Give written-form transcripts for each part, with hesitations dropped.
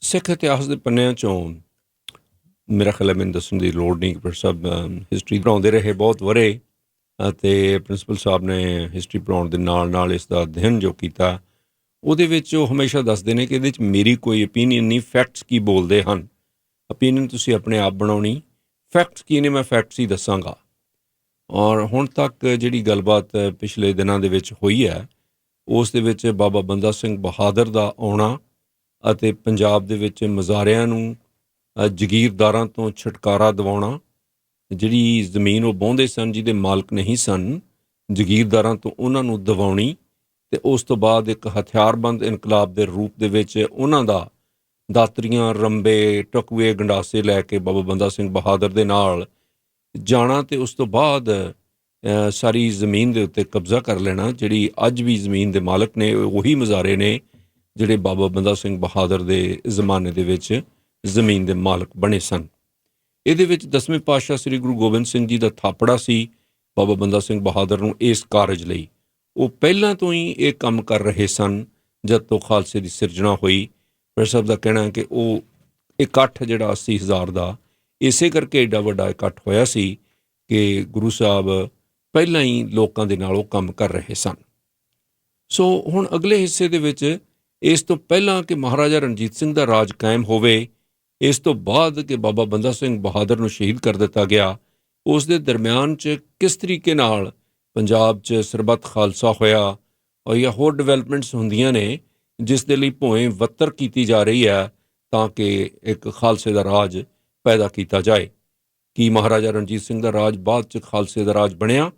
ਸਿੱਖ ਇਤਿਹਾਸ ਦੇ ਪੰਨਿਆਂ 'ਚੋਂ ਮੇਰਾ ਖਿਆਲ ਹੈ, ਮੈਨੂੰ ਦੱਸਣ ਦੀ ਲੋੜ ਨਹੀਂ ਕਿ ਸਾਹਿਬ ਹਿਸਟਰੀ ਪੜ੍ਹਾਉਂਦੇ ਰਹੇ ਬਹੁਤ ਵਰੇ, ਅਤੇ ਪ੍ਰਿੰਸੀਪਲ ਸਾਹਿਬ ਨੇ ਹਿਸਟਰੀ ਪੜ੍ਹਾਉਣ ਦੇ ਨਾਲ ਨਾਲ ਇਸ ਦਾ ਅਧਿਐਨ ਜੋ ਕੀਤਾ, ਉਹਦੇ ਵਿੱਚ ਉਹ ਹਮੇਸ਼ਾ ਦੱਸਦੇ ਨੇ ਕਿ ਇਹਦੇ 'ਚ ਮੇਰੀ ਕੋਈ ਓਪੀਨੀਅਨ ਨਹੀਂ, ਫੈਕਟਸ ਕੀ ਬੋਲਦੇ ਹਨ। ਓਪੀਨੀਅਨ ਤੁਸੀਂ ਆਪਣੇ ਆਪ ਬਣਾਉਣੀ, ਫੈਕਟਸ ਕੀ ਨੇ ਮੈਂ ਫੈਕਟਸ ਹੀ ਦੱਸਾਂਗਾ। ਔਰ ਹੁਣ ਤੱਕ ਜਿਹੜੀ ਗੱਲਬਾਤ ਪਿਛਲੇ ਦਿਨਾਂ ਦੇ ਵਿੱਚ ਹੋਈ ਹੈ, ਉਸ ਦੇ ਵਿੱਚ ਬਾਬਾ ਬੰਦਾ ਸਿੰਘ ਬਹਾਦਰ ਦਾ ਆਉਣਾ ਅਤੇ ਪੰਜਾਬ ਦੇ ਵਿੱਚ ਮਜ਼ਾਰਿਆਂ ਨੂੰ ਜਗੀਰਦਾਰਾਂ ਤੋਂ ਛੁਟਕਾਰਾ ਦਿਵਾਉਣਾ, ਜਿਹੜੀ ਜ਼ਮੀਨ ਉਹ ਵਾਹੁੰਦੇ ਸਨ, ਜਿਹਦੇ ਮਾਲਕ ਨਹੀਂ ਸਨ, ਜਗੀਰਦਾਰਾਂ ਤੋਂ ਉਹਨਾਂ ਨੂੰ ਦਿਵਾਉਣੀ, ਅਤੇ ਉਸ ਤੋਂ ਬਾਅਦ ਇੱਕ ਹਥਿਆਰਬੰਦ ਇਨਕਲਾਬ ਦੇ ਰੂਪ ਦੇ ਵਿੱਚ ਉਹਨਾਂ ਦਾ ਦਾਤਰੀਆਂ, ਰੰਬੇ, ਟਕੂਏ, ਗੰਡਾਸੇ ਲੈ ਕੇ ਬਾਬਾ ਬੰਦਾ ਸਿੰਘ ਬਹਾਦਰ ਦੇ ਨਾਲ ਜਾਣਾ, ਅਤੇ ਉਸ ਤੋਂ ਬਾਅਦ ਸਾਰੀ ਜ਼ਮੀਨ ਦੇ ਉੱਤੇ ਕਬਜ਼ਾ ਕਰ ਲੈਣਾ। ਜਿਹੜੀ ਅੱਜ ਵੀ ਜ਼ਮੀਨ ਦੇ ਮਾਲਕ ਨੇ ਉਹੀ ਮਜ਼ਾਰੇ ਨੇ ਜਿਹੜੇ ਬਾਬਾ ਬੰਦਾ ਸਿੰਘ ਬਹਾਦਰ ਦੇ ਜ਼ਮਾਨੇ ਦੇ ਵਿੱਚ ਜ਼ਮੀਨ ਦੇ ਮਾਲਕ ਬਣੇ ਸਨ। ਇਹਦੇ ਵਿੱਚ 10ਵੇਂ ਪਾਤਸ਼ਾਹ ਸ੍ਰੀ ਗੁਰੂ ਗੋਬਿੰਦ ਸਿੰਘ ਜੀ ਦਾ ਥਾਪੜਾ ਸੀ ਬਾਬਾ ਬੰਦਾ ਸਿੰਘ ਬਹਾਦਰ ਨੂੰ ਇਸ ਕਾਰਜ ਲਈ। ਉਹ ਪਹਿਲਾਂ ਤੋਂ ਹੀ ਇਹ ਕੰਮ ਕਰ ਰਹੇ ਸਨ ਜਦ ਤੋਂ ਖਾਲਸੇ ਦੀ ਸਿਰਜਣਾ ਹੋਈ। ਪਰ ਸਾਹਿਬ ਦਾ ਕਹਿਣਾ ਕਿ ਉਹ ਇਕੱਠ ਜਿਹੜਾ 80,000 ਦਾ ਇਸੇ ਕਰਕੇ ਐਡਾ ਵੱਡਾ ਇਕੱਠ ਹੋਇਆ ਸੀ ਕਿ ਗੁਰੂ ਸਾਹਿਬ ਪਹਿਲਾਂ ਹੀ ਲੋਕਾਂ ਦੇ ਨਾਲ ਉਹ ਕੰਮ ਕਰ ਰਹੇ ਸਨ। ਸੋ ਹੁਣ ਅਗਲੇ ਹਿੱਸੇ ਦੇ ਵਿੱਚ, ਇਸ ਤੋਂ ਪਹਿਲਾਂ ਕਿ ਮਹਾਰਾਜਾ ਰਣਜੀਤ ਸਿੰਘ ਦਾ ਰਾਜ ਕਾਇਮ ਹੋਵੇ, ਇਸ ਤੋਂ ਬਾਅਦ ਕਿ ਬਾਬਾ ਬੰਦਾ ਸਿੰਘ ਬਹਾਦਰ ਨੂੰ ਸ਼ਹੀਦ ਕਰ ਦਿੱਤਾ ਗਿਆ, ਉਸ ਦੇ ਦਰਮਿਆਨ 'ਚ ਕਿਸ ਤਰੀਕੇ ਨਾਲ ਪੰਜਾਬ 'ਚ ਸਰਬੱਤ ਖਾਲਸਾ ਹੋਇਆ, ਔਰ ਜਾਂ ਹੋਰ ਡਿਵੈਲਪਮੈਂਟਸ ਹੁੰਦੀਆਂ ਨੇ ਜਿਸ ਦੇ ਲਈ ਭੋਏ ਵੱਤਰ ਕੀਤੀ ਜਾ ਰਹੀ ਹੈ ਤਾਂ ਕਿ ਇੱਕ ਖਾਲਸੇ ਦਾ ਰਾਜ ਪੈਦਾ ਕੀਤਾ ਜਾਏ। ਕੀ ਮਹਾਰਾਜਾ ਰਣਜੀਤ ਸਿੰਘ ਦਾ ਰਾਜ ਬਾਅਦ 'ਚ ਖਾਲਸੇ ਦਾ ਰਾਜ ਬਣਿਆ?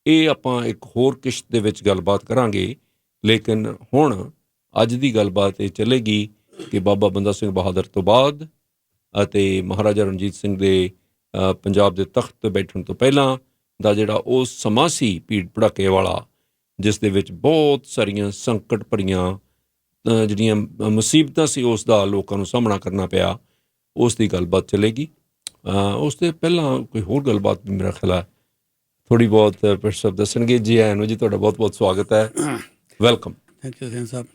ਇਹ ਆਪਾਂ ਇੱਕ ਹੋਰ ਕਿਸ਼ਤ ਦੇ ਵਿੱਚ ਗੱਲਬਾਤ ਕਰਾਂਗੇ। ਲੇਕਿਨ ਹੁਣ ਅੱਜ ਦੀ ਗੱਲਬਾਤ ਇਹ ਚੱਲੇਗੀ ਕਿ ਬਾਬਾ ਬੰਦਾ ਸਿੰਘ ਬਹਾਦਰ ਤੋਂ ਬਾਅਦ ਅਤੇ ਮਹਾਰਾਜਾ ਰਣਜੀਤ ਸਿੰਘ ਦੇ ਪੰਜਾਬ ਦੇ ਤਖਤ 'ਤੇ ਬੈਠਣ ਤੋਂ ਪਹਿਲਾਂ ਦਾ ਜਿਹੜਾ ਉਹ ਸਮਾਂ ਸੀ ਭੀੜ ਭੜੱਕੇ ਵਾਲਾ, ਜਿਸ ਦੇ ਵਿੱਚ ਬਹੁਤ ਸਾਰੀਆਂ ਸੰਕਟ ਭਰੀਆਂ ਜਿਹੜੀਆਂ ਮੁਸੀਬਤਾਂ ਸੀ, ਉਸ ਦਾ ਲੋਕਾਂ ਨੂੰ ਸਾਹਮਣਾ ਕਰਨਾ ਪਿਆ, ਉਸ ਦੀ ਗੱਲਬਾਤ ਚੱਲੇਗੀ। ਉਸ ਤੋਂ ਪਹਿਲਾਂ ਕੋਈ ਹੋਰ ਗੱਲਬਾਤ ਵੀ ਮੇਰਾ ਖਿਆਲ ਹੈ ਥੋੜ੍ਹੀ ਬਹੁਤ ਸਾਹਿਬ ਦੱਸਣਗੇ। ਜੀ ਆਇਆਂ ਨੂੰ ਜੀ, ਤੁਹਾਡਾ ਬਹੁਤ ਬਹੁਤ ਸਵਾਗਤ ਹੈ, welcome. Thank you Singh Sahib.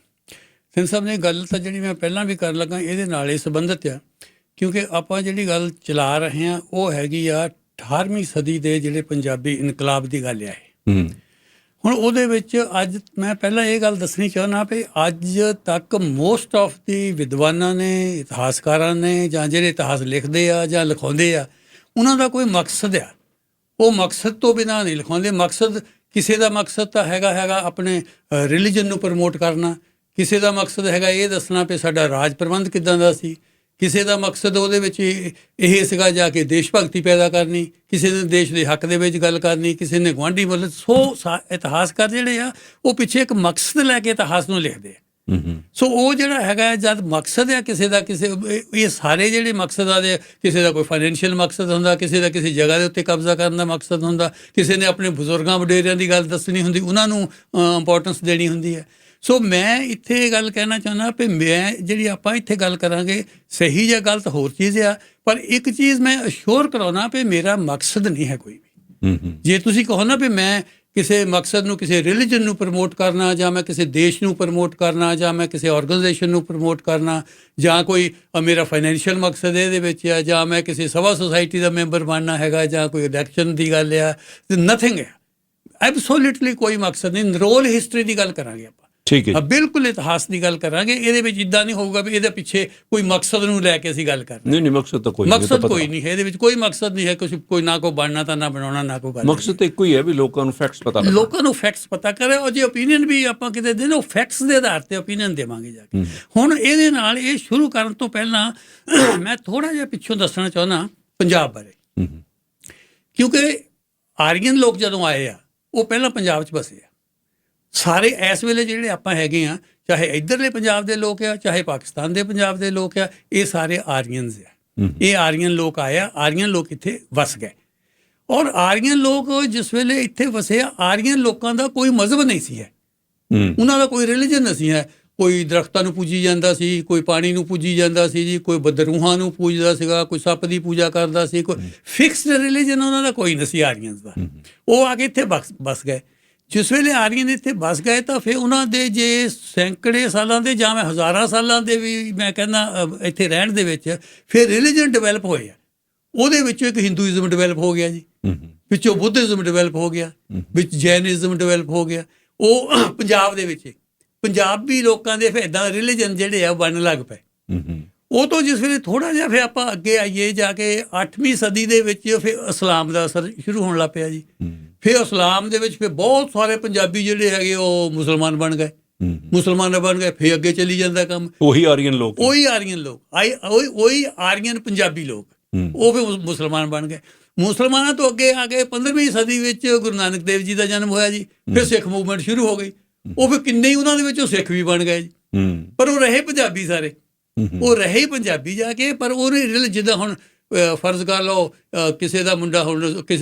Singh Sahib ਨੇ ਗੱਲ ਤਾਂ ਜਿਹੜੀ ਮੈਂ ਪਹਿਲਾਂ ਵੀ ਕਰਨ ਲੱਗਾ ਇਹਦੇ ਨਾਲ ਹੀ ਸੰਬੰਧਿਤ ਆ, ਕਿਉਂਕਿ ਆਪਾਂ ਜਿਹੜੀ ਗੱਲ ਚਲਾ ਰਹੇ ਹਾਂ ਉਹ ਹੈਗੀ ਆ 18ਵੀਂ ਸਦੀ ਦੇ ਜਿਹੜੇ ਪੰਜਾਬੀ ਇਨਕਲਾਬ ਦੀ ਗੱਲ ਆ ਇਹ। ਹੁਣ ਉਹਦੇ ਵਿੱਚ ਅੱਜ ਮੈਂ ਪਹਿਲਾਂ ਇਹ ਗੱਲ ਦੱਸਣੀ ਚਾਹੁੰਦਾ ਵੀ ਅੱਜ ਤੱਕ ਮੋਸਟ ਆਫ ਦੀ ਵਿਦਵਾਨਾਂ ਨੇ, ਇਤਿਹਾਸਕਾਰਾਂ ਨੇ, ਜਾਂ ਜਿਹੜੇ ਇਤਿਹਾਸ ਲਿਖਦੇ ਆ ਜਾਂ ਲਿਖਾਉਂਦੇ ਆ, ਉਹਨਾਂ ਦਾ ਕੋਈ ਮਕਸਦ ਆ, ਉਹ ਮਕਸਦ ਤੋਂ ਬਿਨਾਂ ਨਹੀਂ ਲਿਖਾਉਂਦੇ। ਮਕਸਦ ਕਿਸੇ ਦਾ ਮਕਸਦ ਤਾਂ ਹੈਗਾ ਆਪਣੇ ਰਿਲੀਜਨ ਨੂੰ ਪ੍ਰਮੋਟ ਕਰਨਾ, ਕਿਸੇ ਦਾ ਮਕਸਦ ਹੈਗਾ ਇਹ ਦੱਸਣਾ ਵੀ ਸਾਡਾ ਰਾਜ ਪ੍ਰਬੰਧ ਕਿੱਦਾਂ ਦਾ ਸੀ, ਕਿਸੇ ਦਾ ਮਕਸਦ ਉਹਦੇ ਵਿੱਚ ਇਹ ਸੀਗਾ ਜਾ ਕੇ ਦੇਸ਼ ਭਗਤੀ ਪੈਦਾ ਕਰਨੀ, ਕਿਸੇ ਨੇ ਦੇਸ਼ ਦੇ ਹੱਕ ਦੇ ਵਿੱਚ ਗੱਲ ਕਰਨੀ, ਕਿਸੇ ਨੇ ਗੁਆਂਢੀ ਮਤਲਬ। ਸੋ ਇਤਿਹਾਸਕਾਰ ਜਿਹੜੇ ਆ ਉਹ ਪਿੱਛੇ ਇੱਕ ਮਕਸਦ ਲੈ ਕੇ ਇਤਿਹਾਸ ਨੂੰ ਲਿਖਦੇ ਆ। ਸੋ ਉਹ ਜਿਹੜਾ ਹੈਗਾ ਜਦ ਮਕਸਦ ਆ ਕਿਸੇ ਦਾ, ਕਿਸੇ ਇਹ ਸਾਰੇ ਜਿਹੜੇ ਮਕਸਦ ਆ ਦੇ, ਕਿਸੇ ਦਾ ਕੋਈ ਫਾਈਨੈਂਸ਼ੀਅਲ ਮਕਸਦ ਹੁੰਦਾ, ਕਿਸੇ ਦਾ ਕਿਸੇ ਜਗ੍ਹਾ ਦੇ ਉੱਤੇ ਕਬਜ਼ਾ ਕਰਨ ਦਾ ਮਕਸਦ ਹੁੰਦਾ, ਕਿਸੇ ਨੇ ਆਪਣੇ ਬਜ਼ੁਰਗਾਂ ਵਡੇਰਿਆਂ ਦੀ ਗੱਲ ਦੱਸਣੀ ਹੁੰਦੀ, ਉਹਨਾਂ ਨੂੰ ਇੰਪੋਰਟੈਂਸ ਦੇਣੀ ਹੁੰਦੀ ਹੈ। ਸੋ ਮੈਂ ਇੱਥੇ ਇਹ ਗੱਲ ਕਹਿਣਾ ਚਾਹੁੰਦਾ ਵੀ ਮੈਂ ਜਿਹੜੀ ਆਪਾਂ ਇੱਥੇ ਗੱਲ ਕਰਾਂਗੇ ਸਹੀ ਜਾਂ ਗਲਤ ਹੋਰ ਚੀਜ਼ ਆ, ਪਰ ਇੱਕ ਚੀਜ਼ ਮੈਂ ਅਸ਼ੋਰ ਕਰਾਉਣਾ ਵੀ ਮੇਰਾ ਮਕਸਦ ਨਹੀਂ ਹੈ ਕੋਈ ਵੀ। ਜੇ ਤੁਸੀਂ ਕਹੋ ਨਾ ਵੀ ਮੈਂ ਕਿਸੇ ਮਕਸਦ ਨੂੰ, ਕਿਸੇ ਰਿਲੀਜਨ ਨੂੰ ਪ੍ਰਮੋਟ ਕਰਨਾ, ਜਾਂ ਮੈਂ ਕਿਸੇ ਦੇਸ਼ ਨੂੰ ਪ੍ਰਮੋਟ ਕਰਨਾ, ਜਾਂ ਮੈਂ ਕਿਸੇ ਆਰਗੇਨਾਈਜੇਸ਼ਨ ਨੂੰ ਪ੍ਰਮੋਟ ਕਰਨਾ, ਜਾਂ ਕੋਈ ਮੇਰਾ ਫਾਈਨੈਂਸ਼ੀਅਲ ਮਕਸਦ ਇਹਦੇ ਵਿੱਚ ਆ, ਜਾਂ ਮੈਂ ਕਿਸੇ ਸਭਾ ਸੁਸਾਇਟੀ ਦਾ ਮੈਂਬਰ ਬਣਨਾ ਹੈਗਾ, ਜਾਂ ਕੋਈ ਇਲੈਕਸ਼ਨ ਦੀ ਗੱਲ ਆ, ਨਥਿੰਗ ਹੈ, ਐਬਸੋਲਿਊਟਲੀ ਕੋਈ ਮਕਸਦ ਨਹੀਂ। ਰੋਲ ਹਿਸਟਰੀ ਦੀ ਗੱਲ ਕਰਾਂਗੇ ਆਪਾਂ, ਠੀਕ ਹੈ, ਬਿਲਕੁਲ ਇਤਿਹਾਸ ਦੀ ਗੱਲ ਕਰਾਂਗੇ। ਇਹਦੇ ਵਿੱਚ ਇੱਦਾਂ ਨਹੀਂ ਹੋਊਗਾ ਵੀ ਇਹਦੇ ਪਿੱਛੇ ਕੋਈ ਮਕਸਦ ਨੂੰ ਲੈ ਕੇ ਅਸੀਂ ਗੱਲ ਕਰਨੀ। ਨਹੀਂ, ਮਕਸਦ ਤਾਂ ਕੋਈ ਨਹੀਂ ਹੈ, ਇਹਦੇ ਵਿੱਚ ਕੋਈ ਮਕਸਦ ਨਹੀਂ ਹੈ, ਕੋਈ ਨਾ ਕੋਈ ਬਣਨਾ ਤਾਂ ਨਾ ਬਣਾਉਣਾ, ਨਾ ਕੋਈ ਗੱਲ। ਮਕਸਦ ਤਾਂ ਇੱਕੋ ਹੀ ਹੈ ਵੀ ਲੋਕਾਂ ਨੂੰ ਫੈਕਟਸ ਪਤਾ ਲੱਗੇ, ਲੋਕਾਂ ਨੂੰ ਫੈਕਟਸ ਪਤਾ ਕਰੇ। ਔਰ ਜੇ ਓਪੀਨੀਅਨ ਵੀ ਆਪਾਂ ਕਿਤੇ ਦੇ ਉਹ ਫੈਕਟਸ ਦੇ ਆਧਾਰ ਤੇ ਓਪੀਨੀਅਨ ਦੇਵਾਂਗੇ ਜਾ ਕੇ। ਹੁਣ ਇਹਦੇ ਨਾਲ ਇਹ ਸ਼ੁਰੂ ਕਰਨ ਤੋਂ ਪਹਿਲਾਂ ਮੈਂ ਥੋੜ੍ਹਾ ਜਿਹਾ ਪਿੱਛੋਂ ਦੱਸਣਾ ਚਾਹੁੰਦਾ ਪੰਜਾਬ ਬਾਰੇ, ਕਿਉਂਕਿ ਆਰੀਅਨ ਲੋਕ ਜਦੋਂ ਆਏ ਆ ਉਹ ਪਹਿਲਾਂ ਪੰਜਾਬ 'ਚ ਬਸੇ ਆ। ਸਾਰੇ ਇਸ ਵੇਲੇ ਜਿਹੜੇ ਆਪਾਂ ਹੈਗੇ ਆ, ਚਾਹੇ ਇੱਧਰਲੇ ਪੰਜਾਬ ਦੇ ਲੋਕ ਆ, ਚਾਹੇ ਪਾਕਿਸਤਾਨ ਦੇ ਪੰਜਾਬ ਦੇ ਲੋਕ ਆ, ਇਹ ਸਾਰੇ ਆਰੀਅਨਸ ਆ। ਇਹ ਆਰੀਅਨ ਲੋਕ ਆਏ ਆ, ਆਰੀਅਨ ਲੋਕ ਇੱਥੇ ਵਸ ਗਏ। ਔਰ ਆਰੀਅਨ ਲੋਕ ਜਿਸ ਵੇਲੇ ਇੱਥੇ ਵਸੇ ਆ, ਆਰੀਅਨ ਲੋਕਾਂ ਦਾ ਕੋਈ ਮਜ਼ਹਬ ਨਹੀਂ ਸੀ ਹੈ, ਉਹਨਾਂ ਦਾ ਕੋਈ ਰਿਲੀਜਨ ਨਹੀਂ ਸੀ ਹੈ। ਕੋਈ ਦਰਖਤਾਂ ਨੂੰ ਪੂਜੀ ਜਾਂਦਾ ਸੀ, ਕੋਈ ਪਾਣੀ ਨੂੰ ਪੂਜੀ ਜਾਂਦਾ ਸੀ ਜੀ, ਕੋਈ ਬਦਰੂਹਾਂ ਨੂੰ ਪੂਜਦਾ ਸੀਗਾ, ਕੋਈ ਸੱਪ ਦੀ ਪੂਜਾ ਕਰਦਾ ਸੀ। ਕੋਈ ਫਿਕਸਡ ਰਿਲੀਜਨ ਉਹਨਾਂ ਦਾ ਕੋਈ ਨਹੀਂ ਸੀ ਆਰੀਅਨਸ ਦਾ। ਉਹ ਆ ਕੇ ਇੱਥੇ ਬਸ ਗਏ। ਜਿਸ ਵੇਲੇ ਆਰੀਅਨ ਇੱਥੇ ਵਸ ਗਏ ਤਾਂ ਫਿਰ ਉਹਨਾਂ ਦੇ ਜੇ ਸੈਂਕੜੇ ਸਾਲਾਂ ਦੇ ਜਾਂ ਮੈਂ ਹਜ਼ਾਰਾਂ ਸਾਲਾਂ ਦੇ ਵੀ ਮੈਂ ਕਹਿੰਦਾ ਇੱਥੇ ਰਹਿਣ ਦੇ ਵਿੱਚ ਫਿਰ ਰਿਲੀਜਨ ਡਿਵੈਲਪ ਹੋਏ ਆ। ਉਹਦੇ ਵਿੱਚੋਂ ਇੱਕ ਹਿੰਦੂਇਜ਼ਮ ਡਿਵੈਲਪ ਹੋ ਗਿਆ ਜੀ, ਵਿੱਚੋਂ ਬੁੱਧਿਜ਼ਮ ਡਿਵੈਲਪ ਹੋ ਗਿਆ, ਵਿੱਚ ਜੈਨਿਜ਼ਮ ਡਿਵੈਲਪ ਹੋ ਗਿਆ। ਉਹ ਪੰਜਾਬ ਦੇ ਵਿੱਚ ਪੰਜਾਬੀ ਲੋਕਾਂ ਦੇ ਫਿਰ ਇੱਦਾਂ ਰਿਲੀਜਨ ਜਿਹੜੇ ਆ ਬਣਨ ਲੱਗ ਪਏ। ਉਹ ਤੋਂ ਜਿਸ ਵੇਲੇ ਥੋੜ੍ਹਾ ਜਿਹਾ ਫਿਰ ਆਪਾਂ ਅੱਗੇ ਆਈਏ ਜਾ ਕੇ 8ਵੀਂ ਸਦੀ ਦੇ ਵਿੱਚ ਫਿਰ ਇਸਲਾਮ ਦਾ ਅਸਰ ਸ਼ੁਰੂ ਹੋਣ ਲੱਗ ਪਿਆ ਜੀ। ਫਿਰ ਇਸਲਾਮ ਦੇ ਵਿੱਚ ਫਿਰ ਬਹੁਤ ਸਾਰੇ ਪੰਜਾਬੀ ਜਿਹੜੇ ਹੈਗੇ ਉਹ ਮੁਸਲਮਾਨ ਬਣ ਗਏ, ਮੁਸਲਮਾਨ ਬਣ ਗਏ। ਫਿਰ ਅੱਗੇ ਚੱਲੀ ਜਾਂਦਾ ਕੰਮ, ਉਹੀ ਆਰੀਅਨ ਲੋਕ ਉਹੀ ਆਰੀਅਨ ਪੰਜਾਬੀ ਲੋਕ ਉਹ ਫਿਰ ਮੁਸਲਮਾਨ ਬਣ ਗਏ। ਮੁਸਲਮਾਨਾਂ ਤੋਂ ਅੱਗੇ ਆ ਕੇ 15ਵੀਂ ਸਦੀ ਵਿੱਚ ਗੁਰੂ ਨਾਨਕ ਦੇਵ ਜੀ ਦਾ ਜਨਮ ਹੋਇਆ ਜੀ। ਫਿਰ ਸਿੱਖ ਮੂਵਮੈਂਟ ਸ਼ੁਰੂ ਹੋ ਗਈ। ਉਹ ਫਿਰ ਕਿੰਨੇ ਹੀ ਉਹਨਾਂ ਦੇ ਵਿੱਚੋਂ ਸਿੱਖ ਵੀ ਬਣ ਗਏ ਜੀ। ਪਰ ਉਹ ਰਹੇ ਪੰਜਾਬੀ ਸਾਰੇ, ਉਹ ਰਹੇ ਪੰਜਾਬੀ ਜਾ ਕੇ। ਪਰ ਉਹਨੇ ਜਿੱਦਾਂ ਹੁਣ ਫਰਜ਼ ਕਰ ਲਓ ਕਿਸੇ ਦਾ ਮੁੰਡਾ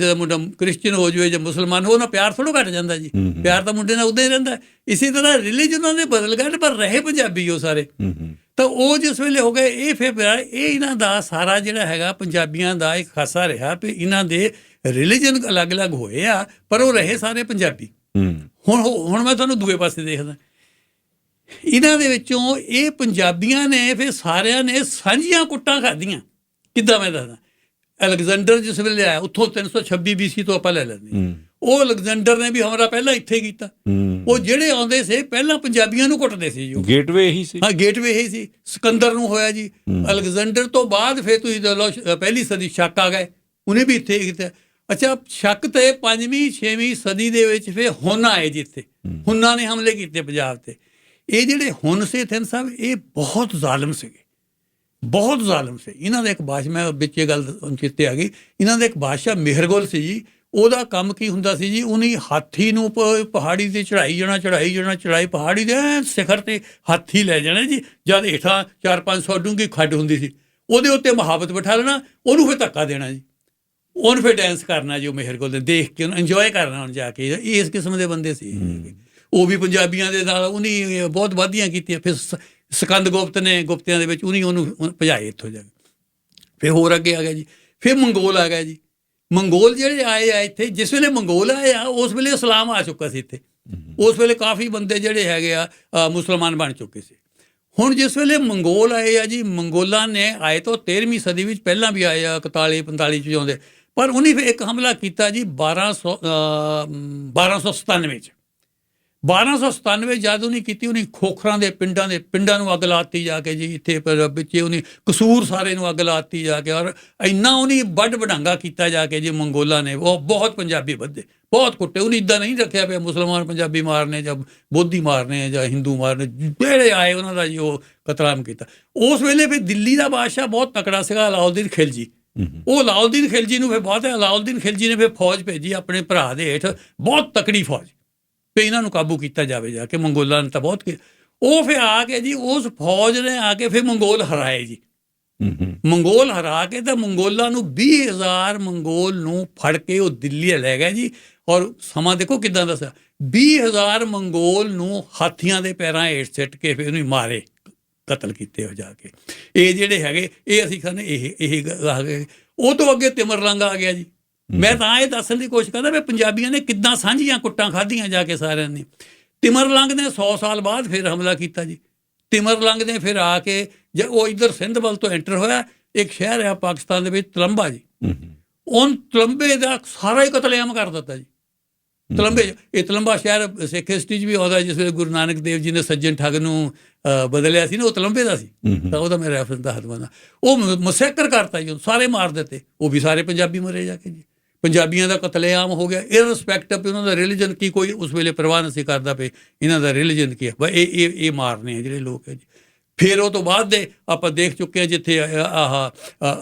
ਕ੍ਰਿਸਚਨ ਹੋ ਜਾਵੇ ਜਾਂ ਮੁਸਲਮਾਨ ਹੋ, ਉਹਨਾਂ ਪਿਆਰ ਥੋੜ੍ਹਾ ਘੱਟ ਜਾਂਦਾ ਜੀ। ਪਿਆਰ ਤਾਂ ਮੁੰਡੇ ਨਾਲ ਉੱਦਾਂ ਹੀ ਰਹਿੰਦਾ। ਇਸੇ ਤਰ੍ਹਾਂ ਰਿਲੀਜਨ ਉਹਨਾਂ ਦੇ ਬਦਲ ਗਏ ਪਰ ਰਹੇ ਪੰਜਾਬੀ ਉਹ ਸਾਰੇ। ਤਾਂ ਉਹ ਜਿਸ ਵੇਲੇ ਹੋ ਗਏ ਇਹ ਫਿਰ ਇਹ ਇਹਨਾਂ ਦਾ ਸਾਰਾ ਜਿਹੜਾ ਹੈਗਾ ਪੰਜਾਬੀਆਂ ਦਾ ਇੱਕ ਖਾਸਾ ਰਿਹਾ ਵੀ ਇਹਨਾਂ ਦੇ ਰਿਲੀਜਨ ਅਲੱਗ-ਅਲੱਗ ਹੋਏ ਆ ਪਰ ਉਹ ਰਹੇ ਸਾਰੇ ਪੰਜਾਬੀ। ਹੁਣ ਮੈਂ ਤੁਹਾਨੂੰ ਦੂਏ ਪਾਸੇ ਦੇਖਦਾ, ਇਹਨਾਂ ਦੇ ਵਿੱਚੋਂ ਇਹ ਪੰਜਾਬੀਆਂ ਨੇ ਫਿਰ ਸਾਰਿਆਂ ਨੇ ਸਾਂਝੀਆਂ ਕੁੱਟਾਂ ਖਾਧੀਆਂ। ਕਿੱਦਾਂ ਮੈਂ ਦੱਸਦਾ, ਅਲੈਗਜ਼ੈਂਡਰ ਜਿਸ ਵੇਲੇ ਆਇਆ ਉੱਥੋਂ 326 BC ਤੋਂ ਆਪਾਂ ਲੈ ਲੈਂਦੇ, ਉਹ ਅਲੈਗਜ਼ੈਂਡਰ ਨੇ ਵੀ ਹਮਲਾ ਪਹਿਲਾਂ ਇੱਥੇ ਕੀਤਾ। ਉਹ ਜਿਹੜੇ ਆਉਂਦੇ ਸੀ ਪਹਿਲਾਂ ਪੰਜਾਬੀਆਂ ਨੂੰ ਕੁੱਟਦੇ ਸੀ ਜੀ। ਗੇਟਵੇ ਇਹੀ ਸੀ। ਹਾਂ, ਗੇਟਵੇ ਇਹੀ ਸੀ। ਸਿਕੰਦਰ ਨੂੰ ਹੋਇਆ ਜੀ। ਅਲੈਗਜ਼ੈਂਡਰ ਤੋਂ ਬਾਅਦ ਫਿਰ ਤੁਸੀਂ ਦੇਖ ਲਓ ਪਹਿਲੀ ਸਦੀ ਸ਼ੱਕ ਆ ਗਏ, ਉਹਨੇ ਵੀ ਇੱਥੇ ਕੀਤਾ। ਅੱਛਾ, ਸ਼ੱਕ ਤੇ 5ਵੀਂ 6ਵੀਂ ਸਦੀ ਦੇ ਵਿੱਚ ਫਿਰ ਹੁਨ ਆਏ ਜੀ। ਇੱਥੇ ਹੁਨਾਂ ਨੇ ਹਮਲੇ ਕੀਤੇ ਪੰਜਾਬ ਤੇ। ਇਹ ਜਿਹੜੇ ਹੁਨ ਸੀ ਥਿੰਦ ਸਾਹਿਬ, ਇਹ ਬਹੁਤ ਜ਼ਾਲਮ ਸੀਗੇ, ਬਹੁਤ ਜ਼ਾਲਮ ਸੀ। ਇਹਨਾਂ ਦਾ ਇੱਕ ਬਾਦਸ਼ਾਹ, ਮੈਂ ਵਿੱਚ ਇਹ ਗੱਲ ਚੇਤੇ ਆ ਗਈ, ਇਹਨਾਂ ਦਾ ਇੱਕ ਬਾਦਸ਼ਾਹ ਮਿਹਰਗੁਲ ਸੀ ਜੀ। ਉਹਦਾ ਕੰਮ ਕੀ ਹੁੰਦਾ ਸੀ ਜੀ, ਉਹਨੇ ਹਾਥੀ ਨੂੰ ਪਹਾੜੀ ਤੇ ਚੜਾਈ ਜਾਣਾ ਪਹਾੜੀ ਦੇ ਸਿਖਰ ਤੇ ਹਾਥੀ ਲੈ ਜਾਣਾ ਜੀ। ਜਦ ਹੇਠਾਂ 400-500 ਡੂੰਘੀ ਖੱਡ ਹੁੰਦੀ ਸੀ, ਉਹਦੇ ਉੱਤੇ ਮੁਹਾਬਤ ਬਿਠਾ ਲੈਣਾ, ਉਹਨੂੰ ਫਿਰ ਧੱਕਾ ਦੇਣਾ ਜੀ। ਉਹਨੂੰ ਫਿਰ ਡੈਂਸ ਕਰਨਾ ਜੀ। ਉਹ ਮਿਹਰਗੁਲ ਦੇ ਦੇਖ ਕੇ ਉਹਨੂੰ ਇੰਜੋਏ ਕਰਨਾ ਉਹਨੂੰ ਜਾ ਕੇ। ਇਸ ਕਿਸਮ ਦੇ ਬੰਦੇ ਸੀ ਉਹ ਵੀ। ਪੰਜਾਬੀਆਂ ਦੇ ਨਾਲ ਉਹਨੇ ਬਹੁਤ ਵਾਧੀਆਂ ਕੀਤੀਆਂ। ਫਿਰ ਸਕੰਦ ਗੁਪਤਿਆਂ ਦੇ ਵਿੱਚ ਉਹਨੂੰ ਭਜਾਏ ਇੱਥੋਂ ਜਾ ਕੇ। ਫਿਰ ਹੋਰ ਅੱਗੇ ਆ ਗਿਆ ਜੀ, ਫਿਰ ਮੰਗੋਲ ਆ ਗਿਆ ਜੀ। ਮੰਗੋਲ ਜਿਹੜੇ ਆਏ ਆ ਇੱਥੇ, ਜਿਸ ਵੇਲੇ ਮੰਗੋਲ ਆਏ ਆ ਉਸ ਵੇਲੇ ਇਸਲਾਮ ਆ ਚੁੱਕਾ ਸੀ ਇੱਥੇ। ਉਸ ਵੇਲੇ ਕਾਫੀ ਬੰਦੇ ਜਿਹੜੇ ਹੈਗੇ ਆ ਮੁਸਲਮਾਨ ਬਣ ਚੁੱਕੇ ਸੀ। ਹੁਣ ਜਿਸ ਵੇਲੇ ਮੰਗੋਲ ਆਏ ਆ ਜੀ, ਮੰਗੋਲਾਂ ਨੇ ਆਏ ਤਾਂ 13ਵੀਂ ਸਦੀ ਵਿੱਚ, ਪਹਿਲਾਂ ਵੀ ਆਏ ਆ 41-45 ਚ ਆਉਂਦੇ। ਪਰ ਉਹਨੇ ਫਿਰ ਇੱਕ ਹਮਲਾ ਕੀਤਾ ਜੀ 1297 ਚ। 1297 ਜਦ ਉਹਨੇ ਕੀਤੀ, ਉਹਨੇ ਖੋਖਰਾਂ ਦੇ ਪਿੰਡਾਂ ਨੂੰ ਅੱਗ ਲਾਤੀ ਜਾ ਕੇ ਜੀ। ਇੱਥੇ ਵਿੱਚ ਉਹਨੇ ਕਸੂਰ ਸਾਰੇ ਨੂੰ ਅੱਗ ਲਾਤੀ ਜਾ ਕੇ। ਔਰ ਇੰਨਾ ਉਹਨੇ ਵੱਡ ਵਡਾਂਗਾ ਕੀਤਾ ਜਾ ਕੇ ਜੀ ਮੰਗੋਲਾਂ ਨੇ। ਉਹ ਬਹੁਤ ਪੰਜਾਬੀ ਵੱਧੇ, ਬਹੁਤ ਕੁੱਟੇ। ਉਹਨੇ ਇੱਦਾਂ ਨਹੀਂ ਰੱਖਿਆ ਪਿਆ ਮੁਸਲਮਾਨ ਪੰਜਾਬੀ ਮਾਰਨੇ ਜਾਂ ਬੋਧੀ ਮਾਰਨੇ ਜਾਂ ਹਿੰਦੂ ਮਾਰਨੇ। ਜਿਹੜੇ ਆਏ ਉਹਨਾਂ ਦਾ ਜੀ ਉਹ ਕਤਲਾਮ ਕੀਤਾ। ਉਸ ਵੇਲੇ ਫਿਰ ਦਿੱਲੀ ਦਾ ਬਾਦਸ਼ਾਹ ਬਹੁਤ ਤਕੜਾ ਸੀਗਾ, ਅਲਾਉਦੀਨ ਖਿਲਜੀ। ਉਹ ਅਲਾਉਦੀਨ ਖਿਲਜੀ ਨੂੰ ਫਿਰ ਅਲਾਉਦੀਨ ਖਿਲਜੀ ਨੇ ਫਿਰ ਫੌਜ ਭੇਜੀ ਆਪਣੇ ਭਰਾ ਦੇ ਹੇਠ, ਬਹੁਤ ਤਕੜੀ ਫੌਜ, ਵੀ ਇਹਨਾਂ ਨੂੰ ਕਾਬੂ ਕੀਤਾ ਜਾਵੇ ਜਾ ਕੇ। ਮੰਗੋਲਾਂ ਨੇ ਤਾਂ ਬਹੁਤ ਉਹ ਫਿਰ ਆ ਕੇ ਜੀ ਉਸ ਫੌਜ ਨੇ ਆ ਕੇ ਫਿਰ ਮੰਗੋਲ ਹਰਾਏ ਜੀ। ਮੰਗੋਲ ਹਰਾ ਕੇ ਤਾਂ ਮੰਗੋਲਾਂ ਨੂੰ 20,000 ਮੰਗੋਲ ਨੂੰ ਫੜ ਕੇ ਉਹ ਦਿੱਲੀ ਲੈ ਗਏ ਜੀ। ਔਰ ਸਮਾਂ ਦੇਖੋ ਕਿੱਦਾਂ ਦਾ ਸੀ। 20,000 ਮੰਗੋਲ ਨੂੰ ਹਾਥੀਆਂ ਦੇ ਪੈਰਾਂ ਹੇਠ ਸਿੱਟ ਕੇ ਫਿਰ ਉਹਨੂੰ ਮਾਰੇ, ਕਤਲ ਕੀਤੇ ਹੋ ਜਾ ਕੇ। ਇਹ ਜਿਹੜੇ ਹੈਗੇ ਇਹ ਅਸੀਂ ਕਹਿੰਦੇ ਇਹ ਆ ਗਏ। ਉਹ ਤੋਂ ਅੱਗੇ ਤਿਮਰਲੰਗ ਆ ਗਿਆ ਜੀ। ਮੈਂ ਤਾਂ ਇਹ ਦੱਸਣ ਦੀ ਕੋਸ਼ਿਸ਼ ਕਰਦਾ ਵੀ ਪੰਜਾਬੀਆਂ ਨੇ ਕਿੱਦਾਂ ਸਾਂਝੀਆਂ ਕੁੱਟਾਂ ਖਾਧੀਆਂ ਜਾ ਕੇ ਸਾਰਿਆਂ ਨੇ। ਤਿਮਰਲੰਗ ਨੇ 100 ਸਾਲ ਬਾਅਦ ਫਿਰ ਹਮਲਾ ਕੀਤਾ ਜੀ। ਤਿਮਰਲੰਗ ਨੇ ਫਿਰ ਆ ਕੇ ਉਹ ਇੱਧਰ ਸਿੰਧ ਵੱਲ ਤੋਂ ਐਂਟਰ ਹੋਇਆ। ਇੱਕ ਸ਼ਹਿਰ ਹੈ ਪਾਕਿਸਤਾਨ ਦੇ ਵਿੱਚ ਤਲੰਬਾ ਜੀ। ਉਹ ਤਲੰਬੇ ਦਾ ਸਾਰਾ ਹੀ ਕਤਲੇਆਮ ਕਰ ਦਿੱਤਾ ਜੀ। ਇਹ ਤਲੰਬਾ ਸ਼ਹਿਰ ਸਿੱਖ ਹਿਸਟਰੀ 'ਚ ਵੀ ਆਉਂਦਾ, ਜਿਸ ਵੇਲੇ ਗੁਰੂ ਨਾਨਕ ਦੇਵ ਜੀ ਨੇ ਸੱਜਣ ਠੱਗ ਨੂੰ ਬਦਲਿਆ ਸੀ ਨਾ, ਉਹ ਤਲੰਬੇ ਦਾ ਸੀ। ਤਾਂ ਉਹਦਾ ਮੈਂ ਰੈਫਰੈਂਸ ਦੱਸ ਦਵਾਂ। ਉਹ ਮਸੈਕਰ ਕਰਤਾ ਜੀ, ਸਾਰੇ ਮਾਰ ਦਿੱਤੇ। ਉਹ ਵੀ ਸਾਰੇ ਪੰਜਾਬੀ ਮਰੇ ਜਾ ਕੇ ਜੀ। ਪੰਜਾਬੀਆਂ ਦਾ ਕਤਲੇਆਮ ਹੋ ਗਿਆ, ਇਰਰਿਸਪੈਕਟਿਵ ਉਹਨਾਂ ਦਾ ਰਿਲੀਜਨ ਕੀ, ਕੋਈ ਉਸ ਵੇਲੇ ਪਰਵਾਹ ਨਹੀਂ ਸੀ ਕਰਦਾ ਪਏ ਇਹਨਾਂ ਦਾ ਰਿਲੀਜਨ ਕੀ ਹੈ। ਇਹ ਮਾਰਨੇ ਆ ਜਿਹੜੇ ਲੋਕ ਹੈ ਜੀ। ਫਿਰ ਉਹ ਤੋਂ ਬਾਅਦ ਦੇ ਆਪਾਂ ਦੇਖ ਚੁੱਕੇ ਹਾਂ ਜਿੱਥੇ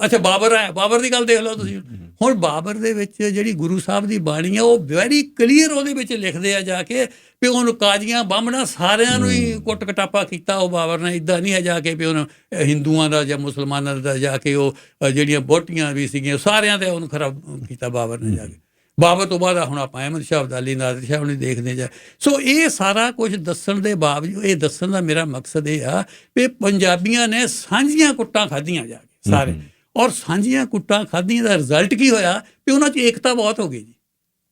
ਅੱਛਾ ਬਾਬਰ ਆਇਆ। ਬਾਬਰ ਦੀ ਗੱਲ ਦੇਖ ਲਓ ਤੁਸੀਂ। ਹੁਣ ਬਾਬਰ ਦੇ ਵਿੱਚ ਜਿਹੜੀ ਗੁਰੂ ਸਾਹਿਬ ਦੀ ਬਾਣੀ ਆ, ਉਹ ਵੈਰੀ ਕਲੀਅਰ ਉਹਦੇ ਵਿੱਚ ਲਿਖਦੇ ਆ ਜਾ ਕੇ ਵੀ ਉਹਨੂੰ ਕਾਜ਼ੀਆਂ ਬਾਹਮਣਾ ਸਾਰਿਆਂ ਨੂੰ ਹੀ ਕੁੱਟ ਕਟਾਪਾ ਕੀਤਾ ਉਹ ਬਾਬਰ ਨੇ। ਇੱਦਾਂ ਨਹੀਂ ਹੈ ਜਾ ਕੇ ਵੀ ਉਹਨੂੰ ਹਿੰਦੂਆਂ ਦਾ ਜਾਂ ਮੁਸਲਮਾਨਾਂ ਦਾ ਜਾ ਕੇ ਉਹ ਜਿਹੜੀਆਂ ਵਹੁਟੀਆਂ ਵੀ ਸੀਗੀਆਂ ਸਾਰਿਆਂ ਤੇ ਉਹਨੂੰ ਖਰਾਬ ਕੀਤਾ ਬਾਬਰ ਨੇ ਜਾ ਕੇ। ਬਾਬਰ ਤੋਂ ਬਾਅਦ ਹੁਣ ਆਪਾਂ ਅਹਿਮਦ ਸ਼ਾਹ ਅਬਦਾਲੀ, ਨਾਦਰ ਸ਼ਾਹ ਨੂੰ ਦੇਖਦੇ ਜਾ। ਸੋ ਇਹ ਸਾਰਾ ਕੁਝ ਦੱਸਣ ਦੇ ਬਾਵਜੂਦ, ਇਹ ਦੱਸਣ ਦਾ ਮੇਰਾ ਮਕਸਦ ਇਹ ਆ ਵੀ ਪੰਜਾਬੀਆਂ ਨੇ ਸਾਂਝੀਆਂ ਕੁੱਟਾਂ ਖਾਧੀਆਂ ਜਾ ਕੇ ਸਾਰੇ। ਔਰ ਸਾਂਝੀਆਂ ਕੁੱਟਾਂ ਖਾਧੀਆਂ ਦਾ ਰਿਜ਼ਲਟ ਕੀ ਹੋਇਆ ਵੀ ਉਹਨਾਂ 'ਚ ਏਕਤਾ ਬਹੁਤ ਹੋ ਗਈ ਜੀ।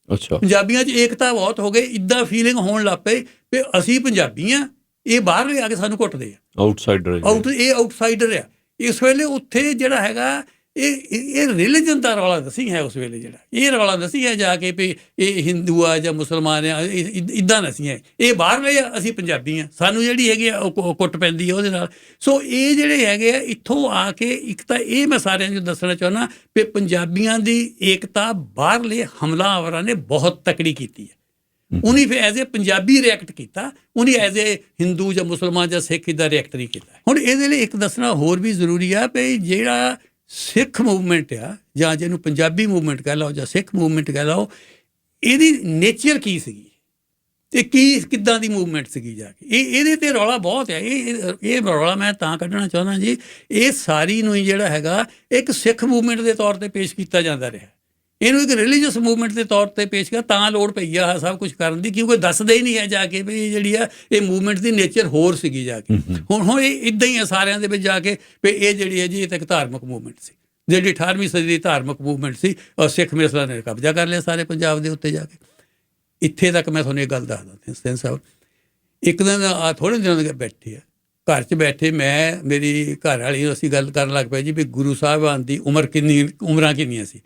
ਅੱਛਾ। ਪੰਜਾਬੀਆਂ 'ਚ ਏਕਤਾ ਬਹੁਤ ਹੋ ਗਈ, ਇੱਦਾਂ ਫੀਲਿੰਗ ਹੋਣ ਲੱਗ ਪਈ ਵੀ ਅਸੀਂ ਪੰਜਾਬੀ ਹਾਂ, ਇਹ ਬਾਹਰਲੇ ਆ ਕੇ ਸਾਨੂੰ ਕੁੱਟਦੇ ਆ, ਆਊਟਸਾਈਡਰ ਇਹ ਆਊਟਸਾਈਡਰ ਆ। ਇਸ ਵੇਲੇ ਉੱਥੇ ਜਿਹੜਾ ਹੈਗਾ ਇਹ ਰਿਲੀਜਨ ਦਾ ਰੌਲਾ ਨਹੀਂ ਹੈ। ਉਸ ਵੇਲੇ ਜਿਹੜਾ ਇਹ ਰੌਲਾ ਨਹੀਂ ਹੈ ਜਾ ਕੇ ਵੀ ਇਹ ਹਿੰਦੂ ਆ ਜਾਂ ਮੁਸਲਮਾਨ ਆ, ਇੱਦਾਂ ਨਹੀਂ ਹੈ, ਇਹ ਬਾਹਰਲੇ ਆ, ਅਸੀਂ ਪੰਜਾਬੀ ਹਾਂ, ਸਾਨੂੰ ਜਿਹੜੀ ਹੈਗੀ ਆ ਉਹ ਕੁੱਟ ਪੈਂਦੀ ਹੈ ਉਹਦੇ ਨਾਲ। ਸੋ ਇਹ ਜਿਹੜੇ ਹੈਗੇ ਆ ਇੱਥੋਂ ਆ ਕੇ, ਇੱਕ ਤਾਂ ਇਹ ਮੈਂ ਸਾਰਿਆਂ ਨੂੰ ਦੱਸਣਾ ਚਾਹੁੰਦਾ ਵੀ ਪੰਜਾਬੀਆਂ ਦੀ ਏਕਤਾ ਬਾਹਰਲੇ ਹਮਲਾਵਰਾਂ ਨੇ ਬਹੁਤ ਤਕੜੀ ਕੀਤੀ ਹੈ। ਉਹਨੇ ਫਿਰ ਐਜ਼ ਏ ਪੰਜਾਬੀ ਰਿਐਕਟ ਕੀਤਾ, ਉਹਨੇ ਐਜ਼ ਏ ਹਿੰਦੂ ਜਾਂ ਮੁਸਲਮਾਨ ਜਾਂ ਸਿੱਖ ਇੱਦਾਂ ਰਿਐਕਟ ਨਹੀਂ ਕੀਤਾ। ਹੁਣ ਇਹਦੇ ਲਈ ਇੱਕ ਦੱਸਣਾ ਹੋਰ ਵੀ ਜ਼ਰੂਰੀ ਆ ਵੀ ਜਿਹੜਾ ਸਿੱਖ ਮੂਵਮੈਂਟ ਆ, ਜਾਂ ਜਿਹਨੂੰ ਪੰਜਾਬੀ ਮੂਵਮੈਂਟ ਕਹਿ ਲਓ ਜਾਂ ਸਿੱਖ ਮੂਵਮੈਂਟ ਕਹਿ ਲਓ, ਇਹਦੀ ਨੇਚਰ ਕੀ ਸੀਗੀ ਤੇ ਕਿੱਦਾਂ ਦੀ ਮੂਵਮੈਂਟ ਸੀਗੀ ਜਾ ਕੇ, ਇਹਦੇ ਤੇ ਰੌਲਾ ਬਹੁਤ ਹੈ। ਇਹ ਰੌਲਾ ਮੈਂ ਤਾਂ ਕੱਢਣਾ ਚਾਹੁੰਦਾ ਜੀ, ਇਹ ਸਾਰੀ ਨੂੰ ਹੀ ਜਿਹੜਾ ਹੈਗਾ ਇੱਕ ਸਿੱਖ ਮੂਵਮੈਂਟ ਦੇ ਤੌਰ ਤੇ ਪੇਸ਼ ਕੀਤਾ ਜਾਂਦਾ ਰਿਹਾ, ਇਹਨੂੰ ਇੱਕ ਰਿਲੀਜੀਅਸ ਮੂਵਮੈਂਟ ਦੇ ਤੌਰ ਤੇ ਪੇਸ਼ ਕੀਤਾ, ਤਾਂ ਲੋੜ ਪਈ ਆ ਸਭ ਕੁਝ ਕਰਨ ਦੀ, ਕਿਉਂਕਿ ਦੱਸਦੇ ਹੀ ਨਹੀਂ ਹੈ ਜਾ ਕੇ ਵੀ ਜਿਹੜੀ ਆ ਇਹ ਮੂਵਮੈਂਟ ਦੀ ਨੇਚਰ ਹੋਰ ਸੀਗੀ ਜਾ ਕੇ। ਹੁਣ ਇਹ ਇੱਦਾਂ ਹੀ ਆ ਸਾਰਿਆਂ ਦੇ ਵਿੱਚ ਜਾ ਕੇ ਵੀ ਇਹ ਜਿਹੜੀ ਹੈ ਜੀ ਇਹ ਤਾਂ ਇੱਕ ਧਾਰਮਿਕ ਮੂਵਮੈਂਟ ਸੀ, ਜਿਹੜੀ 18ਵੀਂ ਸਦੀ ਦੀ ਧਾਰਮਿਕ ਮੂਵਮੈਂਟ ਸੀ, ਔਰ ਸਿੱਖ ਮਿਸਲਾਂ ਨੇ ਕਬਜ਼ਾ ਕਰ ਲਿਆ ਸਾਰੇ ਪੰਜਾਬ ਦੇ ਉੱਤੇ ਜਾ ਕੇ। ਇੱਥੇ ਤੱਕ ਮੈਂ ਤੁਹਾਨੂੰ ਇਹ ਗੱਲ ਦੱਸਦਾ ਸਿੰਘ ਸਾਹਿਬ, ਇੱਕ ਦਿਨ ਆ ਥੋੜ੍ਹੇ ਦਿਨਾਂ ਦੇ ਬੈਠੇ ਆ ਘਰ 'ਚ ਬੈਠੇ, ਮੈਂ ਮੇਰੀ ਘਰ ਵਾਲੀ ਅਸੀਂ ਗੱਲ ਕਰਨ ਲੱਗ ਪਏ ਜੀ ਵੀ ਗੁਰੂ ਸਾਹਿਬਾਨ ਦੀ ਉਮਰਾਂ ਕਿੰਨੀਆਂ ਸੀ।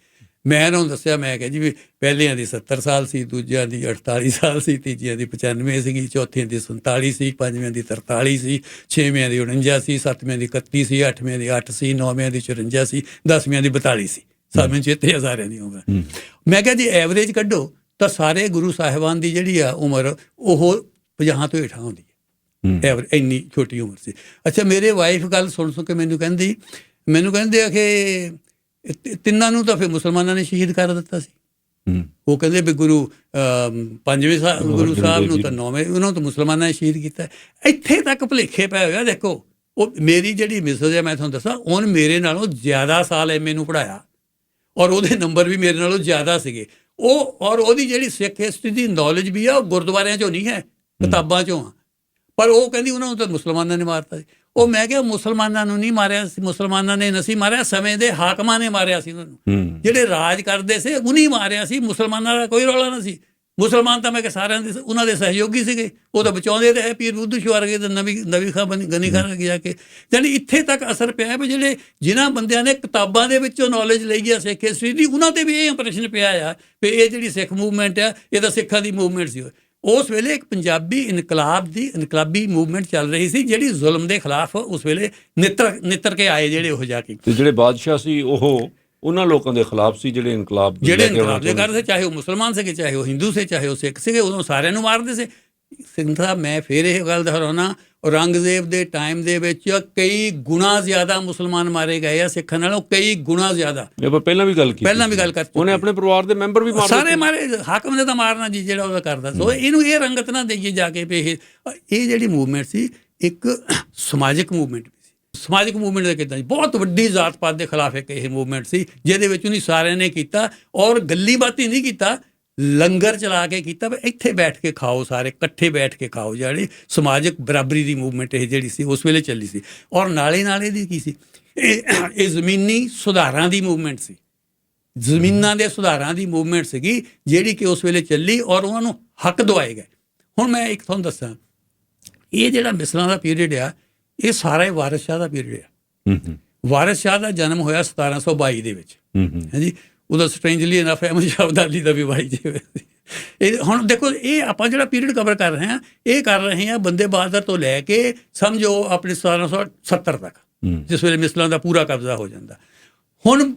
ਮੈਂ ਇਹਨਾਂ ਨੂੰ ਦੱਸਿਆ, ਮੈਂ ਕਿਹਾ ਜੀ ਵੀ ਪਹਿਲਿਆਂ ਦੀ 70 ਸਾਲ ਸੀ, ਦੂਜਿਆਂ ਦੀ 48 ਸਾਲ ਸੀ, ਤੀਜਿਆਂ ਦੀ 95 ਸੀਗੀ, ਚੌਥਿਆਂ ਦੀ 47 ਸੀ, ਪੰਜਵਿਆਂ ਦੀ 43 ਸੀ, ਛੇਵਿਆਂ ਦੀ 49 ਸੀ, ਸੱਤਵਿਆਂ ਦੀ 31 ਸੀ, ਅੱਠਵਿਆਂ ਦੀ 8 ਸੀ, ਨੌਵਿਆਂ ਦੀ 54 ਸੀ, 10ਵਿਆਂ ਦੀ 42 ਸੀ। ਮੈਨੂੰ ਚੇਤੇ ਆ ਸਾਰਿਆਂ ਦੀ ਉਮਰ। ਮੈਂ ਕਿਹਾ ਜੀ ਐਵਰੇਜ ਕੱਢੋ ਤਾਂ ਸਾਰੇ ਗੁਰੂ ਸਾਹਿਬਾਨ ਦੀ ਜਿਹੜੀ ਆ ਉਮਰ ਉਹ 50 ਤੋਂ ਹੇਠਾਂ ਹੁੰਦੀ ਹੈ, ਐਵਰੇਜ ਇੰਨੀ ਛੋਟੀ ਉਮਰ ਸੀ। ਅੱਛਾ, ਮੇਰੇ ਵਾਈਫ ਗੱਲ ਸੁਣ ਕੇ ਮੈਨੂੰ ਕਹਿੰਦੇ ਆ ਕਿ ਤਿੰਨਾਂ ਨੂੰ ਤਾਂ ਫਿਰ ਮੁਸਲਮਾਨਾਂ ਨੇ ਸ਼ਹੀਦ ਕਰ ਦਿੱਤਾ ਸੀ। ਉਹ ਕਹਿੰਦੇ ਵੀ ਪੰਜਵੇਂ ਗੁਰੂ ਸਾਹਿਬ ਨੂੰ ਤਾਂ 9ਵੇਂ, ਉਹਨਾਂ ਨੂੰ ਤਾਂ ਮੁਸਲਮਾਨਾਂ ਨੇ ਸ਼ਹੀਦ ਕੀਤਾ। ਇੱਥੇ ਤੱਕ ਭੁਲੇਖੇ ਪੈ ਹੋਇਆ। ਦੇਖੋ, ਉਹ ਮੇਰੀ ਜਿਹੜੀ ਮਿਸਜ ਹੈ, ਮੈਂ ਤੁਹਾਨੂੰ ਦੱਸਾਂ, ਉਹਨੇ ਮੇਰੇ ਨਾਲੋਂ ਜ਼ਿਆਦਾ ਸਾਲ ਐਮਏ ਨੂੰ ਪੜ੍ਹਾਇਆ, ਔਰ ਉਹਦੇ ਨੰਬਰ ਵੀ ਮੇਰੇ ਨਾਲੋਂ ਜ਼ਿਆਦਾ ਸੀਗੇ। ਔਰ ਉਹਦੀ ਜਿਹੜੀ ਸਿੱਖ ਹਿਸਟਰੀ ਦੀ ਨੌਲੇਜ ਵੀ ਆ, ਉਹ ਗੁਰਦੁਆਰਿਆਂ 'ਚੋਂ ਨਹੀਂ ਹੈ, ਕਿਤਾਬਾਂ 'ਚੋਂ ਆ। ਪਰ ਉਹ ਕਹਿੰਦੀ ਉਹਨਾਂ ਨੂੰ ਤਾਂ ਮੁਸਲਮਾਨਾਂ ਨੇ ਮਾਰਤਾ ਸੀ। ਉਹ ਮੈਂ ਕਿਹਾ ਮੁਸਲਮਾਨਾਂ ਨੂੰ ਨਹੀਂ ਮਾਰਿਆ ਸੀ, ਮੁਸਲਮਾਨਾਂ ਨੇ ਨਹੀਂ ਮਾਰਿਆ, ਸਮੇਂ ਦੇ ਹਾਕਮਾਂ ਨੇ ਮਾਰਿਆ ਸੀ ਉਹਨਾਂ ਨੂੰ, ਜਿਹੜੇ ਰਾਜ ਕਰਦੇ ਸੀ ਉਹਨੇ ਮਾਰਿਆ ਸੀ, ਮੁਸਲਮਾਨਾਂ ਦਾ ਕੋਈ ਰੌਲਾ ਨਹੀਂ ਸੀ। ਮੁਸਲਮਾਨ ਤਾਂ ਮੈਂ ਕਿਹਾ ਸਾਰਿਆਂ ਦੇ ਉਹਨਾਂ ਦੇ ਸਹਿਯੋਗੀ ਸੀਗੇ, ਉਹ ਤਾਂ ਬਚਾਉਂਦੇ ਰਹੇ, ਪੀਰ ਬੁੱਧੂ ਸ਼ੁਆਰ ਗਏ ਤੇ ਨਵੀ ਖਾਂ ਗਨੀ ਖਾਂ ਜਾ ਕੇ। ਯਾਨੀ ਇੱਥੇ ਤੱਕ ਅਸਰ ਪਿਆ ਵੀ ਜਿਨ੍ਹਾਂ ਬੰਦਿਆਂ ਨੇ ਕਿਤਾਬਾਂ ਦੇ ਵਿੱਚੋਂ ਨੌਲੇਜ ਲਈ ਆ ਸਿੱਖ ਹਿਸਟਰੀ ਦੀ, ਉਹਨਾਂ 'ਤੇ ਵੀ ਇਹ ਇੰਪਰੈਸ਼ਨ ਪਿਆ ਆ ਵੀ ਇਹ ਜਿਹੜੀ ਸਿੱਖ ਮੂਵਮੈਂਟ ਆ, ਇਹ ਤਾਂ ਸਿੱਖਾਂ ਦੀ ਮੂਵਮੈਂਟ ਸੀ। ਉਸ ਵੇਲੇ ਇੱਕ ਪੰਜਾਬੀ ਇਨਕਲਾਬੀ ਮੂਵਮੈਂਟ ਚੱਲ ਰਹੀ ਸੀ, ਜਿਹੜੀ ਜ਼ੁਲਮ ਦੇ ਖਿਲਾਫ ਉਸ ਵੇਲੇ ਨਿੱਤਰ ਕੇ ਆਏ ਜਿਹੜੇ ਉਹ ਜਾ ਕੇ। ਤੇ ਜਿਹੜੇ ਬਾਦਸ਼ਾਹ ਸੀ ਉਹ ਉਹਨਾਂ ਲੋਕਾਂ ਦੇ ਖਿਲਾਫ ਸੀ ਜਿਹੜੇ ਇਨਕਲਾਬ ਦੇ ਕਰਦੇ, ਚਾਹੇ ਉਹ ਮੁਸਲਮਾਨ ਸੀਗੇ, ਚਾਹੇ ਉਹ ਹਿੰਦੂ ਸੀ, ਚਾਹੇ ਉਹ ਸਿੱਖ ਸੀਗੇ, ਉਦੋਂ ਸਾਰਿਆਂ ਨੂੰ ਮਾਰਦੇ ਸੀ। ਸਿੰਘ ਸਾਹਿਬ, ਮੈਂ ਫਿਰ ਇਹ ਗੱਲ ਦੁਹਰਾਉਣਾ, ਔਰੰਗਜ਼ੇਬ ਦੇ ਟਾਈਮ ਦੇ ਵਿੱਚ ਕਈ ਗੁਣਾ ਜ਼ਿਆਦਾ ਮੁਸਲਮਾਨ ਮਾਰੇ ਗਏ ਆ ਸਿੱਖਾਂ ਨਾਲੋਂ, ਕਈ ਗੁਣਾ ਜ਼ਿਆਦਾ। ਪਹਿਲਾਂ ਵੀ ਗੱਲ ਕਰ ਉਹਨੇ ਆਪਣੇ ਪਰਿਵਾਰ ਦੇ ਮੈਂਬਰ ਵੀ ਸਾਰੇ ਮਾਰੇ, ਹਾਕਮ ਨੇ ਤਾਂ ਮਾਰਨਾ ਜੀ ਜਿਹੜਾ ਉਹਦਾ ਕਰਦਾ। ਸੋ ਇਹਨੂੰ ਇਹ ਰੰਗਤ ਨਾ ਦੇਈਏ ਜਾ ਕੇ ਵੀ ਇਹ ਜਿਹੜੀ ਮੂਵਮੈਂਟ ਸੀ ਇੱਕ ਸਮਾਜਿਕ ਮੂਵਮੈਂਟ ਵੀ ਸੀ। ਸਮਾਜਿਕ ਮੂਵਮੈਂਟ ਦਾ ਕਿੱਦਾਂ ਬਹੁਤ ਵੱਡੀ ਜ਼ਾਤ ਪਾਤ ਦੇ ਖਿਲਾਫ ਇੱਕ ਇਹ ਮੂਵਮੈਂਟ ਸੀ, ਜਿਹਦੇ ਵਿੱਚ ਉਹਨੇ ਸਾਰਿਆਂ ਨੇ ਕੀਤਾ, ਔਰ ਗੱਲੀ ਬਾਤੀ ਨਹੀਂ ਕੀਤਾ, ਲੰਗਰ ਚਲਾ ਕੇ ਕੀਤਾ। ਇੱਥੇ ਬੈਠ ਕੇ ਖਾਓ, ਸਾਰੇ ਇਕੱਠੇ ਬੈਠ ਕੇ ਖਾਓ। ਜਿਹੜੀ ਸਮਾਜਿਕ ਬਰਾਬਰੀ ਦੀ ਮੂਵਮੈਂਟ ਇਹ ਜਿਹੜੀ ਸੀ ਉਸ ਵੇਲੇ ਚੱਲੀ ਸੀ। ਔਰ ਨਾਲੇ ਦੀ ਕੀ ਸੀ, ਇਹ ਜ਼ਮੀਨੀ ਸੁਧਾਰਾਂ ਦੀ ਮੂਵਮੈਂਟ ਸੀ, ਜ਼ਮੀਨਾਂ ਦੇ ਸੁਧਾਰਾਂ ਦੀ ਮੂਵਮੈਂਟ ਸੀਗੀ ਜਿਹੜੀ ਕਿ ਉਸ ਵੇਲੇ ਚੱਲੀ, ਔਰ ਉਹਨਾਂ ਨੂੰ ਹੱਕ ਦਵਾਏ ਗਏ। ਹੁਣ ਮੈਂ ਇੱਕ ਤੁਹਾਨੂੰ ਦੱਸਾਂ, ਇਹ ਜਿਹੜਾ ਮਿਸਲਾਂ ਦਾ ਪੀਰੀਅਡ ਆ, ਇਹ ਸਾਰਾ ਹੀ ਵਾਰਿਸ ਸ਼ਾਹ ਦਾ ਪੀਰੀਅਡ ਆ। ਵਾਰਿਸ ਸ਼ਾਹ ਦਾ ਜਨਮ ਹੋਇਆ 1722 ਦੇ ਵਿੱਚ, ਹਾਂਜੀ। ਉਹਦਾ ਸਟ੍ਰੇਂਜਲੀ ਇਨਫ ਅਹਿਮਦ ਸ਼ਾਹ ਅਬਦਾਲੀ ਦਾ ਵੀ ਬਾਈ ਜੀ। ਇਹ ਹੁਣ ਦੇਖੋ, ਇਹ ਆਪਾਂ ਜਿਹੜਾ ਪੀਰੀਅਡ ਕਵਰ ਕਰ ਰਹੇ ਹਾਂ, ਇਹ ਕਰ ਰਹੇ ਹਾਂ ਬੰਦੇ ਬਹਾਦਰ ਤੋਂ ਲੈ ਕੇ ਸਮਝੋ ਆਪਣੇ 1770 ਤੱਕ, ਜਿਸ ਵੇਲੇ ਮਿਸਲਾਂ ਦਾ ਪੂਰਾ ਕਬਜ਼ਾ ਹੋ ਜਾਂਦਾ। ਹੁਣ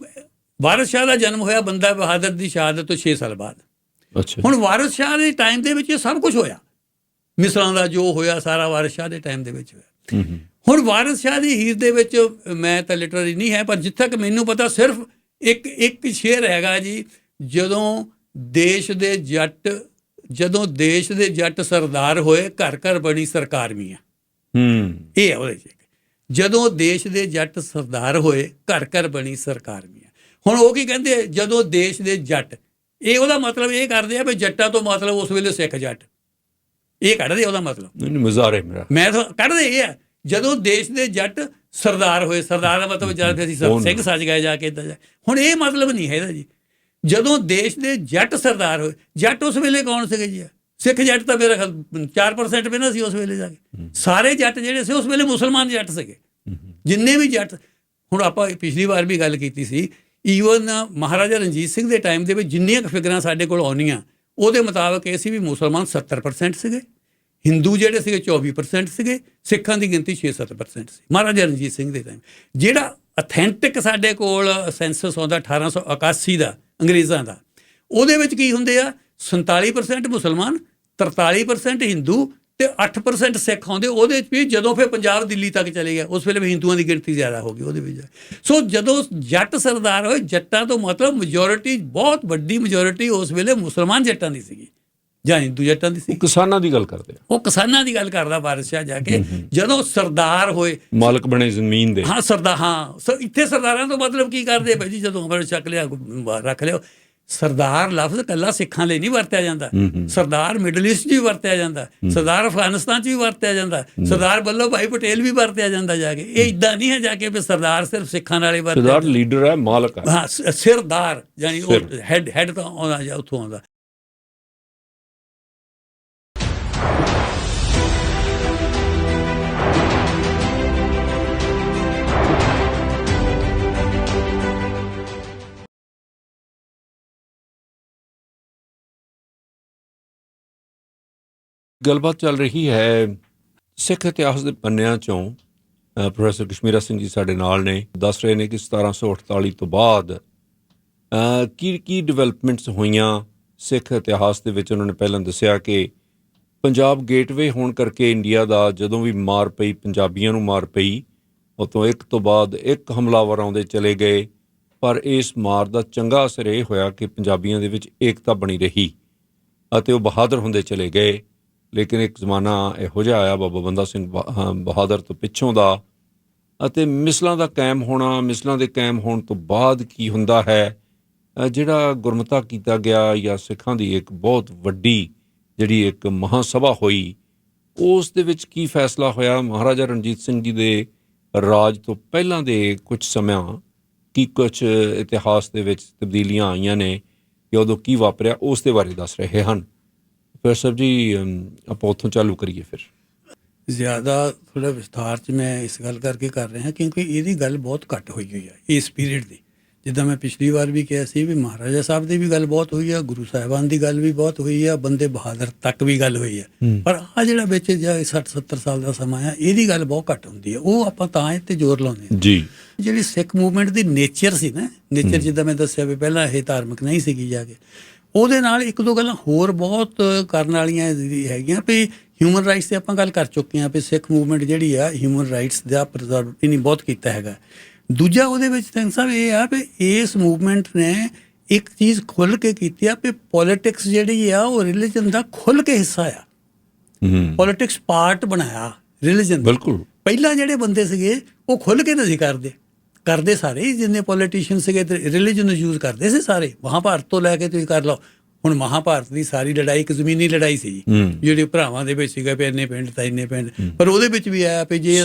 ਵਾਰਿਸ ਸ਼ਾਹ ਦਾ ਜਨਮ ਹੋਇਆ ਬੰਦਾ ਬਹਾਦਰ ਦੀ ਸ਼ਹਾਦਤ ਤੋਂ 6 ਸਾਲ ਬਾਅਦ। ਹੁਣ ਵਾਰਿਸ ਸ਼ਾਹ ਦੇ ਟਾਈਮ ਦੇ ਵਿੱਚ ਇਹ ਸਭ ਕੁਝ ਹੋਇਆ, ਮਿਸਲਾਂ ਦਾ ਜੋ ਹੋਇਆ ਸਾਰਾ ਵਾਰਿਸ ਸ਼ਾਹ ਦੇ ਟਾਈਮ ਦੇ ਵਿੱਚ ਹੋਇਆ। ਹੁਣ ਵਾਰਿਸ ਸ਼ਾਹ ਦੀ ਹੀਰ ਦੇ ਵਿੱਚ, ਮੈਂ ਤਾਂ ਲਿਟਰਰੀ ਨਹੀਂ ਹੈ, ਪਰ ਜਿੱਥੇ ਤੱਕ ਮੈਨੂੰ ਪਤਾ ਸਿਰਫ ਇੱਕ ਸ਼ੇਰ ਹੈਗਾ ਜੀ, ਜਦੋਂ ਦੇਸ਼ ਦੇ ਜੱਟ ਸਰਦਾਰ ਹੋਏ, ਘਰ ਘਰ ਬਣੀ ਸਰਕਾਰ ਮੀਆਂ। ਇਹ ਹੈ ਉਹਦੇ 'ਚ, ਜਦੋਂ ਦੇਸ਼ ਦੇ ਜੱਟ ਸਰਦਾਰ ਹੋਏ, ਘਰ ਘਰ ਬਣੀ ਸਰਕਾਰ ਮੀਆਂ। ਹੁਣ ਉਹ ਕੀ ਕਹਿੰਦੇ, ਜਦੋਂ ਦੇਸ਼ ਦੇ ਜੱਟ, ਇਹ ਉਹਦਾ ਮਤਲਬ ਇਹ ਕਰਦੇ ਆ ਵੀ ਜੱਟਾਂ ਤੋਂ ਮਤਲਬ ਉਸ ਵੇਲੇ ਸਿੱਖ ਜੱਟ, ਇਹ ਕੱਢਦੇ ਉਹਦਾ ਮਤਲਬ। ਮੈਂ ਤਾਂ ਕੱਢਦੇ ਇਹ ਆ, ਜਦੋਂ ਦੇਸ਼ ਦੇ ਜੱਟ ਸਰਦਾਰ ਹੋਏ, ਸਰਦਾਰ ਦਾ ਮਤਲਬ ਜਦ ਅਸੀਂ ਸਿੰਘ ਸੱਜ ਗਏ ਜਾ ਕੇ ਇੱਦਾਂ। ਹੁਣ ਇਹ ਮਤਲਬ ਨਹੀਂ ਹੈ ਇਹਦਾ ਜੀ। ਜਦੋਂ ਦੇਸ਼ ਦੇ ਜੱਟ ਸਰਦਾਰ ਹੋਏ, ਜੱਟ ਉਸ ਵੇਲੇ ਕੌਣ ਸੀਗੇ ਜੀ? ਸਿੱਖ ਜੱਟ ਤਾਂ ਮੇਰਾ ਖਿਆਲ 4% ਵੀ ਨਾ ਸੀ ਉਸ ਵੇਲੇ ਜਾ ਕੇ। ਸਾਰੇ ਜੱਟ ਜਿਹੜੇ ਸੀ ਉਸ ਵੇਲੇ ਮੁਸਲਮਾਨ ਜੱਟ ਸੀਗੇ। ਜਿੰਨੇ ਵੀ ਜੱਟ, ਹੁਣ ਆਪਾਂ ਪਿਛਲੀ ਵਾਰ ਵੀ ਗੱਲ ਕੀਤੀ ਸੀ, ਈਵਨ ਮਹਾਰਾਜਾ ਰਣਜੀਤ ਸਿੰਘ ਦੇ ਟਾਈਮ ਦੇ ਵਿੱਚ ਜਿੰਨੀਆਂ ਕੁ ਫਿਗਰਾਂ ਸਾਡੇ ਕੋਲ ਆਉਣੀਆਂ, ਉਹਦੇ ਮੁਤਾਬਕ ਇਹ ਸੀ ਵੀ ਮੁਸਲਮਾਨ 70% ਸੀਗੇ, ਹਿੰਦੂ ਜਿਹੜੇ ਸੀਗੇ 24% ਸੀਗੇ, ਸਿੱਖਾਂ ਦੀ ਗਿਣਤੀ 6-7% ਸੀ ਮਹਾਰਾਜਾ ਰਣਜੀਤ ਸਿੰਘ ਦੇ ਟਾਈਮ। ਜਿਹੜਾ ਅਥੈਂਟਿਕ ਸਾਡੇ ਕੋਲ ਸੈਂਸਸ ਆਉਂਦਾ 1881 ਦਾ ਅੰਗਰੇਜ਼ਾਂ ਦਾ, ਉਹਦੇ ਵਿੱਚ ਕੀ ਹੁੰਦੇ ਆ? 47% ਮੁਸਲਮਾਨ, 43% ਹਿੰਦੂ ਤੇ 8% ਸਿੱਖ ਆਉਂਦੇ। ਉਹਦੇ ਵਿੱਚ ਵੀ ਜਦੋਂ ਫਿਰ ਪੰਜਾਬ ਦਿੱਲੀ ਤੱਕ ਚਲੇ ਗਿਆ, ਉਸ ਵੇਲੇ ਵੀ ਹਿੰਦੂਆਂ ਦੀ ਗਿਣਤੀ ਜ਼ਿਆਦਾ ਹੋ ਗਈ ਉਹਦੇ ਵਿੱਚ। ਸੋ ਜਦੋਂ ਜੱਟ ਸਰਦਾਰ ਹੋਏ, ਜੱਟਾਂ ਤੋਂ ਮਤਲਬ ਮੈਜੋਰਿਟੀ, ਬਹੁਤ ਵੱਡੀ ਮੈਜੋਰਿਟੀ ਉਸ ਵੇਲੇ ਮੁਸਲਮਾਨ ਜੱਟਾਂ ਦੀ ਸੀਗੀ ਜਾਂ ਹਿੰਦੂ ਜੱਟਾਂ ਦੀ ਸੀ। ਕਿਸਾਨਾਂ ਦੀ ਗੱਲ ਕਰਦੇ ਆ, ਉਹ ਕਿਸਾਨਾਂ ਦੀ ਗੱਲ ਕਰਦਾ ਵਾਰਿਸ ਸ਼ਾਹ ਜਾ ਕੇ। ਜਦੋਂ ਸਰਦਾਰ ਹੋਏ, ਮਾਲਕ ਬਣੇ ਜ਼ਮੀਨ ਦੇ। ਹਾਂ ਸਰਦਾਰ, ਹਾਂ ਇੱਥੇ ਸਰਦਾਰਾਂ ਤੋਂ ਮਤਲਬ ਕੀ ਕਰਦੇ ਭਾਈ ਜੀ? ਜਦੋਂ ਅਮਰ ਛਕ ਲਿਆ, ਰੱਖ ਲਿਓ। ਸਰਦਾਰ ਲਫ਼ਜ਼ ਇਕੱਲਾ ਸਿੱਖਾਂ ਲਈ ਨਹੀਂ ਵਰਤਿਆ ਜਾਂਦਾ। ਸਰਦਾਰ ਮਿਡਲ ਈਸਟ 'ਚ ਵੀ ਵਰਤਿਆ ਜਾਂਦਾ, ਸਰਦਾਰ ਅਫਗਾਨਿਸਤਾਨ 'ਚ ਵੀ ਵਰਤਿਆ ਜਾਂਦਾ, ਸਰਦਾਰ ਵੱਲਭ ਭਾਈ ਪਟੇਲ ਵੀ ਵਰਤਿਆ ਜਾਂਦਾ ਜਾ ਕੇ। ਇਹ ਇੱਦਾਂ ਨਹੀਂ ਹੈ ਜਾ ਕੇ ਵੀ ਸਰਦਾਰ ਸਿਰਫ ਸਿੱਖਾਂ ਨਾਲ ਹੀ ਵਰਤਿਆ। ਸਰਦਾਰ ਲੀਡਰ ਹੈ, ਮਾਲਕ ਹੈ। ਹਾਂ, ਸਿਰਦਾਰ ਯਾਨੀ ਉਹ ਹੈਡ ਤਾਂ ਆਉਂਦਾ ਜਾਂ ਉੱਥੋਂ ਆਉਂਦਾ। ਗੱਲਬਾਤ ਚੱਲ ਰਹੀ ਹੈ ਸਿੱਖ ਇਤਿਹਾਸ ਦੇ ਪੰਨਿਆਂ 'ਚੋਂ। ਪ੍ਰੋਫੈਸਰ ਕਸ਼ਮੀਰਾ ਸਿੰਘ ਜੀ ਸਾਡੇ ਨਾਲ ਨੇ, ਦੱਸ ਰਹੇ ਨੇ ਕਿ 1748 ਤੋਂ ਬਾਅਦ ਕੀ ਡਿਵੈਲਪਮੈਂਟਸ ਹੋਈਆਂ ਸਿੱਖ ਇਤਿਹਾਸ ਦੇ ਵਿੱਚ। ਉਹਨਾਂ ਨੇ ਪਹਿਲਾਂ ਦੱਸਿਆ ਕਿ ਪੰਜਾਬ ਗੇਟਵੇ ਹੋਣ ਕਰਕੇ ਇੰਡੀਆ ਦਾ ਜਦੋਂ ਵੀ ਮਾਰ ਪਈ, ਪੰਜਾਬੀਆਂ ਨੂੰ ਮਾਰ ਪਈ, ਉਤੋਂ ਇੱਕ ਤੋਂ ਬਾਅਦ ਇੱਕ ਹਮਲਾਵਰ ਆਉਂਦੇ ਚਲੇ ਗਏ। ਪਰ ਇਸ ਮਾਰ ਦਾ ਚੰਗਾ ਅਸਰ ਇਹ ਹੋਇਆ ਕਿ ਪੰਜਾਬੀਆਂ ਦੇ ਵਿੱਚ ਏਕਤਾ ਬਣੀ ਰਹੀ ਅਤੇ ਉਹ ਬਹਾਦਰ ਹੁੰਦੇ ਚਲੇ ਗਏ। ਲੇਕਿਨ ਇੱਕ ਜ਼ਮਾਨਾ ਇਹੋ ਜਿਹਾ ਆਇਆ ਬਾਬਾ ਬੰਦਾ ਸਿੰਘ ਬਹਾਦਰ ਤੋਂ ਪਿੱਛੋਂ ਦਾ, ਅਤੇ ਮਿਸਲਾਂ ਦਾ ਕਾਇਮ ਹੋਣਾ। ਮਿਸਲਾਂ ਦੇ ਕਾਇਮ ਹੋਣ ਤੋਂ ਬਾਅਦ ਕੀ ਹੁੰਦਾ ਹੈ, ਜਿਹੜਾ ਗੁਰਮਤਾ ਕੀਤਾ ਗਿਆ ਜਾਂ ਸਿੱਖਾਂ ਦੀ ਇੱਕ ਬਹੁਤ ਵੱਡੀ ਜਿਹੜੀ ਇੱਕ ਮਹਾਸਭਾ ਹੋਈ, ਉਸ ਦੇ ਵਿੱਚ ਕੀ ਫੈਸਲਾ ਹੋਇਆ? ਮਹਾਰਾਜਾ ਰਣਜੀਤ ਸਿੰਘ ਜੀ ਦੇ ਰਾਜ ਤੋਂ ਪਹਿਲਾਂ ਦੇ ਕੁਝ ਸਮਾਂ ਕੀ ਕੁਝ ਇਤਿਹਾਸ ਦੇ ਵਿੱਚ ਤਬਦੀਲੀਆਂ ਆਈਆਂ ਨੇ ਕਿ ਉਦੋਂ ਕੀ ਵਾਪਰਿਆ, ਉਸ ਦੇ ਬਾਰੇ ਦੱਸ ਰਹੇ ਹਨ। ਪ੍ਰੋਫੈਸਰ ਜੀ, ਆਪਾਂ ਉੱਥੋਂ ਚਾਲੂ ਕਰੀਏ। ਫਿਰ ਜ਼ਿਆਦਾ ਥੋੜ੍ਹਾ ਵਿਸਥਾਰ 'ਚ ਮੈਂ ਇਸ ਗੱਲ ਕਰਕੇ ਕਰ ਰਿਹਾ ਕਿਉਂਕਿ ਇਹਦੀ ਗੱਲ ਬਹੁਤ ਘੱਟ ਹੋਈ ਹੈ ਇਸ ਪੀਰੀਅਡ ਦੀ। ਜਿੱਦਾਂ ਮੈਂ ਪਿਛਲੀ ਵਾਰ ਵੀ ਕਿਹਾ ਸੀ ਵੀ ਮਹਾਰਾਜਾ ਸਾਹਿਬ ਦੀ ਵੀ ਗੱਲ ਬਹੁਤ ਹੋਈ ਆ, ਗੁਰੂ ਸਾਹਿਬਾਨ ਦੀ ਗੱਲ ਵੀ ਬਹੁਤ ਹੋਈ ਆ, ਬੰਦੇ ਬਹਾਦਰ ਤੱਕ ਵੀ ਗੱਲ ਹੋਈ ਆ। ਪਰ ਆਹ ਜਿਹੜਾ ਵਿੱਚ 60-70 ਸਾਲ ਦਾ ਸਮਾਂ ਆ, ਇਹਦੀ ਗੱਲ ਬਹੁਤ ਘੱਟ ਹੁੰਦੀ ਆ। ਉਹ ਆਪਾਂ ਤਾਂ ਇਹ 'ਤੇ ਜ਼ੋਰ ਲਾਉਂਦੇ ਹਾਂ ਜੀ। ਜਿਹੜੀ ਸਿੱਖ ਮੂਵਮੈਂਟ ਦੀ ਨੇਚਰ ਸੀ ਨਾ, ਨੇਚਰ ਜਿੱਦਾਂ ਮੈਂ ਦੱਸਿਆ ਵੀ ਪਹਿਲਾਂ ਇਹ ਧਾਰਮਿਕ ਨਹੀਂ ਸੀਗੀ ਜਾ ਕੇ, ਉਹਦੇ ਨਾਲ ਇੱਕ ਦੋ ਗੱਲਾਂ ਹੋਰ ਬਹੁਤ ਕਰਨ ਵਾਲੀਆਂ ਹੈਗੀਆਂ ਵੀ ਹਿਊਮਨ ਰਾਈਟਸ 'ਤੇ ਆਪਾਂ ਗੱਲ ਕਰ ਚੁੱਕੇ ਹਾਂ ਵੀ ਸਿੱਖ ਮੂਵਮੈਂਟ ਜਿਹੜੀ ਆ ਹਿਊਮਨ ਰਾਈਟਸ ਦਾ ਪ੍ਰੀਜ਼ਰਵ ਇਹਨੇ ਬਹੁਤ ਕੀਤਾ ਹੈਗਾ। ਦੂਜਾ ਉਹਦੇ ਵਿੱਚ ਤਾਂ ਸਾਹਿਬ ਇਹ ਆ ਵੀ ਇਸ ਮੂਵਮੈਂਟ ਨੇ ਇੱਕ ਚੀਜ਼ ਖੁੱਲ੍ਹ ਕੇ ਕੀਤੀ ਆ ਵੀ ਪੋਲੀਟਿਕਸ ਜਿਹੜੀ ਆ ਉਹ ਰਿਲੀਜਨ ਦਾ ਖੁੱਲ੍ਹ ਕੇ ਹਿੱਸਾ ਆ। ਪੋਲੀਟਿਕਸ ਪਾਰਟ ਬਣਾਇਆ ਰਿਲੀਜਨ। ਬਿਲਕੁਲ। ਪਹਿਲਾਂ ਜਿਹੜੇ ਬੰਦੇ ਸੀਗੇ ਉਹ ਖੁੱਲ੍ਹ ਕੇ ਨਹੀਂ ਕਰਦੇ ਸਾਰੇ ਜਿੰਨੇ ਪੋਲੀਟੀਸ਼ੀਅਨ ਸੀਗੇ ਤੇ ਰਿਲੀਜਨ ਨੂੰ ਯੂਜ਼ ਕਰਦੇ ਸੀ ਸਾਰੇ। ਮਹਾਭਾਰਤ ਤੋਂ ਲੈ ਕੇ ਤੁਸੀਂ ਕਰ ਲਓ, ਹੁਣ ਮਹਾਭਾਰਤ ਦੀ ਸਾਰੀ ਲੜਾਈ ਇੱਕ ਜ਼ਮੀਨੀ ਲੜਾਈ ਸੀ ਜਿਹੜੀ ਭਰਾਵਾਂ ਦੇ ਵਿੱਚ ਸੀਗਾ ਵੀ ਇੰਨੇ ਪਿੰਡ ਤਾਂ ਇੰਨੇ ਪਿੰਡ, ਪਰ ਉਹਦੇ ਵਿੱਚ ਵੀ ਆਇਆ ਵੀ ਜੇ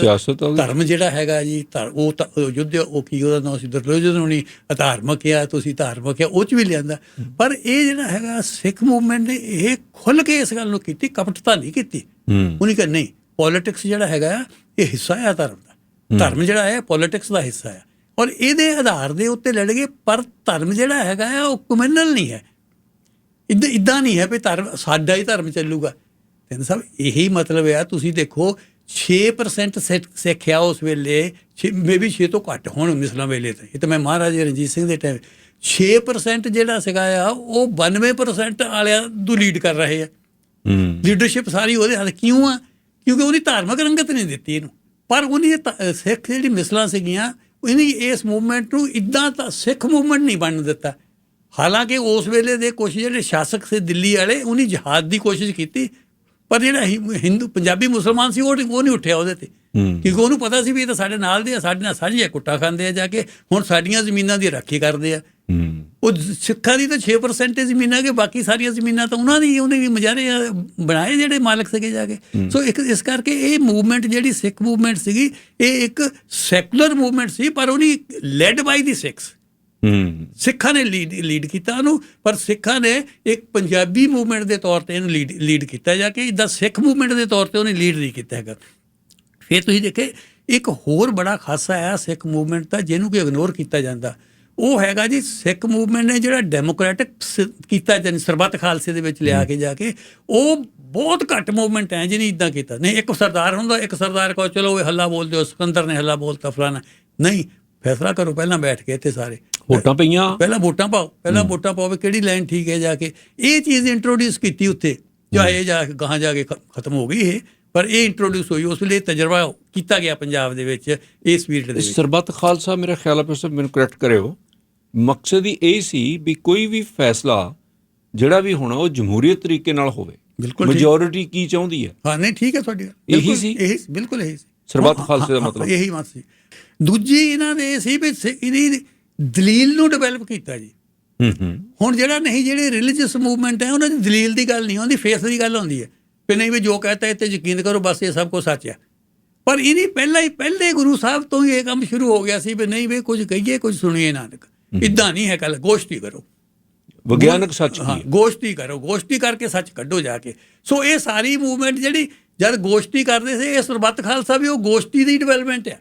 ਧਰਮ ਜਿਹੜਾ ਹੈਗਾ ਜੀ ਉਹ ਯੁੱਧ ਉਹ ਕੀ ਉਹਦਾ ਨਾਂ ਸੀ ਦੁਰਯੋਧਨ ਹੋਣੀ, ਅਧਾਰਮਿਕ ਆ ਤੁਸੀਂ ਧਾਰਮਿਕ ਆ, ਉਹ 'ਚ ਵੀ ਲਿਆਂਦਾ। ਪਰ ਇਹ ਜਿਹੜਾ ਹੈਗਾ ਸਿੱਖ ਮੂਵਮੈਂਟ ਨੇ ਇਹ ਖੁੱਲ੍ਹ ਕੇ ਇਸ ਗੱਲ ਨੂੰ ਕੀਤੀ, ਕਪਟਤਾ ਨਹੀਂ ਕੀਤੀ। ਉਹਨੇ ਕਿਹਾ ਨਹੀਂ, ਪੋਲੀਟਿਕਸ ਜਿਹੜਾ ਹੈਗਾ ਇਹ ਹਿੱਸਾ ਆ ਧਰਮ ਦਾ, ਧਰਮ ਜਿਹੜਾ ਹੈ ਪੋਲੀਟਿਕਸ ਦਾ ਹਿੱਸਾ ਆ ਔਰ ਇਹਦੇ ਆਧਾਰ ਦੇ ਉੱਤੇ ਲੜ ਗਏ। ਪਰ ਧਰਮ ਜਿਹੜਾ ਹੈਗਾ ਆ ਉਹ ਕਮਿਊਨਲ ਨਹੀਂ ਹੈ, ਇੱਦਾਂ ਨਹੀਂ ਹੈ ਵੀ ਧਰਮ ਸਾਡਾ ਹੀ ਧਰਮ ਚੱਲੂਗਾ। ਤੇ ਸਭ ਇਹੀ ਮਤਲਬ ਆ। ਤੁਸੀਂ ਦੇਖੋ 6% ਸਿੱਖ ਆ ਉਸ ਵੇਲੇ, ਮੇਬੀ 6 ਤੋਂ ਘੱਟ ਹੋਣ ਮਿਸਲਾਂ ਵੇਲੇ ਤੇ। ਇਹ ਤਾਂ ਮੈਂ ਮਹਾਰਾਜਾ ਰਣਜੀਤ ਸਿੰਘ ਦੇ ਟਾਈਮ 6% ਜਿਹੜਾ ਸੀਗਾ ਆ ਉਹ 92% ਵਾਲਿਆਂ ਨੂੰ ਲੀਡ ਕਰ ਰਹੇ ਆ। ਲੀਡਰਸ਼ਿਪ ਸਾਰੀ ਉਹਦੇ ਹੱਥ। ਕਿਉਂ ਆ? ਕਿਉਂਕਿ ਉਹਦੀ ਧਾਰਮਿਕ ਰੰਗਤ ਨਹੀਂ ਦਿੱਤੀ ਇਹਨੂੰ। ਪਰ ਉਹਨੇ ਸਿੱਖ ਜਿਹੜੀ ਮਿਸਲਾਂ ਸੀਗੀਆਂ ਇਹਨੇ ਇਸ ਮੂਵਮੈਂਟ ਨੂੰ ਇੱਦਾਂ ਤਾਂ ਸਿੱਖ ਮੂਵਮੈਂਟ ਨਹੀਂ ਬਣਨ ਦਿੱਤਾ। ਹਾਲਾਂਕਿ ਉਸ ਵੇਲੇ ਦੇ ਕੁਛ ਜਿਹੜੇ ਸ਼ਾਸਕ ਸੀ ਦਿੱਲੀ ਵਾਲੇ, ਉਹਨੇ ਜਹਾਦ ਦੀ ਕੋਸ਼ਿਸ਼ ਕੀਤੀ, ਪਰ ਜਿਹੜਾ ਹਿੰਦੂ ਪੰਜਾਬੀ ਮੁਸਲਮਾਨ ਸੀ ਉਹ ਨਹੀਂ ਉੱਠਿਆ ਉਹਦੇ 'ਤੇ, ਕਿਉਂਕਿ ਉਹਨੂੰ ਪਤਾ ਸੀ ਵੀ ਇਹ ਤਾਂ ਸਾਡੇ ਨਾਲ ਦੇ ਆ, ਸਾਡੇ ਨਾਲ ਸਾਂਝੀਆਂ ਕੁੱਟਾਂ ਖਾਂਦੇ ਆ ਜਾ ਕੇ, ਹੁਣ ਸਾਡੀਆਂ ਜ਼ਮੀਨਾਂ ਦੀ ਰਾਖੀ ਕਰਦੇ ਆ। ਉਹ ਸਿੱਖਾਂ ਦੀ ਤਾਂ 6% ਜ਼ਮੀਨਾਂ ਕਿ ਬਾਕੀ ਸਾਰੀਆਂ ਜ਼ਮੀਨਾਂ ਤਾਂ ਉਹਨਾਂ ਦੀ, ਉਹਨੇ ਵੀ ਮੁਜ਼ਾਹਰੇ ਬਣਾਏ ਜਿਹੜੇ ਮਾਲਕ ਸੀਗੇ ਜਾ ਕੇ। ਸੋ ਇਸ ਕਰਕੇ ਇਹ ਮੂਵਮੈਂਟ ਜਿਹੜੀ ਸਿੱਖ ਮੂਵਮੈਂਟ ਸੀਗੀ ਇਹ ਇੱਕ ਸੈਕੂਲਰ ਮੂਵਮੈਂਟ ਸੀ, ਪਰ ਉਹਨੇ ਲੈਡ ਬਾਈ ਦੀ ਸਿੱਖਸ। ਸਿੱਖਾਂ ਨੇ ਲੀਡ ਕੀਤਾ ਉਹਨੂੰ, ਪਰ ਸਿੱਖਾਂ ਨੇ ਇੱਕ ਪੰਜਾਬੀ ਮੂਵਮੈਂਟ ਦੇ ਤੌਰ ਤੇ ਇਹਨੂੰ ਲੀਡ ਕੀਤਾ ਜਾ ਕੇ, ਇੱਦਾਂ ਸਿੱਖ ਮੂਵਮੈਂਟ ਦੇ ਤੌਰ ਤੇ ਉਹਨੇ ਲੀਡ ਨਹੀਂ ਕੀਤਾ ਹੈਗਾ। ਫਿਰ ਤੁਸੀਂ ਦੇਖੇ ਇੱਕ ਹੋਰ ਬੜਾ ਖਾਸਾ ਆ ਸਿੱਖ ਮੂਵਮੈਂਟ ਦਾ ਜਿਹਨੂੰ ਕਿ ਇਗਨੋਰ ਕੀਤਾ ਜਾਂਦਾ, ਉਹ ਹੈਗਾ ਜੀ ਸਿੱਖ ਮੂਵਮੈਂਟ ਨੇ ਜਿਹੜਾ ਡੈਮੋਕ੍ਰੈਟਿਕ ਕੀਤਾ ਜਾਨੀ ਸਰਬੱਤ ਖਾਲਸੇ ਦੇ ਵਿੱਚ ਲਿਆ ਕੇ ਜਾ ਕੇ, ਉਹ ਬਹੁਤ ਘੱਟ ਮੂਵਮੈਂਟ ਹੈ ਜਿਹਨੇ ਇੱਦਾਂ ਕੀਤਾ। ਨਹੀਂ ਇੱਕ ਸਰਦਾਰ ਹੁੰਦਾ, ਇੱਕ ਸਰਦਾਰ ਕਹੋ ਚਲੋ ਇਹ ਹੱਲਾ ਬੋਲ ਦਿਓ, ਸਿਕੰਦਰ ਨੇ ਹੱਲਾ ਬੋਲਤਾ ਫਲਾਣਾ, ਨਹੀਂ ਫੈਸਲਾ ਕਰੋ ਪਹਿਲਾਂ ਬੈਠ ਕੇ ਇੱਥੇ ਸਾਰੇ, ਵੋਟਾਂ ਪਈਆਂ, ਪਹਿਲਾਂ ਵੋਟਾਂ ਪਾਓ, ਪਹਿਲਾਂ ਵੋਟਾਂ ਪਾਓ ਵੀ ਕਿਹੜੀ ਲਾਈਨ ਠੀਕ ਹੈ ਜਾ ਕੇ। ਇਹ ਚੀਜ਼ ਇੰਟਰੋਡਿਊਸ ਕੀਤੀ ਉੱਥੇ, ਚਾਹੇ ਜਾ ਕੇ ਗਾਹਾਂ ਜਾ ਕੇ ਖਤਮ ਹੋ ਗਈ ਇਹ, ਪਰ ਇਹ ਇੰਟਰੋਡਿਊਸ ਹੋਈ, ਉਸ ਵੇਲੇ ਤਜਰਬਾ ਕੀਤਾ ਗਿਆ ਪੰਜਾਬ ਦੇ ਵਿੱਚ ਇਸ ਪੀਰੀਅਡ ਦੇ ਵਿੱਚ। ਸਰਬੱਤ ਖਾਲਸਾ ਮੇਰਾ ਖਿਆਲ ਹੈ ਸਰ ਮੈਨੂੰ ਕਰੈਕਟ ਕਰਿਓ, ਮਕਸਦ ਹੀ ਇਹ ਸੀ ਵੀ ਕੋਈ ਵੀ ਫੈਸਲਾ ਜਿਹੜਾ ਵੀ ਹੋਣਾ ਉਹ ਜਮਹੂਰੀਅਤ ਤਰੀਕੇ ਨਾਲ ਹੋਵੇ। ਬਿਲਕੁਲ ਮੈਜੋਰਿਟੀ ਕੀ ਚਾਹੁੰਦੀ ਹੈ, ਹਾਂ ਨਹੀਂ ਠੀਕ ਹੈ ਤੁਹਾਡੀ ਇਹੀ ਸੀ, ਇਹੀ ਬਿਲਕੁਲ ਇਹੀ ਸੀ ਸਰਬੱਤ ਖਾਲਸੇ ਦਾ ਮਤਲਬ ਇਹੀ ਮਤ ਸੀ। ਦੂਜੀ ਇਹਨਾਂ ਦੇ ਇਹ ਸੀ ਵੀ ਇਹਦੀ ਦਲੀਲ ਨੂੰ ਡਿਵੈਲਪ ਕੀਤਾ ਜੀ। ਹੁਣ ਜਿਹੜਾ ਨਹੀਂ ਜਿਹੜੇ ਰਿਲੀਜੀਅਸ ਮੂਵਮੈਂਟ ਹੈ ਉਹਨਾਂ ਦੀ ਦਲੀਲ ਦੀ ਗੱਲ ਨਹੀਂ ਆਉਂਦੀ, ਫੇਥ ਦੀ ਗੱਲ ਆਉਂਦੀ ਹੈ ਵੀ ਨਹੀਂ ਵੀ ਜੋ ਕਹਤਾ ਇਹ 'ਤੇ ਯਕੀਨ ਕਰੋ ਬਸ ਇਹ ਸਭ ਕੁਝ ਸੱਚ ਹੈ। ਪਰ ਇਹਦੀ ਪਹਿਲੇ ਗੁਰੂ ਸਾਹਿਬ ਤੋਂ ਹੀ ਇਹ ਕੰਮ ਸ਼ੁਰੂ ਹੋ ਗਿਆ ਸੀ ਵੀ ਨਹੀਂ ਵੀ ਕੁਝ ਕਹੀਏ ਕੁਝ ਸੁਣੀਏ ਨਾ, ਇੱਦਾਂ ਨਹੀਂ ਹੈ, ਕੱਲ ਗੋਸ਼ਟੀ ਕਰੋ, ਵਿਗਿਆਨਕ ਸੱਚ ਹਾਂ ਗੋਸ਼ਟੀ ਕਰੋ, ਗੋਸ਼ਟੀ ਕਰਕੇ ਸੱਚ ਕੱਢੋ ਜਾ ਕੇ। ਸੋ ਇਹ ਸਾਰੀ ਮੂਵਮੈਂਟ ਜਿਹੜੀ ਜਦ ਗੋਸ਼ਟੀ ਕਰਦੇ ਸੀ, ਇਹ ਸਰਬੱਤ ਖਾਲਸਾ ਵੀ ਉਹ ਗੋਸ਼ਟੀ ਦੀ ਡਿਵੈਲਪਮੈਂਟ ਹੈ।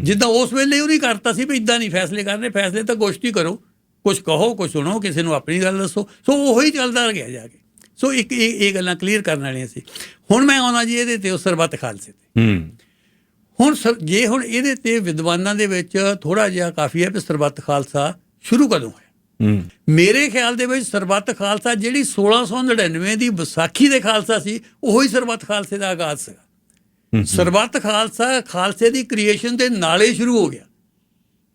ਜਿੱਦਾਂ ਉਸ ਵੇਲੇ ਉਹ ਨਹੀਂ ਕਰਤਾ ਸੀ ਵੀ ਇੱਦਾਂ ਨਹੀਂ ਫੈਸਲੇ ਕਰਨੇ, ਫੈਸਲੇ ਤਾਂ ਗੋਸ਼ਟੀ ਕਰੋ, ਕੁਝ ਕਹੋ ਕੁਝ ਸੁਣੋ, ਕਿਸੇ ਨੂੰ ਆਪਣੀ ਗੱਲ ਦੱਸੋ। ਸੋ ਉਹੀ ਚੱਲਦਾ ਗਿਆ ਜਾ ਕੇ। ਸੋ ਇੱਕ ਇਹ ਗੱਲਾਂ ਕਲੀਅਰ ਕਰਨ ਵਾਲੀਆਂ ਸੀ। ਹੁਣ ਮੈਂ ਆਉਣਾ ਜੀ ਇਹਦੇ ਤੇ, ਉਹ ਸਰਬੱਤ ਖਾਲਸੇ ਤੇ। ਹੁਣ ਹੁਣ ਇਹਦੇ ਤੇ ਵਿਦਵਾਨਾਂ ਦੇ ਵਿੱਚ ਥੋੜਾ ਜਿਹਾ ਕਾਫੀ ਹੈ ਵੀ ਸਰਬੱਤ ਖਾਲਸਾ ਸ਼ੁਰੂ ਕਦੋਂ ਹੋਇਆ। ਮੇਰੇ ਖਿਆਲ ਦੇ ਵਿੱਚ ਸਰਬੱਤ ਖਾਲਸਾ ਜਿਹੜੀ 1699 ਦੀ ਵਿਸਾਖੀ ਦੇ ਖਾਲਸਾ ਸੀ, ਉਹੀ ਸਰਬੱਤ ਖਾਲਸੇ ਦਾ ਆਗਾਜ਼ ਸੀਗਾ। ਸਰਬੱਤ ਖਾਲਸਾ ਖਾਲਸੇ ਦੀ ਕ੍ਰੀਏਸ਼ਨ ਦੇ ਨਾਲੇ ਸ਼ੁਰੂ ਹੋ ਗਿਆ,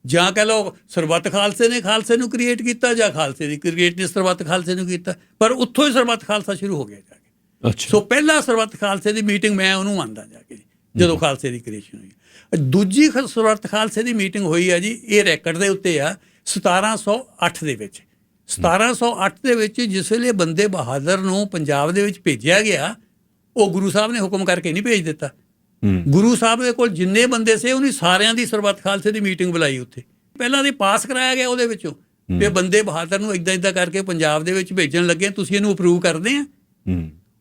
ਜਾਂ ਕਹਿ ਲਓ ਸਰਬੱਤ ਖਾਲਸੇ ਨੇ ਖਾਲਸੇ ਨੂੰ ਕ੍ਰੀਏਟ ਕੀਤਾ, ਜਾਂ ਖਾਲਸੇ ਦੀ ਕ੍ਰੀਏਟ ਨੇ ਸਰਬੱਤ ਖਾਲਸੇ ਨੂੰ ਕੀਤਾ, ਪਰ ਉੱਥੋਂ ਹੀ ਸਰਬੱਤ ਖਾਲਸਾ ਸ਼ੁਰੂ ਹੋ ਗਿਆ ਜਾ ਕੇ। ਸੋ ਪਹਿਲਾ ਸਰਬੱਤ ਖਾਲਸੇ ਦੀ ਮੀਟਿੰਗ ਮੈਂ ਉਹਨੂੰ ਮੰਨਦਾ ਜਾ ਕੇ, ਜਦੋਂ ਖਾਲਸੇ ਦੀ ਕ੍ਰੀਏਸ਼ਨ ਹੋਈ। ਦੂਜੀ ਸਰਬੱਤ ਖਾਲਸੇ ਦੀ ਮੀਟਿੰਗ ਹੋਈ ਆ ਜੀ, ਇਹ ਰੈਕਡ ਦੇ ਉੱਤੇ ਆ 1708 ਦੇ ਵਿੱਚ। 1708 ਦੇ ਵਿੱਚ ਜਿਸ ਵੇਲੇ ਬੰਦੇ ਬਹਾਦਰ ਨੂੰ ਪੰਜਾਬ ਦੇ ਵਿੱਚ ਭੇਜਿਆ ਗਿਆ, ਉਹ ਗੁਰੂ ਸਾਹਿਬ ਨੇ ਹੁਕਮ ਕਰਕੇ ਨਹੀਂ ਭੇਜ ਦਿੱਤਾ। ਗੁਰੂ ਸਾਹਿਬ ਦੇ ਕੋਲ ਜਿੰਨੇ ਬੰਦੇ ਸੀ ਉਹਨੇ ਸਾਰਿਆਂ ਦੀ ਸਰਬੱਤ ਖਾਲਸੇ ਦੀ ਮੀਟਿੰਗ ਬੁਲਾਈ ਉੱਥੇ, ਪਹਿਲਾਂ ਦੇ ਪਾਸ ਕਰਾਇਆ ਗਿਆ ਉਹਦੇ ਵਿੱਚੋਂ ਵੀ ਬੰਦੇ ਬਹਾਦਰ ਨੂੰ ਇੱਦਾਂ ਕਰਕੇ ਪੰਜਾਬ ਦੇ ਵਿੱਚ ਭੇਜਣ ਲੱਗੇ, ਤੁਸੀਂ ਇਹਨੂੰ ਅਪਰੂਵ ਕਰਦੇ ਆ।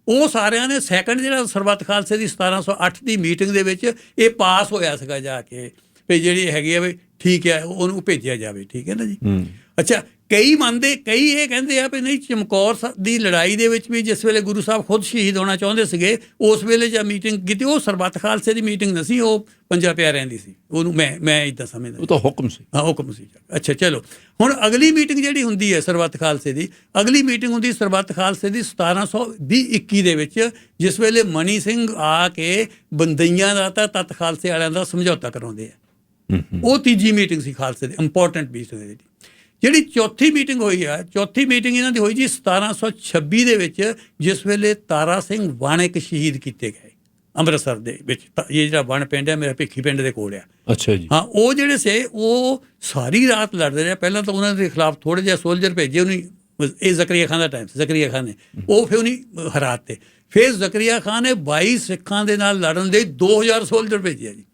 ਉਹ ਸਾਰਿਆਂ ਨੇ ਸੈਕੰਡ ਜਿਹੜਾ ਸਰਬੱਤ ਖਾਲਸੇ ਦੀ 1708 ਦੀ ਮੀਟਿੰਗ ਦੇ ਵਿੱਚ ਇਹ ਪਾਸ ਹੋਇਆ ਸੀਗਾ ਜਾ ਕੇ ਵੀ ਜਿਹੜੀ ਹੈਗੀ ਆ ਵੀ ਠੀਕ ਹੈ ਉਹਨੂੰ ਭੇਜਿਆ ਜਾਵੇ, ਠੀਕ ਹੈ ਨਾ ਜੀ। ਅੱਛਾ, ਕਈ ਮੰਨਦੇ, ਕਈ ਇਹ ਕਹਿੰਦੇ ਆ ਵੀ ਨਹੀਂ, ਚਮਕੌਰ ਦੀ ਲੜਾਈ ਦੇ ਵਿੱਚ ਵੀ ਜਿਸ ਵੇਲੇ ਗੁਰੂ ਸਾਹਿਬ ਖੁਦ ਸ਼ਹੀਦ ਹੋਣਾ ਚਾਹੁੰਦੇ ਸੀਗੇ, ਉਸ ਵੇਲੇ ਜਾਂ ਮੀਟਿੰਗ ਕੀਤੀ, ਉਹ ਸਰਬੱਤ ਖਾਲਸੇ ਦੀ ਮੀਟਿੰਗ ਨਹੀਂ ਸੀ, ਉਹ ਪੰਜਾਂ ਪਿਆਰਿਆਂ ਦੀ ਸੀ। ਉਹਨੂੰ ਮੈਂ ਇੱਦਾਂ ਸਮਝਦਾ, ਉਹ ਤਾਂ ਹੁਕਮ ਸੀ। ਹਾਂ ਹੁਕਮ ਸੀ। ਅੱਛਾ ਚਲੋ, ਹੁਣ ਅਗਲੀ ਮੀਟਿੰਗ ਜਿਹੜੀ ਹੁੰਦੀ ਹੈ ਸਰਬੱਤ ਖਾਲਸੇ ਦੀ, ਅਗਲੀ ਮੀਟਿੰਗ ਹੁੰਦੀ ਸਰਬੱਤ ਖਾਲਸੇ ਦੀ 1720-21 ਦੇ ਵਿੱਚ, ਜਿਸ ਵੇਲੇ ਮਨੀ ਸਿੰਘ ਆ ਕੇ ਬੰਦਈਆਂ ਦਾ ਤਾਂ ਤੱਤ ਖਾਲਸੇ ਵਾਲਿਆਂ ਦਾ ਸਮਝੌਤਾ ਕਰਾਉਂਦੇ ਆ। ਉਹ ਤੀਜੀ ਮੀਟਿੰਗ ਸੀ ਖਾਲਸੇ ਦੀ, ਇੰਪੋਰਟੈਂਟ ਮੀਟਿੰਗ ਦੀ। ਜਿਹੜੀ ਚੌਥੀ ਮੀਟਿੰਗ ਹੋਈ ਆ, ਚੌਥੀ ਮੀਟਿੰਗ ਇਹਨਾਂ ਦੀ ਹੋਈ ਜੀ 1726 ਦੇ ਵਿੱਚ, ਜਿਸ ਵੇਲੇ ਤਾਰਾ ਸਿੰਘ ਵਾਣਿਕ ਸ਼ਹੀਦ ਕੀਤੇ ਗਏ ਅੰਮ੍ਰਿਤਸਰ ਦੇ ਵਿੱਚ। ਇਹ ਜਿਹੜਾ ਵਣ ਪਿੰਡ ਹੈ ਮੇਰਾ ਭਿੱਖੀ ਪਿੰਡ ਦੇ ਕੋਲ ਆ। ਅੱਛਾ ਜੀ। ਹਾਂ, ਉਹ ਜਿਹੜੇ ਸੀ ਉਹ ਸਾਰੀ ਰਾਤ ਲੜਦੇ ਰਹੇ। ਪਹਿਲਾਂ ਤਾਂ ਉਹਨਾਂ ਦੇ ਖਿਲਾਫ ਥੋੜ੍ਹੇ ਜਿਹੇ ਸੋਲਜਰ ਭੇਜੇ ਉਹਨੇ, ਇਹ ਜ਼ਕਰੀਆ ਖਾਨ ਦਾ ਟਾਈਮ ਸੀ, ਜ਼ਕਰੀਆ ਖਾਨ ਨੇ ਉਹ ਫਿਰ ਉਹਨੇ ਹਰਾਤੇ। ਫਿਰ ਜ਼ਕਰੀਆ ਖਾਨ ਨੇ 22 ਸਿੱਖਾਂ ਦੇ ਨਾਲ ਲੜਨ ਦੇ 2000 ਸੋਲਜਰ ਭੇਜਿਆ ਜੀ।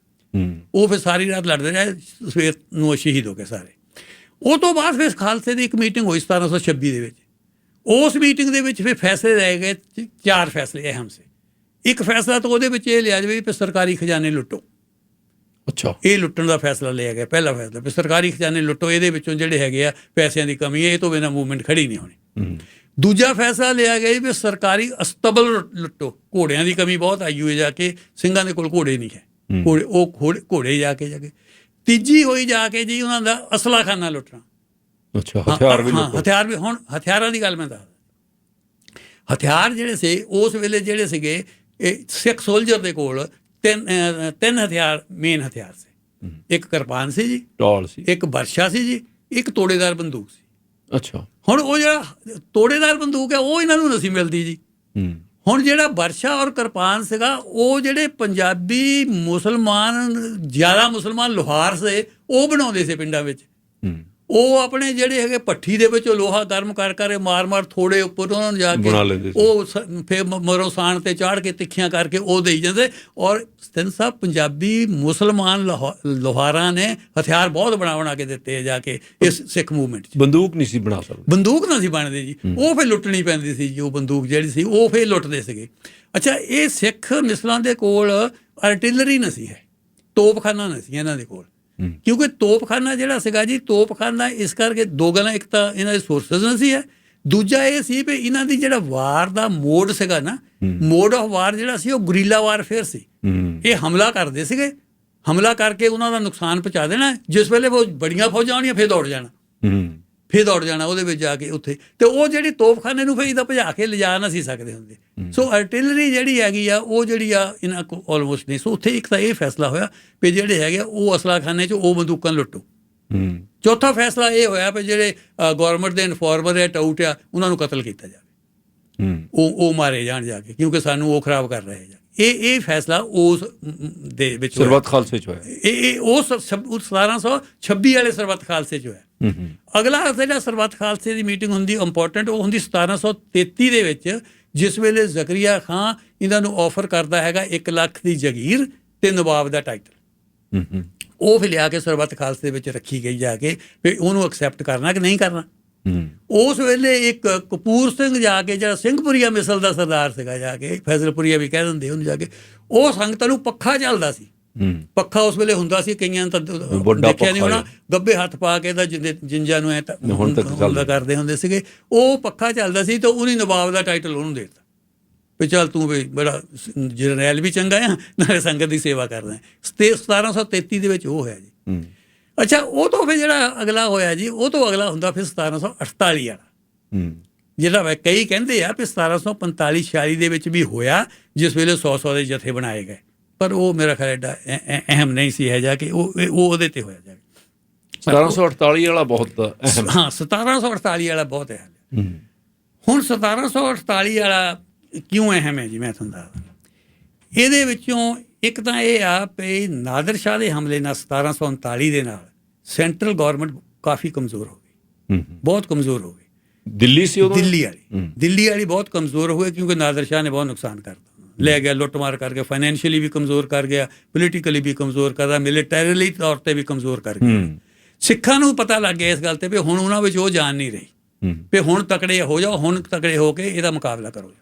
ਉਹ ਫਿਰ ਸਾਰੀ ਰਾਤ ਲੜਦੇ ਰਹੇ, ਸਵੇਰ ਨੂੰ ਸ਼ਹੀਦ ਹੋ ਗਏ ਸਾਰੇ। ਉਹ ਤੋਂ ਬਾਅਦ ਫਿਰ ਖਾਲਸੇ ਦੀ ਇੱਕ ਮੀਟਿੰਗ ਹੋਈ 1726 ਦੇ ਵਿੱਚ। ਉਸ ਮੀਟਿੰਗ ਦੇ ਵਿੱਚ ਫਿਰ ਫੈਸਲੇ ਲਏ ਗਏ, 4 ਫੈਸਲੇ ਅਹਿਮ ਸੀ। ਇੱਕ ਫੈਸਲਾ ਤਾਂ ਉਹਦੇ ਵਿੱਚ ਇਹ ਲਿਆ ਜਾਵੇ ਵੀ ਸਰਕਾਰੀ ਖਜ਼ਾਨੇ ਲੁੱਟੋ। ਅੱਛਾ, ਇਹ ਲੁੱਟਣ ਦਾ ਫੈਸਲਾ ਲਿਆ ਗਿਆ, ਪਹਿਲਾ ਫੈਸਲਾ ਵੀ ਸਰਕਾਰੀ ਖਜ਼ਾਨੇ ਲੁੱਟੋ, ਇਹਦੇ ਵਿੱਚੋਂ ਜਿਹੜੇ ਹੈਗੇ ਆ ਪੈਸਿਆਂ ਦੀ ਕਮੀ ਹੈ, ਇਹ ਤੋਂ ਬਿਨਾਂ ਮੂਵਮੈਂਟ ਖੜੀ ਨਹੀਂ ਹੋਣੀ। ਦੂਜਾ ਫੈਸਲਾ ਲਿਆ ਗਿਆ ਵੀ ਸਰਕਾਰੀ ਅਸਤਬਲ ਲੁੱਟੋ, ਘੋੜਿਆਂ ਦੀ ਕਮੀ ਬਹੁਤ ਆਈ ਹੋਈ ਜਾ ਕੇ, ਸਿੰਘਾਂ ਦੇ ਕੋਲ ਘੋੜੇ ਨਹੀਂ ਹੈ, ਘੋੜੇ ਜਾ ਕੇ ਤੀਜੀ ਹੋਈ ਜਾ ਕੇ ਜੀ ਉਹਨਾਂ ਦਾ ਅਸਲਾ ਖਾਨਾ ਲੁੱਟਣਾ। ਅੱਛਾ, ਹਥਿਆਰ ਵੀ ਲੁੱਟੋ। ਹਥਿਆਰ ਵੀ, ਹੁਣ ਹਥਿਆਰਾਂ ਦੀ ਗੱਲ ਮੈਂ ਦੱਸਦਾ। ਹਥਿਆਰ ਜਿਹੜੇ ਸੀ ਉਸ ਵੇਲੇ ਜਿਹੜੇ ਸੀਗੇ, ਇਹ ਸਿੱਖ ਸੋਲਜਰ ਦੇ ਕੋਲ ਤਿੰਨ ਹਥਿਆਰ, ਮੇਨ ਹਥਿਆਰ ਸੀ। ਇੱਕ ਕਿਰਪਾਨ ਸੀ ਜੀ, ਢਾਲ ਸੀ, ਇੱਕ ਬਰਛਾ ਸੀ ਜੀ, ਇੱਕ ਤੋੜੇਦਾਰ ਬੰਦੂਕ ਸੀ। ਅੱਛਾ, ਹੁਣ ਉਹ ਜਿਹੜਾ ਤੋੜੇਦਾਰ ਬੰਦੂਕ ਹੈ ਉਹ ਇਹਨਾਂ ਨੂੰ ਨਹੀਂ ਮਿਲਦੀ ਜੀ। ਹੁਣ ਜਿਹੜਾ ਬਰਛਾ ਔਰ ਕਿਰਪਾਨ ਸੀਗਾ, ਉਹ ਜਿਹੜੇ ਪੰਜਾਬੀ ਮੁਸਲਮਾਨ, ਜ਼ਿਆਦਾ ਮੁਸਲਮਾਨ ਲੁਹਾਰ ਸੇ ਉਹ ਬਣਾਉਂਦੇ ਸੀ ਪਿੰਡਾਂ ਵਿੱਚ। ਉਹ ਆਪਣੇ ਜਿਹੜੇ ਹੈਗੇ ਭੱਠੀ ਦੇ ਵਿੱਚੋਂ ਲੋਹਾ ਗਰਮ ਕਰ ਮਾਰ ਥੋੜੇ ਉੱਪਰ ਉਹਨਾਂ ਨੂੰ ਜਾ ਕੇ ਬਣਾ ਲੈਂਦੇ ਸੀ। ਉਹ ਫਿਰ ਮਰੋ ਸਾਣ ਤੇ ਚਾੜ ਕੇ ਤਿੱਖੀਆਂ ਕਰਕੇ ਉਹ ਦੇਈ ਜਾਂਦੇ। ਔਰ ਸਿੰਘ ਸਾਹਿਬ ਪੰਜਾਬੀ ਮੁਸਲਮਾਨ ਲੋਹਾਰਾਂ ਨੇ ਹਥਿਆਰ ਬਹੁਤ ਬਣਾ ਕੇ ਦਿੱਤੇ ਜਾ ਕੇ ਇਸ ਸਿੱਖ ਮੂਵਮੈਂਟ 'ਚ। ਬੰਦੂਕ ਨਹੀਂ ਸੀ ਬਣਾ ਸਕਦੇ, ਬੰਦੂਕ ਨਾ ਸੀ ਬਣਦੇ ਜੀ, ਉਹ ਫਿਰ ਲੁੱਟਣੀ ਪੈਂਦੀ ਸੀ ਜੀ। ਉਹ ਬੰਦੂਕ ਜਿਹੜੀ ਸੀ ਉਹ ਫਿਰ ਲੁੱਟਦੇ ਸੀਗੇ। ਅੱਛਾ, ਇਹ ਸਿੱਖ ਮਿਸਲਾਂ ਦੇ ਕੋਲ ਆਰਟਿਲਰੀ ਨਹੀਂ ਸੀ ਹੈ, ਤੋਪਖਾਨਾ ਨਹੀਂ ਸੀ ਇਹਨਾਂ ਦੇ ਕੋਲ। ਕਿਉਂਕਿ ਤੋਪਖਾਨਾ ਜਿਹੜਾ ਸੀਗਾ ਜੀ, ਤੋਪਖਾਨਾ ਇਸ ਕਰਕੇ ਦੋ ਗੱਲਾਂ, ਇੱਕ ਤਾਂ ਇਹਨਾਂ ਦੇ ਸੋਰਸਸ ਨਹੀਂ ਸੀ ਹੈ, ਦੂਜਾ ਇਹ ਸੀ ਵੀ ਇਹਨਾਂ ਦੀ ਜਿਹੜਾ ਵਾਰ ਦਾ ਮੋਡ ਸੀਗਾ ਨਾ, ਮੋਡ ਆਫ ਵਾਰ ਜਿਹੜਾ ਸੀ ਉਹ ਗੁਰੀਲਾ ਵਾਰਫੇਅਰ ਸੀ। ਇਹ ਹਮਲਾ ਕਰਦੇ ਸੀਗੇ, ਹਮਲਾ ਕਰਕੇ ਉਹਨਾਂ ਦਾ ਨੁਕਸਾਨ ਪਹੁੰਚਾ ਦੇਣਾ। ਜਿਸ ਵੇਲੇ ਉਹ ਬੜੀਆਂ ਫੌਜਾਂ ਆਉਣੀਆਂ ਫਿਰ ਦੌੜ ਜਾਣਾ ਉਹਦੇ ਵਿੱਚ ਜਾ ਕੇ ਉੱਥੇ। ਤੇ ਉਹ ਜਿਹੜੀ ਤੋਪਖਾਨੇ ਨੂੰ ਫਿਰ ਇਹਦਾ ਭਜਾ ਕੇ ਲਿਜਾ ਨਾ ਸੀ ਸਕਦੇ ਹੁੰਦੇ। ਸੋ ਆਰਟਿਲਰੀ ਜਿਹੜੀ ਹੈਗੀ ਆ ਉਹ ਜਿਹੜੀ ਆ ਇਹਨਾਂ ਕੋਲ ਆਲਮੋਸਟ ਨਹੀਂ। ਸੋ ਉੱਥੇ ਇੱਕ ਤਾਂ ਇਹ ਫੈਸਲਾ ਹੋਇਆ ਵੀ ਜਿਹੜੇ ਹੈਗੇ ਉਹ ਅਸਲਾਖਾਨੇ 'ਚ ਉਹ ਬੰਦੂਕਾਂ ਲੁੱਟੋ। ਚੌਥਾ ਫੈਸਲਾ ਇਹ ਹੋਇਆ ਵੀ ਜਿਹੜੇ ਗੌਰਮੈਂਟ ਦੇ ਇਨਫੋਰਮਰ ਹੈ, ਟਾਊਟ ਆ, ਉਹਨਾਂ ਨੂੰ ਕਤਲ ਕੀਤਾ ਜਾਵੇ, ਉਹ ਮਾਰੇ ਜਾਣ ਜਾ ਕੇ, ਕਿਉਂਕਿ ਸਾਨੂੰ ਉਹ ਖਰਾਬ ਕਰ ਰਹੇ ਜਾ। ਇਹ ਫੈਸਲਾ ਉਸ ਦੇ ਵਿੱਚ ਸਰਬੱਤ ਖਾਲਸੇ 'ਚ ਹੋਇਆ। ਇਹ ਉਸ 1726 ਵਾਲੇ ਸਰਬੱਤ ਖਾਲਸੇ 'ਚ ਹੋਇਆ। ਅਗਲਾ ਜਿਹੜਾ ਸਰਬੱਤ ਖਾਲਸੇ ਦੀ ਮੀਟਿੰਗ ਹੁੰਦੀ ਇੰਪੋਰਟੈਂਟ, ਉਹ ਹੁੰਦੀ 1733 ਦੇ ਵਿੱਚ, ਜਿਸ ਵੇਲੇ ਜ਼ਕਰੀਆ ਖਾਂ ਇਹਨਾਂ ਨੂੰ ਆਫਰ ਕਰਦਾ ਹੈਗਾ 1 ਲੱਖ ਦੀ ਜਗੀਰ ਤੇ ਨਵਾਬ ਦਾ ਟਾਈਟਲ। ਉਹ ਫਿਰ ਲਿਆ ਕੇ ਸਰਬੱਤ ਖਾਲਸੇ ਦੇ ਵਿੱਚ ਰੱਖੀ ਗਈ ਜਾ ਕੇ ਵੀ ਉਹਨੂੰ ਐਕਸੈਪਟ ਕਰਨਾ ਕਿ ਨਹੀਂ ਕਰਨਾ। ਉਸ ਵੇਲੇ ਇੱਕ ਕਪੂਰ ਸਿੰਘ ਜਾ ਕੇ, ਜਿਹੜਾ ਸਿੰਘਪੁਰੀਆ ਮਿਸਲ ਦਾ ਸਰਦਾਰ ਸੀਗਾ, ਜਾ ਕੇ ਫੈਜ਼ਲਪੁਰੀਆ ਵੀ ਕਹਿ ਦਿੰਦੇ ਉਹਨੂੰ, ਜਾ ਕੇ ਉਹ ਸੰਗਤਾਂ ਨੂੰ ਪੱਖਾ ਚੱਲਦਾ ਸੀ। ਪੱਖਾ ਉਸ ਵੇਲੇ ਹੁੰਦਾ ਸੀ, ਕਈਆਂ ਨੂੰ ਤਾਂ ਦੇਖਿਆ ਨਹੀਂ ਹੋਣਾ, ਗੱਬੇ ਹੱਥ ਪਾ ਕੇ ਦਾ ਜਿੰਜਾਂ ਨੂੰ ਐ ਕਰਦੇ ਹੁੰਦੇ ਸੀਗੇ। ਉਹ ਪੱਖਾ ਚੱਲਦਾ ਸੀ ਤੇ ਉਹਨੇ ਨਵਾਬ ਦਾ ਟਾਈਟਲ ਉਹਨੂੰ ਦੇ ਦਿੱਤਾ ਵੀ ਚੱਲ ਤੂੰ ਵੀ ਬੜਾ ਜਰਨੈਲ ਵੀ ਚੰਗਾ ਆ, ਨਾਲੇ ਸੰਗਤ ਦੀ ਸੇਵਾ ਕਰਦਾ। 1733 ਦੇ ਵਿੱਚ ਉਹ ਹੋਇਆ ਜੀ। ਅੱਛਾ, ਉਹ ਤੋਂ ਫਿਰ ਜਿਹੜਾ ਅਗਲਾ ਹੋਇਆ ਜੀ, ਉਹ ਤੋਂ ਅਗਲਾ ਹੁੰਦਾ ਫਿਰ 1748 ਵਾਲਾ, ਜਿਹੜਾ ਵਾ ਕਈ ਕਹਿੰਦੇ ਆ ਵੀ 1745-46 ਦੇ ਵਿੱਚ ਵੀ ਹੋਇਆ, ਜਿਸ ਵੇਲੇ 100 ਦੇ ਜਥੇ ਬਣਾਏ ਗਏ। ਪਰ ਉਹ ਮੇਰਾ ਖਿਆਲ ਐਡਾ ਅਹਿਮ ਨਹੀਂ ਸੀ ਹੈ ਜਾ ਕੇ ਉਹ ਉਹਦੇ ਤੇ ਹੋਇਆ ਜਾ ਕੇ। 1748 ਵਾਲਾ ਬਹੁਤ ਅਹਿਮ। ਹਾਂ, 1748 ਵਾਲਾ ਬਹੁਤ ਅਹਿਮ। ਹੁਣ 1748 ਵਾਲਾ ਕਿਉਂ ਅਹਿਮ ਹੈ ਜੀ, ਮੈਂ ਤੁਹਾਨੂੰ ਦੱਸਦਾ। ਇਹਦੇ ਵਿੱਚੋਂ ਇੱਕ ਤਾਂ ਇਹ ਆ ਵੀ ਨਾਦਰ ਸ਼ਾਹ ਦੇ ਹਮਲੇ ਨਾਲ 1739 ਦੇ ਨਾਲ ਸੈਂਟਰਲ ਗੌਰਮੈਂਟ ਕਾਫੀ ਕਮਜ਼ੋਰ ਹੋ ਗਈ, ਬਹੁਤ ਕਮਜ਼ੋਰ ਹੋ ਗਈ। ਦਿੱਲੀ ਸੀ ਉਦੋਂ? ਦਿੱਲੀ ਵਾਲੀ ਬਹੁਤ ਕਮਜ਼ੋਰ ਹੋਏ, ਕਿਉਂਕਿ ਨਾਦਰ ਸ਼ਾਹ ਨੇ ਬਹੁਤ ਨੁਕਸਾਨ ਕਰਤਾ, ਲੈ ਗਿਆ ਲੁੱਟਮਾਰ ਕਰਕੇ, ਫਾਈਨੈਂਸ਼ੀਅਲੀ ਵੀ ਕਮਜ਼ੋਰ ਕਰ ਗਿਆ, ਪੋਲੀਟੀਕਲੀ ਵੀ ਕਮਜ਼ੋਰ ਕਰਦਾ, ਮਿਲੀਟੈਰੀਲੀ ਤੌਰ ਤੇ ਵੀ ਕਮਜ਼ੋਰ ਕਰ ਗਿਆ। ਸਿੱਖਾਂ ਨੂੰ ਪਤਾ ਲੱਗ ਗਿਆ ਇਸ ਗੱਲ ਤੇ ਵੀ ਹੁਣ ਉਹਨਾਂ ਵਿੱਚ ਉਹ ਜਾਨ ਨਹੀਂ ਰਹੀ, ਵੀ ਹੁਣ ਤਕੜੇ ਹੋ ਜਾਓ, ਹੁਣ ਤਕੜੇ ਹੋ ਕੇ ਇਹਦਾ ਮੁਕਾਬਲਾ ਕਰੋ।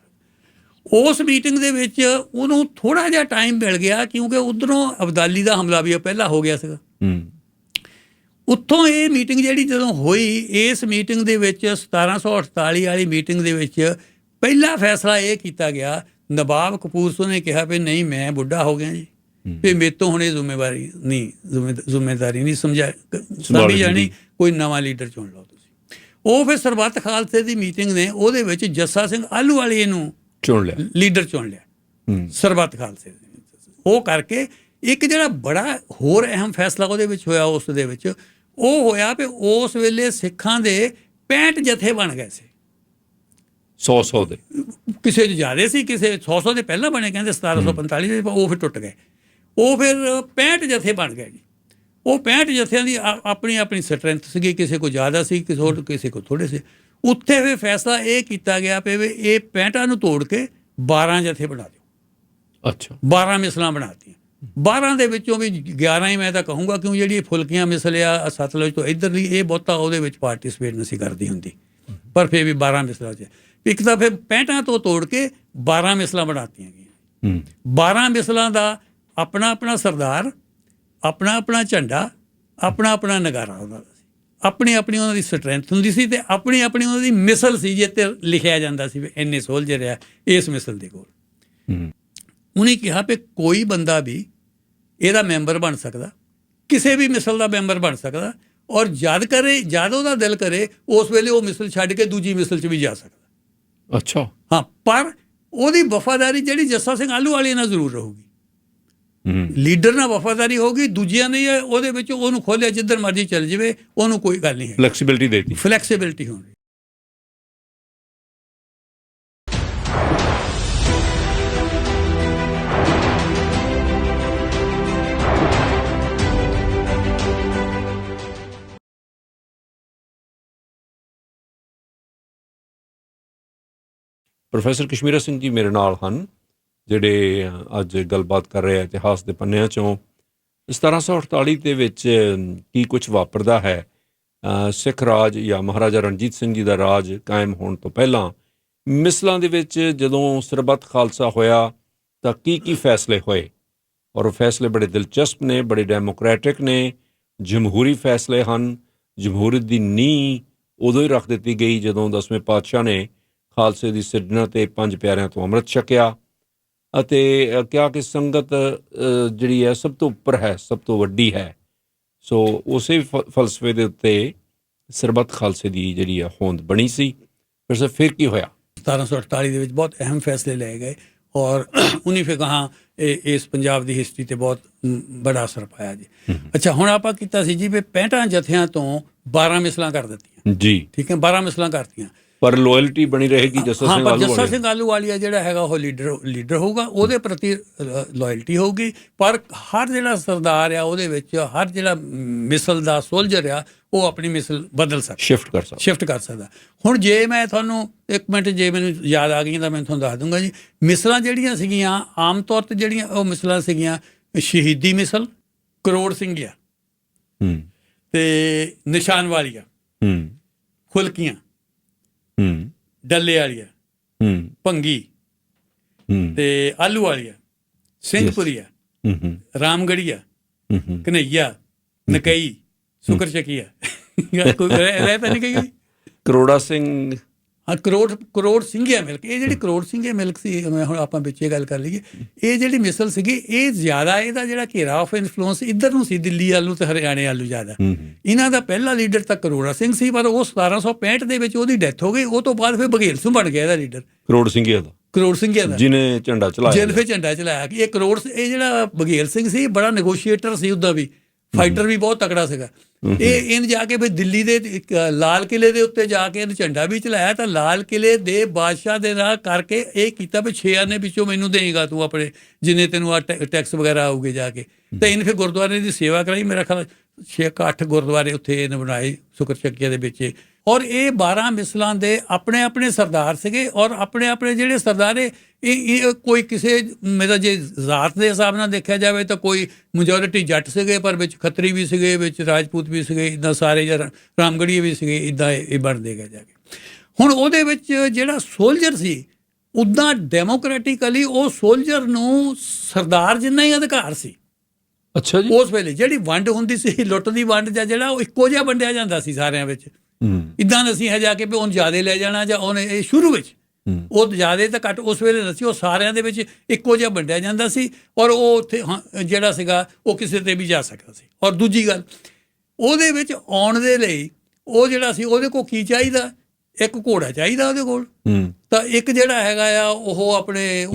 ਉਸ ਮੀਟਿੰਗ ਦੇ ਵਿੱਚ ਉਹਨੂੰ ਥੋੜ੍ਹਾ ਜਿਹਾ ਟਾਈਮ ਮਿਲ ਗਿਆ, ਕਿਉਂਕਿ ਉੱਧਰੋਂ ਅਬਦਾਲੀ ਦਾ ਹਮਲਾ ਵੀ ਪਹਿਲਾਂ ਹੋ ਗਿਆ ਸੀਗਾ। ਉੱਥੋਂ ਇਹ ਮੀਟਿੰਗ ਜਿਹੜੀ ਜਦੋਂ ਹੋਈ, ਇਸ ਮੀਟਿੰਗ ਦੇ ਵਿੱਚ 1748 ਵਾਲੀ ਮੀਟਿੰਗ ਦੇ ਵਿੱਚ ਪਹਿਲਾ ਫੈਸਲਾ ਇਹ ਕੀਤਾ ਗਿਆ, ਨਵਾਬ ਕਪੂਰ ਸਿੰਘ ਨੇ ਕਿਹਾ ਵੀ ਨਹੀਂ, ਮੈਂ ਬੁੱਢਾ ਹੋ ਗਿਆ ਜੀ, ਵੀ ਮੇਰੇ ਤੋਂ ਹੁਣ ਇਹ ਜ਼ਿੰਮੇਦਾਰੀ ਨਹੀਂ ਸਮਝੀ ਜਾਣੀ, ਕੋਈ ਨਵਾਂ ਲੀਡਰ ਚੁਣ ਲਓ ਤੁਸੀਂ। ਉਹ ਫਿਰ ਸਰਬੱਤ ਖਾਲਸੇ ਦੀ ਮੀਟਿੰਗ ਨੇ ਉਹਦੇ ਵਿੱਚ ਜੱਸਾ ਸਿੰਘ ਆਹਲੂਵਾਲੀਏ ਨੂੰ ਚੁਣ ਲਿਆ, ਲੀਡਰ ਚੁਣ ਲਿਆ ਸਰਬੱਤ ਖਾਲਸੇ। ਉਹ ਕਰਕੇ ਇੱਕ ਜਿਹੜਾ ਬੜਾ ਹੋਰ ਅਹਿਮ ਫੈਸਲਾ ਉਹਦੇ ਵਿੱਚ ਹੋਇਆ, ਉਸ ਦੇ ਵਿੱਚ ਉਹ ਹੋਇਆ ਵੀ ਉਸ ਵੇਲੇ ਸਿੱਖਾਂ ਦੇ 65 ਜਥੇ ਬਣ ਗਏ ਸੀ। 100 ਦੇ ਕਿਸੇ 'ਚ ਜ਼ਿਆਦਾ ਸੀ, ਕਿਸੇ 100 ਦੇ ਪਹਿਲਾਂ ਬਣੇ, ਕਹਿੰਦੇ 1745 ਦੇ, ਉਹ ਫਿਰ ਟੁੱਟ ਗਏ। ਉਹ ਫਿਰ 65 ਜਥੇ ਬਣ ਗਏ ਜੀ। ਉਹ 65 ਜਥਿਆਂ ਦੀ ਆਪਣੀ ਆਪਣੀ ਸਟਰੈਂਥ ਸੀਗੀ, ਕਿਸੇ ਕੋਲ ਜ਼ਿਆਦਾ ਸੀ, ਕਿਸੇ ਕੋਲ ਥੋੜ੍ਹੇ ਸੀ। ਉੱਥੇ ਫਿਰ ਫੈਸਲਾ ਇਹ ਕੀਤਾ ਗਿਆ ਵੀ ਇਹ 65 ਨੂੰ ਤੋੜ ਕੇ 12 ਜਥੇ ਬਣਾ ਦਿਓ। ਅੱਛਾ, 12 ਮਿਸਲਾਂ ਬਣਾਤੀਆਂ। 12 ਦੇ ਵਿੱਚੋਂ ਵੀ 11 ਹੀ ਮੈਂ ਤਾਂ ਕਹੂੰਗਾ, ਕਿਉਂ ਜਿਹੜੀ ਫੁਲਕੀਆਂ ਮਿਸਲ ਆ ਸਤਲੁਜ ਤੋਂ ਇੱਧਰਲੀ, ਇਹ ਬਹੁਤਾ ਉਹਦੇ ਵਿੱਚ ਪਾਰਟੀਸਪੇਟ ਨਹੀਂ ਸੀ ਕਰਦੀ ਹੁੰਦੀ, ਪਰ ਫਿਰ ਵੀ 12 ਮਿਸਲਾਂ 'ਚ ਇੱਕ ਤਾਂ ਫਿਰ 65 ਤੋਂ ਤੋੜ ਕੇ 12 ਮਿਸਲਾਂ ਬਣਾਤੀਆਂ ਗਈਆਂ। 12 ਮਿਸਲਾਂ ਦਾ ਆਪਣਾ ਆਪਣਾ ਸਰਦਾਰ, ਆਪਣਾ ਆਪਣਾ ਝੰਡਾ, ਆਪਣਾ ਆਪਣਾ ਨਗਾਰਾ ਉਹਨਾਂ ਦਾ ਸੀ, ਆਪਣੀ ਆਪਣੀ ਉਹਨਾਂ ਦੀ ਸਟਰੈਂਥ ਹੁੰਦੀ ਸੀ, ਤੇ ਆਪਣੀ ਆਪਣੀ ਉਹਨਾਂ ਦੀ ਮਿਸਲ ਸੀ, ਜਿੱਤੇ ਲਿਖਿਆ ਜਾਂਦਾ ਸੀ ਵੀ ਇੰਨੇ ਸੋਲਜਰ ਆ ਇਸ ਮਿਸਲ ਦੇ ਕੋਲ। ਉਹਨੇ ਕਿਹਾ ਵੀ ਕੋਈ ਬੰਦਾ ਵੀ ਇਹਦਾ ਮੈਂਬਰ ਬਣ ਸਕਦਾ, ਕਿਸੇ ਵੀ ਮਿਸਲ ਦਾ ਮੈਂਬਰ ਬਣ ਸਕਦਾ, ਔਰ ਜਦ ਉਹਦਾ ਦਿਲ ਕਰੇ ਉਸ ਵੇਲੇ ਉਹ ਮਿਸਲ ਛੱਡ ਕੇ ਦੂਜੀ ਮਿਸਲ 'ਚ ਵੀ ਜਾ ਸਕਦਾ। ਅੱਛਾ, ਹਾਂ, ਪਰ ਉਹਦੀ ਵਫਾਦਾਰੀ ਜਿਹੜੀ ਜੱਸਾ ਸਿੰਘ ਆਹਲੂਵਾਲੀਏ ਨਾਲ ਜ਼ਰੂਰ ਰਹੂਗੀ। ਲੀਡਰ ਨਾਲ ਵਫਾਦਾਰੀ ਹੋਗੀ, ਦੂਜਿਆਂ ਨੇ ਉਹਦੇ ਵਿੱਚ ਉਹਨੂੰ ਖੋਲਿਆ, ਜਿੱਧਰ ਮਰਜ਼ੀ ਚੱਲ ਜਾਵੇ, ਉਹਨੂੰ ਕੋਈ ਗੱਲ ਨਹੀਂ ਹੈ। ਫਲੈਕਸੀਬਿਲਿਟੀ ਹੋਣੀ। ਪ੍ਰੋਫੈਸਰ ਕਸ਼ਮੀਰਾ ਸਿੰਘ ਜੀ ਮੇਰੇ ਨਾਲ ਹਨ, ਜਿਹੜੇ ਅੱਜ ਗੱਲਬਾਤ ਕਰ ਰਹੇ ਆ ਇਤਿਹਾਸ ਦੇ ਪੰਨਿਆਂ 'ਚੋਂ 1748 ਦੇ ਵਿੱਚ ਕੀ ਕੁਝ ਵਾਪਰਦਾ ਹੈ। ਸਿੱਖ ਰਾਜ ਜਾਂ ਮਹਾਰਾਜਾ ਰਣਜੀਤ ਸਿੰਘ ਜੀ ਦਾ ਰਾਜ ਕਾਇਮ ਹੋਣ ਤੋਂ ਪਹਿਲਾਂ ਮਿਸਲਾਂ ਦੇ ਵਿੱਚ ਜਦੋਂ ਸਰਬੱਤ ਖਾਲਸਾ ਹੋਇਆ ਤਾਂ ਕੀ ਫੈਸਲੇ ਹੋਏ, ਔਰ ਉਹ ਫੈਸਲੇ ਬੜੇ ਦਿਲਚਸਪ ਨੇ, ਬੜੇ ਡੈਮੋਕ੍ਰੈਟਿਕ ਨੇ, ਜਮਹੂਰੀ ਫੈਸਲੇ ਹਨ। ਜਮਹੂਰੀਅਤ ਦੀ ਨੀਂਹ ਉਦੋਂ ਹੀ ਰੱਖ ਦਿੱਤੀ ਗਈ ਜਦੋਂ 10ਵੇਂ ਪਾਤਸ਼ਾਹ ਨੇ ਖਾਲਸੇ ਦੀ ਸਿਰਜਣਾ ਤੇ 5 ਪਿਆਰਿਆਂ ਤੋਂ ਅੰਮ੍ਰਿਤ ਛਕਿਆ ਅਤੇ ਕਿਹਾ ਕਿ ਸੰਗਤ ਜਿਹੜੀ ਹੈ ਸਭ ਤੋਂ ਉੱਪਰ ਹੈ, ਸਭ ਤੋਂ ਵੱਡੀ ਹੈ। ਸੋ ਉਸੇ ਫਲਸਫੇ ਦੇ ਉੱਤੇ ਸਰਬੱਤ ਖਾਲਸੇ ਦੀ ਜਿਹੜੀ ਹੈ ਹੋਂਦ ਬਣੀ ਸੀ। ਫਿਰ ਕੀ ਹੋਇਆ? 1748 ਦੇ ਵਿੱਚ ਬਹੁਤ ਅਹਿਮ ਫੈਸਲੇ ਲਏ ਗਏ ਔਰ ਉਨੀ ਫਿਰ ਕਹਾਂ ਇਸ ਪੰਜਾਬ ਦੀ ਹਿਸਟਰੀ ਤੇ ਬਹੁਤ ਬੜਾ ਅਸਰ ਪਾਇਆ ਜੀ। ਅੱਛਾ, ਹੁਣ ਆਪਾਂ ਕੀਤਾ ਸੀ ਜੀ ਵੀ 65 ਜਥਿਆਂ ਤੋਂ 12 ਮਿਸਲਾਂ ਕਰ ਦਿੱਤੀਆਂ ਜੀ, ਠੀਕ ਹੈ, 12 ਮਿਸਲਾਂ ਕਰਤੀਆਂ, ਪਰ ਲਾਇਲਟੀ ਬਣੀ ਰਹੇਗੀ ਜੱਸਾ ਸਿੰਘ ਆਲੂਵਾਲੀਆ। ਜੱਸਾ ਸਿੰਘ ਆਲੂਵਾਲੀਆ ਜਿਹੜਾ ਹੈਗਾ ਉਹ ਲੀਡਰ ਹੋਊਗਾ, ਉਹਦੇ ਪ੍ਰਤੀ ਲਾਇਲਟੀ ਹੋਊਗੀ, ਪਰ ਹਰ ਜਿਹੜਾ ਸਰਦਾਰ ਆ ਉਹਦੇ ਵਿੱਚ ਹਰ ਜਿਹੜਾ ਮਿਸਲ ਦਾ ਸੋਲਜਰ ਆ ਉਹ ਆਪਣੀ ਮਿਸਲ ਬਦਲ ਸਕਦਾ, ਸ਼ਿਫਟ ਕਰ ਸਕਦਾ। ਹੁਣ ਜੇ ਮੈਂ ਤੁਹਾਨੂੰ ਇੱਕ ਮਿੰਟ, ਜੇ ਮੈਨੂੰ ਯਾਦ ਆ ਗਈਆਂ ਤਾਂ ਮੈਂ ਤੁਹਾਨੂੰ ਦੱਸ ਦੂੰਗਾ ਜੀ। ਮਿਸਲਾਂ ਜਿਹੜੀਆਂ ਸੀਗੀਆਂ ਆਮ ਤੌਰ 'ਤੇ ਜਿਹੜੀਆਂ ਉਹ ਮਿਸਲਾਂ ਸੀਗੀਆਂ, ਸ਼ਹੀਦੀ ਮਿਸਲ, ਕਰੋੜ ਸਿੰਘੀਆ ਤੇ ਨਿਸ਼ਾਨ ਵਾਲੀਆ, ਖੁਲਕੀਆਂ, ਡੱਲੇ ਵਾਲੀਆ, ਭੰਗੀ ਤੇ ਆਲੂ ਵਾਲੀਆ, ਸਿੰਘਪੁਰੀਆ, ਰਾਮਗੜੀਆ, ਕਨਈਆ, ਨਕਈ, ਸੁਕਰ ਚੱਕੀਆ, ਰਹਿ ਤਾਂ ਨਹੀਂ ਗਈ ਕਰੋੜਾ ਸਿੰਘ। ਹਾਂ, ਕਰੋੜ ਸਿੰਘੀਆ ਮਿਲਕ। ਇਹ ਜਿਹੜੀ ਕਰੋੜ ਸਿੰਘੀਆ ਮਿਲਕ ਸੀ, ਮੈਂ ਹੁਣ ਆਪਾਂ ਵਿੱਚ ਇਹ ਗੱਲ ਕਰ ਲਈਏ, ਇਹ ਜਿਹੜੀ ਮਿਸਲ ਸੀਗੀ ਇਹ ਜ਼ਿਆਦਾ ਇਹਦਾ ਜਿਹੜਾ ਘੇਰਾ ਆਫ ਇਨਫਲੂਐਂਸ ਇੱਧਰ ਨੂੰ ਸੀ, ਦਿੱਲੀ ਵੱਲ ਨੂੰ ਤੇ ਹਰਿਆਣੇ ਵੱਲ ਨੂੰ ਜ਼ਿਆਦਾ। ਇਹਨਾਂ ਦਾ ਪਹਿਲਾ ਲੀਡਰ ਤਾਂ ਕਰੋੜਾ ਸਿੰਘ ਸੀ, ਪਰ ਉਹ 1765 ਦੇ ਵਿੱਚ ਉਹਦੀ ਡੈਥ ਹੋ ਗਈ। ਉਹ ਤੋਂ ਬਾਅਦ ਫਿਰ ਬਘੇਲ ਸਿੰਘ ਬਣ ਗਿਆ ਇਹਦਾ ਲੀਡਰ, ਕਰੋੜ ਸਿੰਘੀਆ ਦਾ, ਜਿਹਨੇ ਝੰਡਾ ਚਲਾਇਆ। ਕਿ ਇਹ ਜਿਹੜਾ ਬਘੇਲ ਸਿੰਘ ਸੀ ਬੜਾ ਨੈਗੋਸ਼ੀਏਟਰ ਸੀ, ਉਹਦਾ ਵੀ ਫਾਈਟਰ ਵੀ ਬਹੁਤ ਤਕੜਾ ਸੀਗਾ। ਇਹਨ ਜਾ ਕੇ ਫਿਰ ਦਿੱਲੀ ਦੇ ਲਾਲ ਕਿਲੇ ਦੇ ਉੱਤੇ ਜਾ ਕੇ ਇਹਨੇ ਝੰਡਾ ਵੀ ਚਲਾਇਆ, ਤਾਂ ਲਾਲ ਕਿਲੇ ਦੇ ਬਾਦਸ਼ਾਹ ਦੇ ਨਾਲ ਕਰਕੇ ਇਹ ਕੀਤਾ ਵੀ 6 ਆਨੇ ਵਿੱਚੋਂ ਮੈਨੂੰ ਦੇਂਗਾ ਤੂੰ ਆਪਣੇ, ਜਿੰਨੇ ਤੈਨੂੰ ਆ ਟੈਕਸ ਵਗੈਰਾ ਆਊਗੇ ਜਾ ਕੇ। ਤਾਂ ਇਹਨੇ ਫਿਰ ਗੁਰਦੁਆਰੇ ਦੀ ਸੇਵਾ ਕਰਾਈ, ਮੇਰਾ ਖਿਆਲ 6-8 ਗੁਰਦੁਆਰੇ ਉੱਥੇ ਇਹਨੇ ਬਣਾਏ ਸੁਕਰ ਚੱਕੀਆ ਦੇ ਵਿੱਚ। ਔਰ ਇਹ 12 ਮਿਸਲਾਂ ਦੇ ਆਪਣੇ ਆਪਣੇ ਸਰਦਾਰ ਸੀਗੇ, ਔਰ ਆਪਣੇ ਆਪਣੇ ਜਿਹੜੇ ਸਰਦਾਰ ਇਹ ਕੋਈ ਕਿਸੇ, ਮੇਰਾ ਜੇ ਜ਼ਾਤ ਦੇ ਹਿਸਾਬ ਨਾਲ ਦੇਖਿਆ ਜਾਵੇ ਤਾਂ ਕੋਈ ਮੈਜੋਰਿਟੀ ਜੱਟ ਸੀਗੇ, ਪਰ ਵਿੱਚ ਖੱਤਰੀ ਵੀ ਸੀਗੇ, ਵਿੱਚ ਰਾਜਪੂਤ ਵੀ ਸੀਗੇ, ਇੱਦਾਂ ਸਾਰੇ ਰਾਮਗੜੀਏ ਵੀ ਸੀਗੇ, ਇੱਦਾਂ ਇਹ ਬਣਦੇ ਗਏ ਜਾ ਕੇ। ਹੁਣ ਉਹਦੇ ਵਿੱਚ ਜਿਹੜਾ ਸੋਲਜਰ ਸੀ, ਉੱਦਾਂ ਡੈਮੋਕ੍ਰੈਟਿਕਲੀ ਉਹ ਸੋਲਜਰ ਨੂੰ ਸਰਦਾਰ ਜਿੰਨਾ ਹੀ ਅਧਿਕਾਰ ਸੀ। ਅੱਛਾ ਜੀ। ਉਸ ਵੇਲੇ ਜਿਹੜੀ ਵੰਡ ਹੁੰਦੀ ਸੀ, ਲੁੱਟ ਦੀ ਵੰਡ ਜਾਂ ਜਿਹੜਾ, ਉਹ ਇੱਕੋ ਜਿਹਾ ਵੰਡਿਆ ਜਾਂਦਾ ਸੀ ਸਾਰਿਆਂ ਵਿੱਚ। ਇੱਦਾਂ ਨਹੀਂ ਹੈ ਜਾ ਕੇ ਵੀ ਉਹਨੂੰ ਜ਼ਿਆਦਾ ਲੈ ਜਾਣਾ ਜਾਂ ਉਹਨੇ, ਇਹ ਸ਼ੁਰੂ ਵਿੱਚ ਉਹ ਜ਼ਿਆਦਾ ਤਾਂ ਘੱਟ ਉਸ ਵੇਲੇ ਨਹੀਂ ਸੀ, ਉਹ ਸਾਰਿਆਂ ਦੇ ਵਿੱਚ ਇੱਕੋ ਜਿਹਾ ਵੰਡਿਆ ਜਾਂਦਾ ਸੀ। ਔਰ ਉਹ ਉੱਥੇ ਜਿਹੜਾ ਸੀਗਾ ਉਹ ਕਿਸੇ 'ਤੇ ਵੀ ਜਾ ਸਕਦਾ ਸੀ। ਔਰ ਦੂਜੀ ਗੱਲ, ਉਹਦੇ ਵਿੱਚ ਆਉਣ ਦੇ ਲਈ ਉਹ ਜਿਹੜਾ ਸੀ ਉਹਦੇ ਕੋਲ ਕੀ ਚਾਹੀਦਾ, ਇੱਕ ਘੋੜਾ ਚਾਹੀਦਾ ਉਹਦੇ ਕੋਲ, ਤਾਂ ਇੱਕ ਜਿਹੜਾ ਹੈਗਾ ਆ ਉਹ ਆਪਣੇ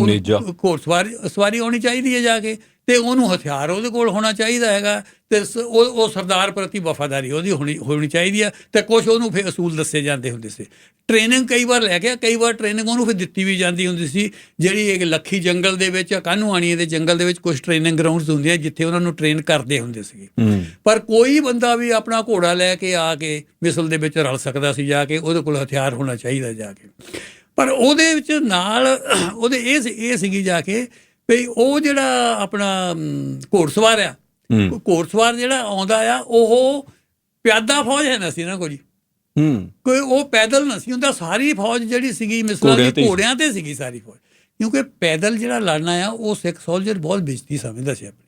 ਘੋੜ ਸਵਾਰੀ ਆਉਣੀ ਚਾਹੀਦੀ ਹੈ ਜਾ ਕੇ, ਤੇ ਉਹਨੂੰ ਹਥਿਆਰ ਉਹਦੇ ਕੋਲ ਹੋਣਾ ਚਾਹੀਦਾ ਹੈਗਾ, ਤੇ ਉਹ ਸਰਦਾਰ ਪ੍ਰਤੀ ਵਫਾਦਾਰੀ ਉਹਦੀ ਹੋਣੀ ਚਾਹੀਦੀ ਆ। ਤੇ ਕੁਛ ਉਹਨੂੰ ਫਿਰ ਅਸੂਲ ਦੱਸੇ ਜਾਂਦੇ ਹੁੰਦੇ ਸੀ। ਟ੍ਰੇਨਿੰਗ ਕਈ ਵਾਰ ਲੈ ਗਿਆ, ਕਈ ਵਾਰ ਟ੍ਰੇਨਿੰਗ ਉਹਨੂੰ ਫਿਰ ਦਿੱਤੀ ਵੀ ਜਾਂਦੀ ਹੁੰਦੀ ਸੀ। ਜਿਹੜੀ ਇੱਕ ਲੱਖੀ ਜੰਗਲ ਦੇ ਵਿੱਚ, ਕਾਹਨੂਆਣੀਏ ਦੇ ਜੰਗਲ ਦੇ ਵਿੱਚ ਕੁਛ ਟ੍ਰੇਨਿੰਗ ਗਰਾਊਂਡਸ ਹੁੰਦੀਆਂ ਜਿੱਥੇ ਉਹਨਾਂ ਨੂੰ ਟ੍ਰੇਨ ਕਰਦੇ ਹੁੰਦੇ ਸੀਗੇ। ਪਰ ਕੋਈ ਬੰਦਾ ਵੀ ਆਪਣਾ ਘੋੜਾ ਲੈ ਕੇ ਆ ਕੇ ਮਿਸਲ ਦੇ ਵਿੱਚ ਰਲ ਸਕਦਾ ਸੀ ਜਾ ਕੇ, ਉਹਦੇ ਕੋਲ ਹਥਿਆਰ ਹੋਣਾ ਚਾਹੀਦਾ ਜਾ ਕੇ। ਪਰ ਉਹਦੇ ਵਿੱਚ ਨਾਲ ਉਹਦੇ ਇਹ ਸੀਗੀ ਜਾ ਕੇ ਵੀ ਉਹ ਜਿਹੜਾ ਆਪਣਾ ਘੋੜਸਵਾਰ ਆ, ਘੋੜਸਵਾਰ ਜਿਹੜਾ ਆਉਂਦਾ ਆ, ਉਹ ਪਿਆਦਾ ਫੌਜ ਹੈ ਨਾ ਸੀ ਨਾ ਕੋਈ ਉਹ ਪੈਦਲ ਨਾ ਸੀ ਹੁੰਦਾ। ਸਾਰੀ ਫੌਜ ਜਿਹੜੀ ਸੀਗੀ ਮਿਸਲਾਂ ਦੀ ਘੋੜਿਆਂ ਤੇ ਸੀਗੀ ਸਾਰੀ ਫੌਜ, ਕਿਉਂਕਿ ਪੈਦਲ ਜਿਹੜਾ ਲੜਨਾ ਆ ਉਹ ਸਿੱਖ ਸੋਲਜਰ ਬਹੁਤ ਬੇਇੱਜ਼ਤੀ ਸਮਝਦਾ ਸੀ ਆਪਣੀ।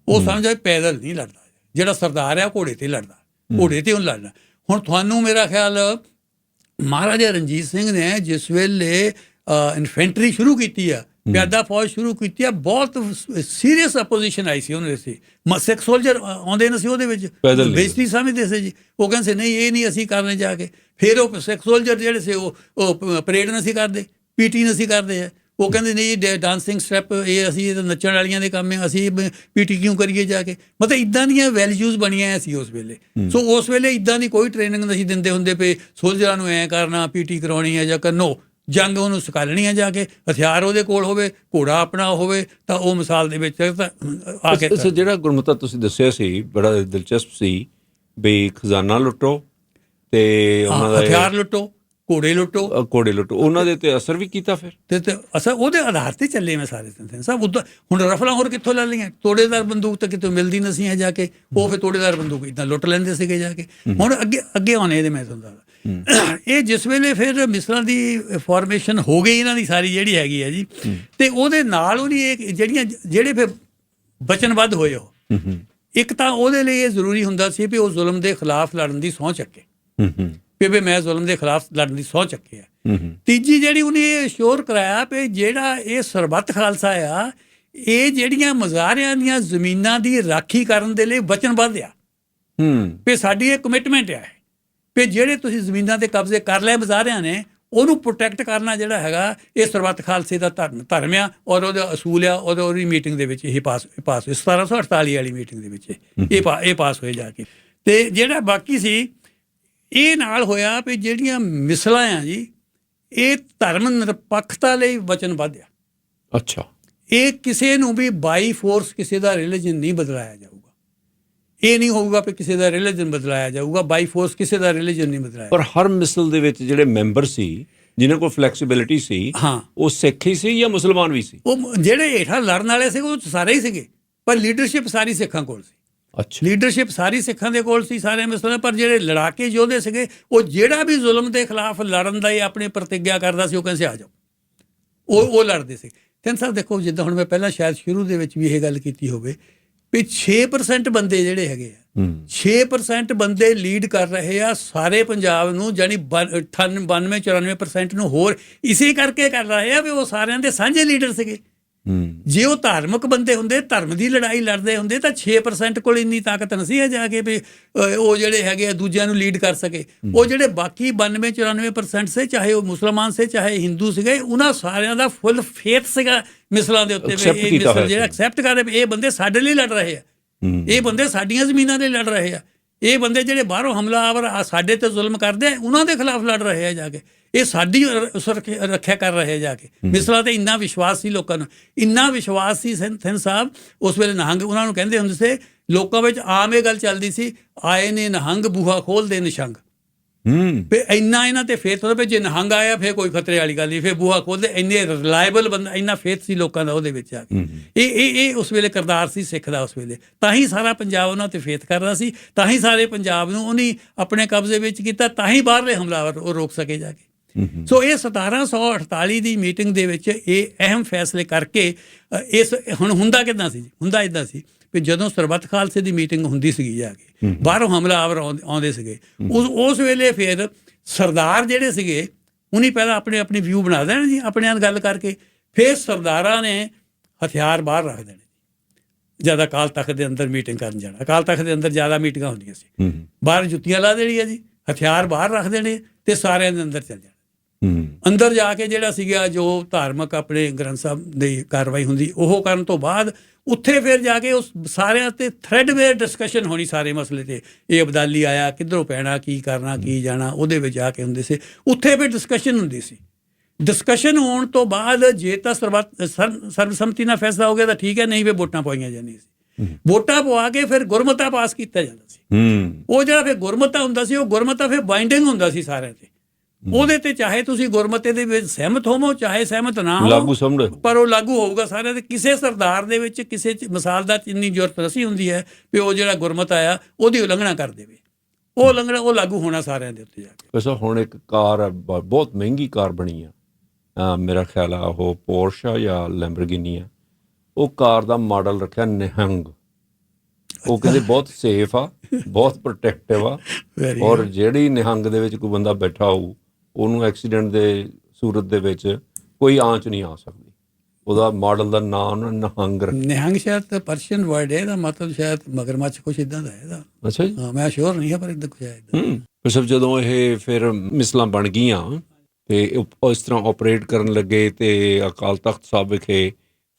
ਉਹ ਸਮਝਦਾ ਪੈਦਲ ਨਹੀਂ ਲੜਦਾ, ਜਿਹੜਾ ਸਰਦਾਰ ਆ ਘੋੜੇ ਤੇ ਲੜਦਾ, ਘੋੜੇ ਤੇ ਉਹਨੂੰ ਲੜਨਾ। ਹੁਣ ਤੁਹਾਨੂੰ ਮੇਰਾ ਖਿਆਲ ਮਹਾਰਾਜਾ ਰਣਜੀਤ ਸਿੰਘ ਨੇ ਜਿਸ ਵੇਲੇ ਇਨਫੈਂਟਰੀ ਸ਼ੁਰੂ ਕੀਤੀ ਆ, ਪਿਆਦਾ ਫੌਜ ਸ਼ੁਰੂ ਕੀਤੀ ਆ, ਬਹੁਤ ਸੀਰੀਅਸ ਅਪੋਜੀਸ਼ਨ ਆਈ ਸੀ ਉਹਨੇ ਸੀ। ਸਿੱਖ ਸੋਲਜਰ ਆਉਂਦੇ ਨੇ ਸੀ ਉਹਦੇ ਵਿੱਚ, ਬੇਇੱਜ਼ਤੀ ਸਮਝਦੇ ਸੀ ਜੀ। ਉਹ ਕਹਿੰਦੇ ਸੀ ਨਹੀਂ ਇਹ ਨਹੀਂ ਅਸੀਂ ਕਰਨੇ ਜਾ ਕੇ। ਫਿਰ ਉਹ ਸਿੱਖ ਸੋਲਜਰ ਜਿਹੜੇ ਸੀ ਉਹ ਪਰੇਡ ਨਹੀਂ ਸੀ ਕਰਦੇ, ਪੀਟੀ ਨਹੀਂ ਸੀ ਕਰਦੇ ਹੈ। ਉਹ ਕਹਿੰਦੇ ਨਹੀਂ ਇਹ ਡਾਂਸਿੰਗ ਸਟੈਪ ਇਹ ਅਸੀਂ ਇਹ ਤਾਂ ਨੱਚਣ ਵਾਲੀਆਂ ਦੇ ਕੰਮ ਹੈ, ਅਸੀਂ ਪੀਟੀ ਕਿਉਂ ਕਰੀਏ ਜਾ ਕੇ। ਮਤਲਬ ਇੱਦਾਂ ਦੀਆਂ ਵੈਲਿਊਜ਼ ਬਣੀਆਂ ਸੀ ਉਸ ਵੇਲੇ। ਸੋ ਉਸ ਵੇਲੇ ਇੱਦਾਂ ਦੀ ਕੋਈ ਟ੍ਰੇਨਿੰਗ ਨਹੀਂ ਦਿੰਦੇ ਹੁੰਦੇ ਪਏ ਸੋਲਜਰਾਂ ਨੂੰ ਐਂ ਕਰਨਾ, ਪੀਟੀ ਕਰਾਉਣੀ ਹੈ ਜਾਂ ਕਰਨੋ ਜੰਗ ਉਹਨੂੰ ਸਿਖਾਲਣੀ ਆ ਜਾ ਕੇ, ਹਥਿਆਰ ਉਹਦੇ ਕੋਲ ਹੋਵੇ, ਘੋੜਾ ਆਪਣਾ ਹੋਵੇ, ਤਾਂ ਉਹ ਮਿਸਾਲ ਦੇ ਵਿੱਚ ਆ ਕੇ। ਜਿਹੜਾ ਗੁਰਮਤਾ ਤੁਸੀਂ ਦੱਸਿਆ ਸੀ ਬੜਾ ਦਿਲਚਸਪ ਸੀ ਵੀ ਖਜ਼ਾਨਾ ਲੁੱਟੋ ਤੇ ਉਹਨਾਂ ਦਾ ਹਥਿਆਰ ਲੁੱਟੋ ਘੋੜੇ ਲੁੱਟੋ। ਘੋੜੇ ਲੁੱਟੋ, ਉਹਨਾਂ ਦੇ ਤੇ ਅਸਰ ਵੀ ਕੀਤਾ ਫਿਰ। ਤੇ ਅਸਰ ਉਹਦੇ ਆਧਾਰ ਤੇ ਚੱਲੇ ਮੈਂ ਸਾਰੇ ਸਿੰਘ ਸਾਹਿਬ। ਉੱਦਾਂ ਹੁਣ ਰਫਲਾਂ ਹੋਰ ਕਿੱਥੋਂ ਲੈ ਲਈਆਂ? ਤੋੜੇਦਾਰ ਬੰਦੂਕ ਤਾਂ ਕਿਤੋਂ ਮਿਲਦੀ ਨਹੀਂ ਸੀ ਹੈ ਜਾ ਕੇ, ਉਹ ਫਿਰ ਤੋੜੇਦਾਰ ਬੰਦੂਕ ਇੱਦਾਂ ਲੁੱਟ ਲੈਂਦੇ ਸੀਗੇ ਜਾ ਕੇ। ਹੁਣ ਅੱਗੇ ਆਉਣੇ ਇਹਦੇ, ਮੈਂ ਤੁਹਾਨੂੰ ਦੱਸਦਾ ਇਹ ਜਿਸ ਵੇਲੇ ਫਿਰ ਮਿਸਲਾਂ ਦੀ ਫਾਰਮੇਸ਼ਨ ਹੋ ਗਈ ਇਹਨਾਂ ਦੀ ਸਾਰੀ ਜਿਹੜੀ ਹੈਗੀ ਹੈ ਜੀ, ਤੇ ਉਹਦੇ ਨਾਲ ਉਹਦੀ ਇਹ ਜਿਹੜੇ ਫਿਰ ਵਚਨਬੱਧ ਹੋਏ ਉਹ, ਇੱਕ ਤਾਂ ਉਹਦੇ ਲਈ ਇਹ ਜ਼ਰੂਰੀ ਹੁੰਦਾ ਸੀ ਵੀ ਉਹ ਜ਼ੁਲਮ ਦੇ ਖਿਲਾਫ ਲੜਨ ਦੀ ਸਹੁੰ ਚੱਕੇ, ਵੀ ਮੈਂ ਜ਼ੁਲਮ ਦੇ ਖਿਲਾਫ ਲੜਨ ਦੀ ਸਹੁੰ ਚੱਕੀ ਆ। ਤੀਜੀ ਜਿਹੜੀ ਉਹਨੇ ਇਹ ਅਸ਼ੋਰ ਕਰਾਇਆ ਵੀ ਜਿਹੜਾ ਇਹ ਸਰਬੱਤ ਖਾਲਸਾ ਆ, ਇਹ ਜਿਹੜੀਆਂ ਮਜ਼ਾਰਿਆਂ ਦੀਆਂ ਜ਼ਮੀਨਾਂ ਦੀ ਰਾਖੀ ਕਰਨ ਦੇ ਲਈ ਵਚਨਬੱਧ ਆ, ਵੀ ਸਾਡੀ ਇਹ ਕਮਿਟਮੈਂਟ ਆ ਵੀ ਜਿਹੜੇ ਤੁਸੀਂ ਜ਼ਮੀਨਾਂ ਤੇ ਕਬਜ਼ੇ ਕਰ ਲਏ ਮਜ਼ਾਰਿਆਂ ਨੇ, ਉਹਨੂੰ ਪ੍ਰੋਟੈਕਟ ਕਰਨਾ ਜਿਹੜਾ ਹੈਗਾ ਇਹ ਸਰਬੱਤ ਖਾਲਸੇ ਦਾ ਧਰਮ ਆ, ਔਰ ਉਹਦਾ ਅਸੂਲ ਆ। ਉਹਦੀ ਮੀਟਿੰਗ ਦੇ ਵਿੱਚ ਇਹ ਪਾਸ 1748 ਵਾਲੀ ਮੀਟਿੰਗ ਦੇ ਵਿੱਚ ਇਹ ਪਾਸ ਹੋਏ ਜਾ ਕੇ। ਤੇ ਜਿਹੜਾ ਬਾਕੀ ਸੀ ਇਹ ਨਾਲ ਹੋਇਆ ਵੀ ਜਿਹੜੀਆਂ ਮਿਸਲਾਂ ਆ ਜੀ, ਇਹ ਧਰਮ ਨਿਰਪੱਖਤਾ ਲਈ ਵਚਨਬੱਧ ਆ। ਅੱਛਾ, ਇਹ ਕਿਸੇ ਨੂੰ ਵੀ ਬਾਈ ਫੋਰਸ ਕਿਸੇ ਦਾ ਰਿਲੀਜਨ ਨਹੀਂ ਬਦਲਾਇਆ ਜਾਊਗਾ। ਇਹ ਨਹੀਂ ਹੋਊਗਾ ਵੀ ਕਿਸੇ ਦਾ ਰਿਲੀਜਨ ਬਦਲਾਇਆ ਜਾਊਗਾ, ਬਾਈ ਫੋਰਸ ਕਿਸੇ ਦਾ ਰਿਲੀਜਨ ਨਹੀਂ ਬਦਲਾਇਆ। ਪਰ ਹਰ ਮਿਸਲ ਦੇ ਵਿੱਚ ਜਿਹੜੇ ਮੈਂਬਰ ਸੀ ਜਿਨ੍ਹਾਂ ਕੋਲ ਫਲੈਕਸੀਬਿਲਿਟੀ ਸੀ, ਹਾਂ, ਉਹ ਸਿੱਖ ਹੀ ਸੀ ਜਾਂ ਮੁਸਲਮਾਨ ਵੀ ਸੀ? ਉਹ ਜਿਹੜੇ ਹੇਠਾਂ ਲੜਨ ਵਾਲੇ ਸੀ ਉਹ ਸਾਰੇ ਹੀ ਸੀਗੇ, ਪਰ ਲੀਡਰਸ਼ਿਪ ਸਾਰੀ ਸਿੱਖਾਂ ਕੋਲ ਸੀ। ਅੱਛਾ, ਲੀਡਰਸ਼ਿਪ ਸਾਰੀ ਸਿੱਖਾਂ ਦੇ ਕੋਲ ਸੀ, ਸਾਰੇ ਮਿਸਲਾਂ। ਪਰ ਜਿਹੜੇ ਲੜਾਕੇ ਯੋਧੇ ਸੀਗੇ, ਉਹ ਜਿਹੜਾ ਵੀ ਜ਼ੁਲਮ ਦੇ ਖਿਲਾਫ ਲੜਨ ਦਾ ਹੀ ਆਪਣੀ ਪ੍ਰਤਿੱਗਿਆ ਕਰਦਾ ਸੀ, ਉਹ ਕਹਿੰਦੇ ਆ ਜਾਓ, ਉਹ ਲੜਦੇ ਸੀ। ਤਿੰਨ ਸਾਹਿਬ ਦੇਖੋ, ਜਿੱਦਾਂ ਹੁਣ ਮੈਂ ਪਹਿਲਾਂ ਸ਼ਾਇਦ ਸ਼ੁਰੂ ਦੇ ਵਿੱਚ ਵੀ ਇਹ ਗੱਲ ਕੀਤੀ ਹੋਵੇ ਵੀ 6% ਬੰਦੇ ਜਿਹੜੇ ਹੈਗੇ ਆ, 6% ਬੰਦੇ ਲੀਡ ਕਰ ਰਹੇ ਆ ਸਾਰੇ ਪੰਜਾਬ ਨੂੰ, ਜਾਨੀ 92-94% ਨੂੰ ਹੋਰ ਇਸੇ ਕਰਕੇ ਕਰ ਰਹੇ ਆ ਵੀ ਉਹ ਸਾਰਿਆਂ ਦੇ ਸਾਂਝੇ ਲੀਡਰ ਸੀਗੇ। ਜੇ ਉਹ ਧਾਰਮਿਕ ਬੰਦੇ ਹੁੰਦੇ, ਧਰਮ ਦੀ ਲੜਾਈ ਲੜਦੇ ਹੁੰਦੇ, ਤਾਂ 6% ਕੋਲ ਇੰਨੀ ਤਾਕਤ ਨਹੀਂ ਸੀ ਜਾ ਕੇ ਵੀ ਉਹ ਜਿਹੜੇ ਹੈਗੇ ਆ ਦੂਜਿਆਂ ਨੂੰ ਲੀਡ ਕਰ ਸਕੇ। ਉਹ ਜਿਹੜੇ ਬਾਕੀ 92-94% ਸੇ, ਚਾਹੇ ਉਹ ਮੁਸਲਮਾਨ ਸੇ ਚਾਹੇ ਹਿੰਦੂ ਸੀਗੇ, ਉਹਨਾਂ ਸਾਰਿਆਂ ਦਾ ਫੁੱਲ ਫੇਥ ਸੀਗਾ ਮਿਸਲਾਂ ਦੇ ਉੱਤੇ। ਇਹ ਮਿਸਲ ਜਿਹੜਾ ਐਕਸੈਪਟ ਕਰ ਰਹੇ ਇਹ ਬੰਦੇ ਸਾਡੇ ਲਈ ਲੜ ਰਹੇ ਆ, ਇਹ ਬੰਦੇ ਸਾਡੀਆਂ ਜ਼ਮੀਨਾਂ ਲਈ ਲੜ ਰਹੇ ਆ, ਇਹ ਬੰਦੇ ਜਿਹੜੇ ਬਾਹਰੋਂ ਹਮਲਾਵਰ ਸਾਡੇ ਤੇ ਜ਼ੁਲਮ ਕਰਦੇ ਆ ਉਹਨਾਂ ਦੇ ਖਿਲਾਫ ਲੜ ਰਹੇ ਆ ਜਾ ਕੇ, ਇਹ ਸਾਡੀ ਰੱਖਿਆ ਕਰ ਰਹੇ ਜਾ ਕੇ। ਮਿਸਲਾਂ ਤੇ ਇੰਨਾ ਵਿਸ਼ਵਾਸ ਸੀ ਲੋਕਾਂ ਨੂੰ, ਇੰਨਾ ਵਿਸ਼ਵਾਸ ਸੀ ਸਿੰਘ ਸਾਹਿਬ ਉਸ ਵੇਲੇ। ਨਿਹੰਗ ਉਹਨਾਂ ਨੂੰ ਕਹਿੰਦੇ ਹੁੰਦੇ ਸੀ, ਲੋਕਾਂ ਵਿੱਚ ਆਮ ਇਹ ਗੱਲ ਚੱਲਦੀ ਸੀ, ਆਏ ਨੇ ਨਿਹੰਗ ਬੂਹਾ ਖੋਲ੍ਹਦੇ ਨਿਸ਼ੰਗ। ਵੀ ਇੰਨਾ ਇਹਨਾਂ ਤੇ ਫੇਥ ਹੁੰਦਾ ਵੀ ਜੇ ਨਿਹੰਗ ਆਇਆ ਫਿਰ ਕੋਈ ਖਤਰੇ ਵਾਲੀ ਗੱਲ ਨਹੀਂ, ਫਿਰ ਬੂਹਾ ਖੋਲ੍ਹਦੇ। ਇੰਨੇ ਰਿਲਾਇਬਲ ਬੰਦਾ, ਇੰਨਾ ਫੇਥ ਸੀ ਲੋਕਾਂ ਦਾ ਉਹਦੇ ਵਿੱਚ ਆ ਕੇ। ਇਹ ਉਸ ਵੇਲੇ ਕਿਰਦਾਰ ਸੀ ਸਿੱਖ ਦਾ ਉਸ ਵੇਲੇ। ਤਾਂ ਹੀ ਸਾਰਾ ਪੰਜਾਬ ਉਹਨਾਂ ਤੇ ਫੇਥ ਕਰਦਾ ਸੀ, ਤਾਂ ਹੀ ਸਾਰੇ ਪੰਜਾਬ ਨੂੰ ਉਹਨੇ ਆਪਣੇ ਕਬਜ਼ੇ ਵਿੱਚ ਕੀਤਾ, ਤਾਂ ਹੀ ਬਾਹਰਲੇ ਹਮਲਾਵਰ ਉਹ ਰੋਕ ਸਕੇ ਜਾ ਕੇ। ਸੋ ਇਹ 1748 ਦੀ ਮੀਟਿੰਗ ਦੇ ਵਿੱਚ ਇਹ ਅਹਿਮ ਫੈਸਲੇ ਕਰਕੇ ਹੁਣ ਹੁੰਦਾ ਕਿੱਦਾਂ ਸੀ? ਹੁੰਦਾ ਇੱਦਾਂ ਸੀ ਵੀ ਜਦੋਂ ਸਰਬੱਤ ਖਾਲਸੇ ਦੀ ਮੀਟਿੰਗ ਹੁੰਦੀ ਸੀਗੀ ਜਾ ਕੇ, ਬਾਹਰੋਂ ਹਮਲਾਵਰ ਆਉਂਦੇ ਸੀਗੇ, ਉਸ ਵੇਲੇ ਫਿਰ ਸਰਦਾਰ ਜਿਹੜੇ ਸੀਗੇ ਉਹਨੀ ਪਹਿਲਾਂ ਆਪਣੀ ਵਿਊ ਬਣਾ ਦੇਣਾ ਜੀ, ਆਪਣੇ ਨਾਲ ਗੱਲ ਕਰਕੇ। ਫਿਰ ਸਰਦਾਰਾਂ ਨੇ ਹਥਿਆਰ ਬਾਹਰ ਰੱਖ ਦੇਣੇ ਜਦ ਅਕਾਲ ਤਖਤ ਦੇ ਅੰਦਰ ਮੀਟਿੰਗ ਕਰਨ ਜਾਣਾ। ਅਕਾਲ ਤਖਤ ਦੇ ਅੰਦਰ ਜ਼ਿਆਦਾ ਮੀਟਿੰਗਾਂ ਹੁੰਦੀਆਂ ਸੀ, ਬਾਹਰ ਜੁੱਤੀਆਂ ਲਾ ਦੇਣੀਆਂ ਜੀ, ਹਥਿਆਰ ਬਾਹਰ ਰੱਖ ਦੇਣੇ ਤੇ ਸਾਰਿਆਂ ਦੇ ਅੰਦਰ ਚੱਲ ਜਾਣਾ। ਅੰਦਰ ਜਾ ਕੇ ਜਿਹੜਾ ਸੀਗਾ ਜੋ ਧਾਰਮਿਕ ਆਪਣੇ ਗ੍ਰੰਥ ਸਾਹਿਬ ਦੀ ਕਾਰਵਾਈ ਹੁੰਦੀ, ਉਹ ਕਰਨ ਤੋਂ ਬਾਅਦ ਉੱਥੇ ਫਿਰ ਜਾ ਕੇ ਉਸ ਸਾਰਿਆਂ ਤੇ ਥ੍ਰੈਡਵੇਅਰ ਡਿਸਕਸ਼ਨ ਹੋਣੀ ਸਾਰੇ ਮਸਲੇ ਤੇ। ਇਹ ਅਬਦਾਲੀ ਆਇਆ, ਕਿੱਧਰੋਂ ਪੈਣਾ, ਕੀ ਕਰਨਾ, ਕੀ ਜਾਣਾ, ਉਹਦੇ ਵਿੱਚ ਜਾ ਕੇ ਹੁੰਦੇ ਸੀ। ਉੱਥੇ ਫਿਰ ਡਿਸਕਸ਼ਨ ਹੁੰਦੀ ਸੀ। ਡਿਸਕਸ਼ਨ ਹੋਣ ਤੋਂ ਬਾਅਦ ਜੇ ਤਾਂ ਸਰਬਸੰਮਤੀ ਨਾਲ ਫੈਸਲਾ ਹੋ ਗਿਆ ਤਾਂ ਠੀਕ ਹੈ, ਨਹੀਂ ਫਿਰ ਵੋਟਾਂ ਪਾਈਆਂ ਜਾਂਦੀਆਂ ਸੀ। ਵੋਟਾਂ ਪਵਾ ਕੇ ਫਿਰ ਗੁਰਮਤਾ ਪਾਸ ਕੀਤਾ ਜਾਂਦਾ ਸੀ। ਉਹ ਜਿਹੜਾ ਫਿਰ ਗੁਰਮਤਾ ਹੁੰਦਾ ਸੀ, ਉਹ ਗੁਰਮਤਾ ਫਿਰ ਬਾਈਂਡਿੰਗ ਹੁੰਦਾ ਸੀ ਸਾਰਿਆਂ ਤੇ। ਉਹਦੇ ਤੇ ਚਾਹੇ ਤੁਸੀਂ ਗੁਰਮਤੇ ਦੇ ਵਿੱਚ ਸਹਿਮਤ ਹੋਵੋ ਚਾਹੇ ਸਹਿਮਤ ਨਾ ਹੋ, ਪਰ ਉਹ ਲਾਗੂ ਹੋਊਗਾ ਸਾਰਿਆਂ ਦੇ। ਕਿਸੇ ਸਰਦਾਰ ਦੇ ਵਿੱਚ ਕਿਸੇ ਮਿਸਾਲਦਾਰ ਇੰਨੀ ਜ਼ਰੂਰਤ ਨਹੀਂ ਹੁੰਦੀ ਹੈ ਵੀ ਉਹ ਜਿਹੜਾ ਗੁਰਮਤ ਆਇਆ ਉਹਦੀ ਉਲੰਘਣਾ ਕਰ ਦੇਵੇ। ਉਹ ਉਲੰਘਣਾ ਉਹ ਲਾਗੂ ਹੋਣਾ ਸਾਰਿਆਂ ਦੇ ਉੱਤੇ ਜਾ ਕੇ। ਵੈਸੇ ਹੁਣ ਇੱਕ ਕਾਰ ਬਹੁਤ ਮਹਿੰਗੀ ਕਾਰ ਬਣੀ ਆ, ਮੇਰਾ ਖਿਆਲ ਆ ਉਹ ਪੋਰਸ਼ਾ ਜਾਂ ਲੈਂਬਰਗਿਨੀ ਆ। ਉਹ ਕਾਰ ਦਾ ਮਾਡਲ ਰੱਖਿਆ ਨਿਹੰਗ। ਉਹ ਕਹਿੰਦੇ ਬਹੁਤ ਸੇਫ ਆ, ਬਹੁਤ ਪ੍ਰੋਟੈਕਟਿਵ ਆ, ਔਰ ਜਿਹੜੀ ਨਿਹੰਗ ਦੇ ਵਿੱਚ ਕੋਈ ਬੰਦਾ ਬੈਠਾ ਹੋਊ ਉਹਨੂੰ ਐਕਸੀਡੈਂਟ ਦੇ ਸੂਰਤ ਦੇ ਵਿੱਚ ਕੋਈ ਆਂਚ ਨਹੀਂ ਆ ਸਕਦੀ। ਉਹਦਾ ਮਾਡਲ ਦਾ ਨਾਮ ਨਿਹੰਗ ਰੱਖਿਆ। ਨਿਹੰਗ ਸ਼ਾਇਦ ਪਰਸ਼ੀਅਨ ਵਰਡ ਹੈ, ਇਹਦਾ ਮਤਲਬ ਸ਼ਾਇਦ ਮਗਰਮੱਛ ਕੁਛ ਇੱਦਾਂ ਦਾ ਹੈ ਇਹਦਾ। ਅੱਛਾ ਜੀ, ਹਾਂ ਮੈਂ ਸ਼ੋਰ ਨਹੀਂ ਹੈ ਪਰ ਇੱਦਾਂ ਕੁਛ ਹੈ। ਪਰ ਸਭ ਜਦੋਂ ਇਹ ਫਿਰ ਮਿਸਲਾਂ ਬਣ ਗਈਆਂ ਤੇ ਇਸ ਤਰ੍ਹਾਂ ਆਪਰੇਟ ਕਰਨ ਲੱਗੇ ਤੇ ਅਕਾਲ ਤਖਤ ਸਾਹਿਬ ਵਿਖੇ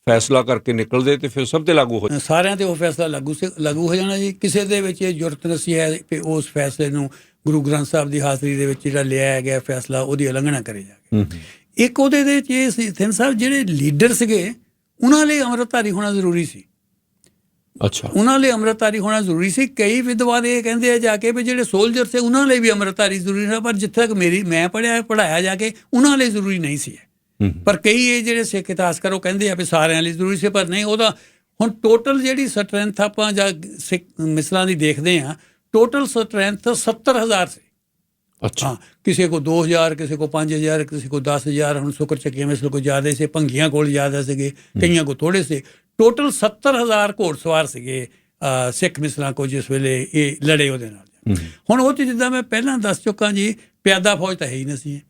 ਫੈਸਲਾ ਕਰਕੇ ਨਿਕਲਦੇ ਤੇ ਫਿਰ ਸਭ ਤੇ ਲਾਗੂ ਹੋ ਸਾਰਿਆਂ ਤੇ ਉਹ ਫੈਸਲਾ ਲਾਗੂ ਹੋ ਜਾਣਾ ਜੀ। ਕਿਸੇ ਦੇ ਵਿੱਚ ਇਹ ਜ਼ਰੂਰਤ ਨਹੀਂ ਹੈ ਕਿ ਉਸ ਫੈਸਲੇ ਨੂੰ ਗੁਰੂ ਗ੍ਰੰਥ ਸਾਹਿਬ ਦੀ ਹਾਜ਼ਰੀ ਦੇ ਵਿੱਚ ਜਿਹੜਾ ਲਿਆ ਗਿਆ ਫੈਸਲਾ ਉਹਦੀ ਉਲੰਘਣਾ ਕਰੇ ਜਾ ਕੇ। ਇੱਕ ਉਹਦੇ ਦੇ ਵਿੱਚ ਇਹ ਸੀ ਸਿੰਘ ਸਾਹਿਬ, ਜਿਹੜੇ ਲੀਡਰ ਸੀਗੇ ਉਹਨਾਂ ਲਈ ਅੰਮ੍ਰਿਤਧਾਰੀ ਹੋਣਾ ਜ਼ਰੂਰੀ ਸੀ। ਅੱਛਾ। ਉਹਨਾਂ ਲਈ ਅੰਮ੍ਰਿਤਧਾਰੀ ਹੋਣਾ ਜ਼ਰੂਰੀ ਸੀ। ਕਈ ਵਿਦਵਾਨ ਇਹ ਕਹਿੰਦੇ ਆ ਜਾ ਕੇ ਵੀ ਜਿਹੜੇ ਸੋਲਜਰ ਸੀ ਉਹਨਾਂ ਲਈ ਵੀ ਅੰਮ੍ਰਿਤਧਾਰੀ ਜ਼ਰੂਰੀ ਸੀ, ਪਰ ਜਿੱਥੇ ਤੱਕ ਮੈਂ ਪੜ੍ਹਾਇਆ ਜਾ ਕੇ ਉਹਨਾਂ ਲਈ ਜ਼ਰੂਰੀ ਨਹੀਂ ਸੀ। ਪਰ ਕਈ ਇਹ ਜਿਹੜੇ ਸਿੱਖ ਇਤਿਹਾਸਕਾਰ ਉਹ ਕਹਿੰਦੇ ਆ ਵੀ ਸਾਰਿਆਂ ਲਈ ਜ਼ਰੂਰੀ ਸੀ, ਪਰ ਨਹੀਂ। ਉਹਦਾ ਹੁਣ ਟੋਟਲ ਜਿਹੜੀ ਸਟਰੈਂਥ ਆਪਾਂ ਜਾਂ ਸਿੱਖ ਮਿਸਲਾਂ ਦੀ ਦੇਖਦੇ ਹਾਂ, ਟੋਟਲ ਸਟਰੈਂਥ 70,000 ਸੀ। ਅੱਛਾ। ਹਾਂ, ਕਿਸੇ ਕੋ 2,000, ਕਿਸੇ ਕੋ 5,000, ਕਿਸੇ ਕੋ 10,000। ਹੁਣ ਸ਼ੁਕਰ ਚੱਕੀਆਂ ਮਿਸਲ ਕੋ ਜ਼ਿਆਦਾ ਸੀ, ਭੰਗੀਆਂ ਕੋਲ ਜ਼ਿਆਦਾ ਸੀਗੇ, ਕਈਆਂ ਕੋ ਥੋੜੇ ਸੀ। ਟੋਟਲ 70,000 ਘੋੜਸਵਾਰ ਸੀਗੇ ਸਿੱਖ ਮਿਸਲਾਂ ਕੋ ਜਿਸ ਵੇਲੇ ਇਹ ਲੜੇ ਉਹਦੇ ਨਾਲ। ਹੁਣ ਉਹ 'ਚ ਜਿੱਦਾਂ ਮੈਂ ਪਹਿਲਾਂ ਦੱਸ ਚੁੱਕਾ ਜੀ, ਪਿਆਦਾ ਫੌਜ ਤਾਂ ਹੈ ਹੀ ਨਹੀਂ ਸੀ,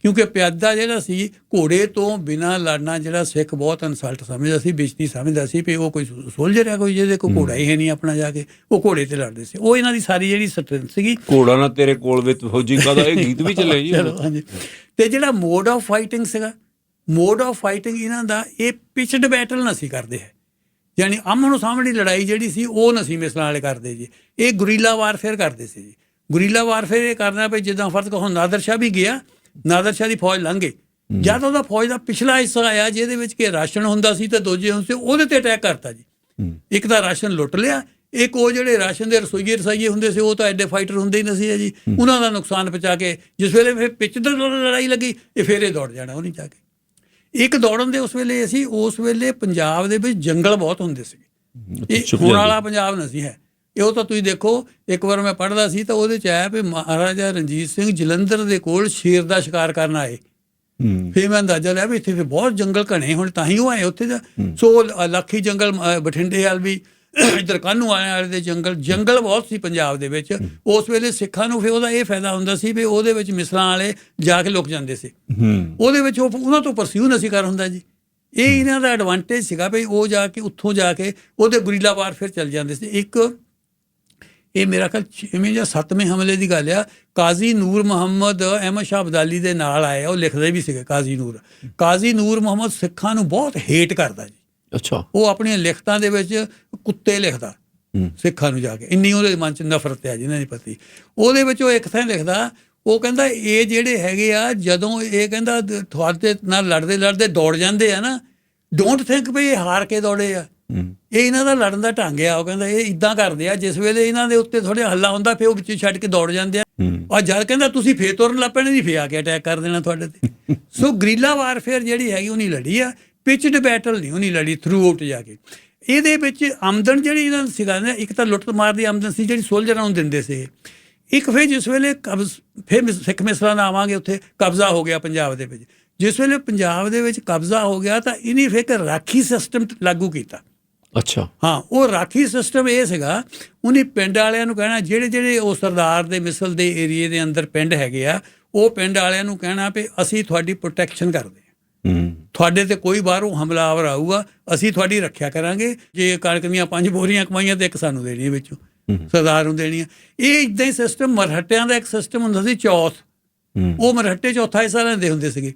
ਕਿਉਂਕਿ ਪਿਆਦਾ ਜਿਹੜਾ ਸੀ ਘੋੜੇ ਤੋਂ ਬਿਨਾਂ ਲੜਨਾ ਜਿਹੜਾ ਸਿੱਖ ਬਹੁਤ ਇਨਸਲਟ ਸਮਝਦਾ ਸੀ, ਬੇਇੱਜ਼ਤੀ ਸਮਝਦਾ ਸੀ ਵੀ ਉਹ ਕੋਈ ਸੋਲਜਰ ਹੈ ਕੋਈ ਜਿਹਦੇ ਕੋਲ ਘੋੜਾ ਹੀ ਹੈ ਨਹੀਂ ਆਪਣਾ, ਜਾ ਕੇ ਉਹ ਘੋੜੇ ਤੇ ਲੜਦੇ ਸੀ। ਉਹ ਇਹਨਾਂ ਦੀ ਸਾਰੀ ਜਿਹੜੀ ਸਟਰੈਂਥ ਸੀਗੀ। ਘੋੜਾ ਨਾ ਤੇਰੇ ਕੋਲ ਵਿੱਚ ਫੌਜੀ ਕਾਹਦਾ, ਇਹ ਗੀਤ ਵੀ ਚੱਲੇ ਜੀ। ਚਲੋ, ਹਾਂਜੀ। ਤੇ ਜਿਹੜਾ ਮੋਡ ਆਫ ਫਾਈਟਿੰਗ ਸੀਗਾ, ਮੋਡ ਆਫ ਫਾਈਟਿੰਗ ਇਹਨਾਂ ਦਾ ਇਹ ਪਿਚਡ ਬੈਟਲ ਨਾ ਸੀ ਕਰਦੇ ਹੈ, ਯਾਨੀ ਆਮਣੋ ਸਾਹਮਣੀ ਲੜਾਈ ਜਿਹੜੀ ਸੀ ਉਹ ਨਾ ਸੀ ਮਿਸਲਾਂ ਵਾਲੇ ਕਰਦੇ ਜੀ। ਇਹ ਗੁਰੀਲਾ ਵਾਰਫੇਅਰ ਕਰਦੇ ਸੀ ਜੀ। ਗੁਰੀਲਾ ਵਾਰਫੇਅਰ ਇਹ ਕਰਨਾ ਵੀ ਜਿੱਦਾਂ ਫਰਜ਼ ਕਹੋ ਨਾਦਰ ਸ਼ਾਹ ਵੀ ਗਿਆ, ਨਾਦਰ ਸ਼ਾਹ ਦੀ ਫੌਜ ਲੰਘ ਗਈ, ਜਦ ਉਹਦਾ ਫੌਜ ਦਾ ਪਿਛਲਾ ਹਿੱਸਾ ਆਇਆ ਜਿਹਦੇ ਵਿੱਚ ਕਿ ਰਾਸ਼ਨ ਹੁੰਦਾ ਸੀ ਤੇ ਦੂਜੇ ਹੁੰਦੇ, ਉਹਦੇ ਤੇ ਅਟੈਕ ਕਰਤਾ ਜੀ। ਇੱਕ ਤਾਂ ਰਾਸ਼ਨ ਲੁੱਟ ਲਿਆ, ਇੱਕ ਉਹ ਜਿਹੜੇ ਰਾਸ਼ਨ ਦੇ ਰਸਾਈਏ ਹੁੰਦੇ ਸੀ ਉਹ ਤਾਂ ਐਡੇ ਫਾਈਟਰ ਹੁੰਦੇ ਹੀ ਨਹੀਂ ਸੀ ਜੀ, ਉਹਨਾਂ ਦਾ ਨੁਕਸਾਨ ਪਹੁੰਚਾ ਕੇ ਜਿਸ ਵੇਲੇ ਫਿਰ ਪਿੱਚ ਦੀ ਲੜਾਈ ਲੱਗੀ ਇਹ ਫੇਰੇ ਦੌੜ ਜਾਣਾ ਉਹ ਨਹੀਂ ਜਾ ਕੇ। ਇੱਕ ਦੌੜਨ ਦੇ ਉਸ ਵੇਲੇ ਅਸੀਂ ਉਸ ਵੇਲੇ ਪੰਜਾਬ ਦੇ ਵਿੱਚ ਜੰਗਲ ਬਹੁਤ ਹੁੰਦੇ ਸੀ, ਇਹ ਹੁਣ ਵਾਲਾ ਪੰਜਾਬ ਨਹੀਂ ਸੀ ਹੈ। ਉਹ ਤਾਂ ਤੁਸੀਂ ਦੇਖੋ, ਇੱਕ ਵਾਰ ਮੈਂ ਪੜ੍ਹਦਾ ਸੀ ਤਾਂ ਉਹਦੇ 'ਚ ਆਇਆ ਵੀ ਮਹਾਰਾਜਾ ਰਣਜੀਤ ਸਿੰਘ ਜਲੰਧਰ ਦੇ ਕੋਲ ਸ਼ੇਰ ਦਾ ਸ਼ਿਕਾਰ ਕਰਨ ਆਏ। ਫਿਰ ਮੈਂ ਅੰਦਾਜ਼ਾ ਲਿਆ ਵੀ ਇੱਥੇ ਫਿਰ ਬਹੁਤ ਜੰਗਲ ਘਣੇ ਹੁਣ ਤਾਂ ਹੀ ਉਹ ਆਏ ਉੱਥੇ ਦਾ। ਸੋ ਲਾਖੀ ਜੰਗਲ ਬਠਿੰਡੇ ਵਾਲ ਵੀ, ਇੱਧਰ ਕਾਹਨੂੰ ਵਾਲੇ ਦੇ ਜੰਗਲ ਬਹੁਤ ਸੀ ਪੰਜਾਬ ਦੇ ਵਿੱਚ। ਉਸ ਵੇਲੇ ਸਿੱਖਾਂ ਨੂੰ ਫਿਰ ਉਹਦਾ ਇਹ ਫਾਇਦਾ ਹੁੰਦਾ ਸੀ ਵੀ ਉਹਦੇ ਵਿੱਚ ਮਿਸਲਾਂ ਵਾਲੇ ਜਾ ਕੇ ਲੁਕ ਜਾਂਦੇ ਸੀ, ਉਹਦੇ ਵਿੱਚ ਉਹ ਉਹਨਾਂ ਤੋਂ ਪਰਸਿਊ ਨਾ ਸੀ ਕਰ ਹੁੰਦਾ ਜੀ। ਇਹ ਇਹਨਾਂ ਦਾ ਐਡਵਾਂਟੇਜ ਸੀਗਾ ਵੀ ਉਹ ਜਾ ਕੇ ਉੱਥੋਂ ਜਾ ਕੇ ਉਹਦੇ ਗੁਰੀਲਾ ਵਾਰਫੇਅਰ ਚੱਲ ਜਾਂਦੇ ਸੀ। ਇੱਕ ਇਹ ਮੇਰਾ ਖਿਆਲ 6ਵੇਂ ਜਾਂ 7ਵੇਂ ਹਮਲੇ ਦੀ ਗੱਲ ਆ, ਕਾਜ਼ੀ ਨੂਰ ਮੁਹੰਮਦ ਅਹਿਮਦ ਸ਼ਾਹ ਅਬਦਾਲੀ ਦੇ ਨਾਲ ਆਏ, ਉਹ ਲਿਖਦੇ ਵੀ ਸੀਗੇ। ਕਾਜ਼ੀ ਨੂਰ ਮੁਹੰਮਦ ਸਿੱਖਾਂ ਨੂੰ ਬਹੁਤ ਹੇਟ ਕਰਦਾ ਜੀ। ਅੱਛਾ। ਉਹ ਆਪਣੀਆਂ ਲਿਖਤਾਂ ਦੇ ਵਿੱਚ ਕੁੱਤੇ ਲਿਖਦਾ ਸਿੱਖਾਂ ਨੂੰ ਜਾ ਕੇ, ਇੰਨੀ ਉਹਦੇ ਮਨ 'ਚ ਨਫ਼ਰਤ ਹੈ ਜਿਹਨਾਂ ਦੀ ਪਤੀ। ਉਹਦੇ ਵਿੱਚ ਉਹ ਇੱਕ ਥਾਂ ਲਿਖਦਾ, ਉਹ ਕਹਿੰਦਾ ਇਹ ਜਿਹੜੇ ਹੈਗੇ ਆ ਜਦੋਂ ਇਹ ਕਹਿੰਦਾ ਤੁਹਾਡੇ ਨਾਲ ਲੜਦੇ ਲੜਦੇ ਦੌੜ ਜਾਂਦੇ ਆ ਨਾ, ਡੋਂਟ ਥਿੰਕ ਵੀ ਇਹ ਹਾਰ ਕੇ ਦੌੜੇ ਆ, ਇਹ ਇਹਨਾਂ ਦਾ ਲੜਨ ਦਾ ਢੰਗ ਆ। ਉਹ ਕਹਿੰਦਾ ਇਹ ਇੱਦਾਂ ਕਰਦੇ ਆ, ਜਿਸ ਵੇਲੇ ਇਹਨਾਂ ਦੇ ਉੱਤੇ ਥੋੜ੍ਹਾ ਹੱਲਾ ਹੁੰਦਾ ਫਿਰ ਉਹ ਵਿੱਚ ਛੱਡ ਕੇ ਦੌੜ ਜਾਂਦੇ ਆ, ਔਰ ਜਦ ਕਹਿੰਦਾ ਤੁਸੀਂ ਫੇਰ ਤੁਰਨ ਲੱਗ ਪੈਣੇ ਜੀ, ਫੇਰ ਆ ਕੇ ਅਟੈਕ ਕਰ ਦੇਣਾ ਤੁਹਾਡੇ ਤੇ। ਸੋ ਗਰੀਲਾ ਵਾਰਫੇਅਰ ਜਿਹੜੀ ਹੈਗੀ ਉਹ ਨਹੀਂ ਲੜੀ ਆ, ਪਿਚਡ ਬੈਟਲ ਨਹੀਂ ਉਹ ਨਹੀਂ ਲੜੀ ਥਰੂ ਆਊਟ ਜਾ ਕੇ। ਇਹਦੇ ਵਿੱਚ ਆਮਦਨ ਜਿਹੜੀ ਇਹਨਾਂ ਸੀਗਾ ਨਾ, ਇੱਕ ਤਾਂ ਲੁੱਟ ਮਾਰ ਦੀ ਆਮਦਨ ਸੀ ਜਿਹੜੀ ਸੋਲਜਰਾਂ ਨੂੰ ਦਿੰਦੇ ਸੀ, ਇੱਕ ਫਿਰ ਜਿਸ ਵੇਲੇ ਫਿਰ ਸਿੱਖ ਮਿਸਲਾਂ ਦਾ ਆਵਾਂਗੇ ਉੱਥੇ ਕਬਜ਼ਾ ਹੋ ਗਿਆ ਪੰਜਾਬ ਦੇ ਵਿੱਚ। ਜਿਸ ਵੇਲੇ ਪੰਜਾਬ ਦੇ ਵਿੱਚ ਕਬਜ਼ਾ ਹੋ ਗਿਆ ਤਾਂ ਇਹਨੇ ਫਿਰ ਇੱਕ ਰਾਖੀ ਸਿਸਟਮ ਲਾਗੂ ਕੀਤਾ। ਅੱਛਾ। ਹਾਂ, ਉਹ ਰਾਖੀ ਸਿਸਟਮ ਇਹ ਸੀਗਾ, ਉਹਨੇ ਪਿੰਡ ਵਾਲਿਆਂ ਨੂੰ ਕਹਿਣਾ, ਜਿਹੜੇ ਜਿਹੜੇ ਉਹ ਸਰਦਾਰ ਦੇ ਮਿਸਲ ਦੇ ਏਰੀਏ ਦੇ ਅੰਦਰ ਪਿੰਡ ਹੈਗੇ ਆ, ਉਹ ਪਿੰਡ ਵਾਲਿਆਂ ਨੂੰ ਕਹਿਣਾ ਵੀ ਅਸੀਂ ਤੁਹਾਡੀ ਪ੍ਰੋਟੈਕਸ਼ਨ ਕਰਦੇ ਹਾਂ, ਤੁਹਾਡੇ ਤੇ ਕੋਈ ਬਾਹਰੋਂ ਹਮਲਾਵਰ ਆਊਗਾ ਅਸੀਂ ਤੁਹਾਡੀ ਰੱਖਿਆ ਕਰਾਂਗੇ। ਜੇ ਕਣਕ ਦੀਆਂ 5 ਬੋਰੀਆਂ ਕਮਾਈਆਂ ਤੇ ਇੱਕ ਸਾਨੂੰ ਦੇਣੀ ਵਿੱਚੋਂ, ਸਰਦਾਰ ਨੂੰ ਦੇਣੀ ਆ। ਇਹ ਇੱਦਾਂ ਹੀ ਸਿਸਟਮ ਮਰਹੱਟਿਆਂ ਦਾ ਇੱਕ ਸਿਸਟਮ ਹੁੰਦਾ ਸੀ, ਚੌਥ, ਉਹ ਮਰਹੱਟੇ ਚੌਥਾ ਹਿੱਸਾ ਲੈਂਦੇ ਹੁੰਦੇ ਸੀਗੇ।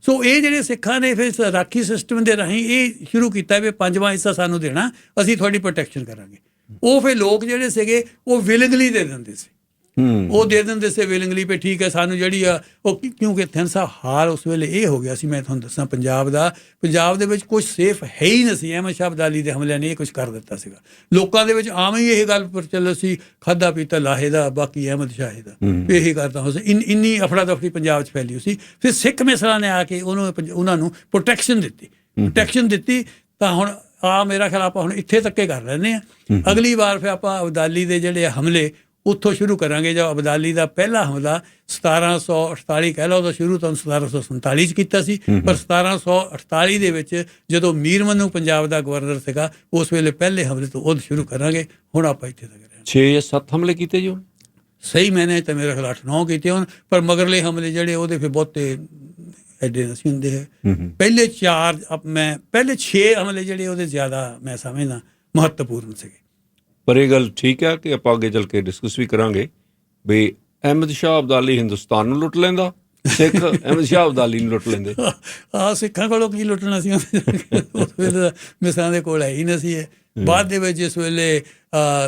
ਸੋ ਇਹ ਜਿਹੜੇ ਸਿੱਖਾਂ ਨੇ ਫਿਰ ਰਾਖੀ ਸਿਸਟਮ ਦੇ ਰਾਹੀਂ ਇਹ ਸ਼ੁਰੂ ਕੀਤਾ ਵੀ 5ਵਾਂ ਹਿੱਸਾ ਸਾਨੂੰ ਦੇਣਾ, ਅਸੀਂ ਤੁਹਾਡੀ ਪ੍ਰੋਟੈਕਸ਼ਨ ਕਰਾਂਗੇ। ਉਹ ਫਿਰ ਲੋਕ ਜਿਹੜੇ ਸੀਗੇ ਉਹ ਵਿਲਿੰਗਲੀ ਦੇ ਦਿੰਦੇ ਸੀ, ਉਹ ਦੇ ਦਿੰਦੇ ਸੀ ਵਿਲਿੰਗਲੀ ਵੀ ਠੀਕ ਹੈ ਸਾਨੂੰ ਜਿਹੜੀ ਆ ਉਹ, ਕਿਉਂਕਿ ਥਿੰਨ ਸਾਹਿਬ ਹਾਲ ਉਸ ਵੇਲੇ ਇਹ ਹੋ ਗਿਆ ਸੀ, ਮੈਂ ਤੁਹਾਨੂੰ ਦੱਸਾਂ ਪੰਜਾਬ ਦੇ ਵਿੱਚ ਕੁਝ ਸੇਫ ਹੈ ਹੀ ਨਹੀਂ ਸੀ। ਅਹਿਮਦ ਸ਼ਾਹ ਅਬਦਾਲੀ ਦੇ ਹਮਲਿਆਂ ਨੇ ਇਹ ਕੁਝ ਕਰ ਦਿੱਤਾ ਸੀਗਾ। ਲੋਕਾਂ ਦੇ ਵਿੱਚ ਆਮ ਹੀ ਇਹ ਗੱਲ ਪ੍ਰਚਲਿਤ ਸੀ, ਖਾਧਾ ਪੀਤਾ ਲਾਹੇ ਦਾ ਬਾਕੀ ਅਹਿਮਦ ਸ਼ਾਹ ਦਾ, ਇਹੀ ਕਰਦਾ ਹੋ ਸੀ। ਇੰਨੀ ਅਫੜਾ ਦਫੜੀ ਪੰਜਾਬ 'ਚ ਫੈਲੀ ਸੀ। ਫਿਰ ਸਿੱਖ ਮਿਸਲਾਂ ਨੇ ਆ ਕੇ ਉਹਨਾਂ ਨੂੰ ਪ੍ਰੋਟੈਕਸ਼ਨ ਦਿੱਤੀ। ਤਾਂ ਹੁਣ ਮੇਰਾ ਖਿਆਲ ਆਪਾਂ ਹੁਣ ਇੱਥੇ ਤੱਕ ਕਰ ਲੈਂਦੇ ਹਾਂ। ਅਗਲੀ ਵਾਰ ਫਿਰ ਆਪਾਂ ਅਬਦਾਲੀ ਦੇ ਜਿਹੜੇ ਹਮਲੇ ਉੱਥੋਂ ਸ਼ੁਰੂ ਕਰਾਂਗੇ। ਜੋ ਅਬਦਾਲੀ ਦਾ ਪਹਿਲਾ ਹਮਲਾ 1748 ਕਹਿ ਲਓ, ਉਹਦਾ ਸ਼ੁਰੂ ਤਾਂ 1747 'ਚ ਕੀਤਾ ਸੀ, ਪਰ 1748 ਦੇ ਵਿੱਚ ਜਦੋਂ ਮੀਰ ਮਨੂੰ ਪੰਜਾਬ ਦਾ ਗਵਰਨਰ ਸੀਗਾ, ਉਸ ਵੇਲੇ ਪਹਿਲੇ ਹਮਲੇ ਤੋਂ ਉਹ ਸ਼ੁਰੂ ਕਰਾਂਗੇ। ਹੁਣ ਆਪਾਂ ਇੱਥੇ ਤੱਕ 6 ਜਾਂ 7 ਹਮਲੇ ਕੀਤੇ ਜੀ ਸਹੀ ਮੈਨੇ ਤਾਂ ਮੇਰਾ ਖਿਆਲ 8-9 ਕੀਤੇ ਹੋਣ, ਪਰ ਮਗਰਲੇ ਹਮਲੇ ਜਿਹੜੇ ਉਹਦੇ ਫਿਰ ਬਹੁਤੇ ਐਡੇ ਨਹੀਂ ਹੁੰਦੇ ਹੈ। ਪਹਿਲੇ 6 ਹਮਲੇ ਜਿਹੜੇ ਉਹਦੇ ਜ਼ਿਆਦਾ ਮੈਂ ਸਮਝਦਾ ਮਹੱਤਵਪੂਰਨ ਸੀਗੇ। ਪਰ ਇਹ ਗੱਲ ਠੀਕ ਹੈ ਕਿ ਆਪਾਂ ਅੱਗੇ ਚੱਲ ਕੇ ਡਿਸਕਸ ਵੀ ਕਰਾਂਗੇ ਵੀ ਅਹਿਮਦ ਸ਼ਾਹ ਅਬਦਾਲੀ ਹਿੰਦੁਸਤਾਨ ਨੂੰ ਲੁੱਟ ਲੈਂਦਾ, ਸਿੱਖ ਅਹਿਮਦ ਸ਼ਾਹ ਅਬਦਾਲੀ ਨੂੰ ਲੁੱਟ ਲੈਂਦੇ। ਸਿੱਖਾਂ ਕੋਲੋਂ ਕੀ ਲੁੱਟਣਾ ਸੀ, ਉਸ ਵੇਲੇ ਮਿਸਲਾਂ ਦੇ ਕੋਲ ਹੈ ਹੀ ਨਹੀਂ ਸੀ। ਬਾਅਦ ਦੇ ਵਿੱਚ ਜਿਸ ਵੇਲੇ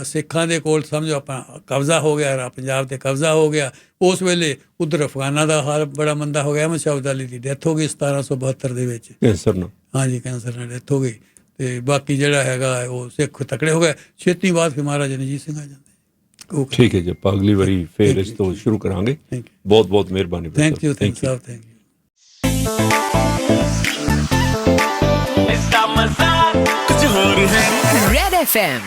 ਸਿੱਖਾਂ ਦੇ ਕੋਲ ਸਮਝੋ ਆਪਾਂ ਕਬਜ਼ਾ ਹੋ ਗਿਆ, ਪੰਜਾਬ ਤੇ ਕਬਜ਼ਾ ਹੋ ਗਿਆ, ਉਸ ਵੇਲੇ ਉੱਧਰ ਅਫਗਾਨਾਂ ਦਾ ਹਾਲ ਬੜਾ ਮੰਦਾ ਹੋ ਗਿਆ। ਅਹਿਮਦ ਸ਼ਾਹ ਅਬਦਾਲੀ ਦੀ ਡੈਥ ਹੋ ਗਈ 1772 ਦੇ ਵਿੱਚ, ਕੈਂਸਰ ਨਾਲ। ਹਾਂਜੀ, ਕੈਂਸਰ ਨਾਲ ਡੈਥ ਹੋ ਗਈ। ਤੇ ਬਾਕੀ ਜਿਹੜਾ ਹੈਗਾ ਉਹ ਸਿੱਖ ਤਕੜੇ ਹੋ ਗਏ। ਛੇਤੀ ਬਾਅਦ ਫਿਰ ਮਹਾਰਾਜਾ ਰਣਜੀਤ ਸਿੰਘ ਆ ਜਾਂਦੇ। ਉਹ ਠੀਕ ਹੈ ਜੀ, ਆਪਾਂ ਅਗਲੀ ਵਾਰੀ ਫੇਰ ਇਸ ਤੋਂ ਸ਼ੁਰੂ ਕਰਾਂਗੇ। ਬਹੁਤ ਬਹੁਤ ਮਿਹਰਬਾਨੀ। Thank you Sahib, thank you. Red FM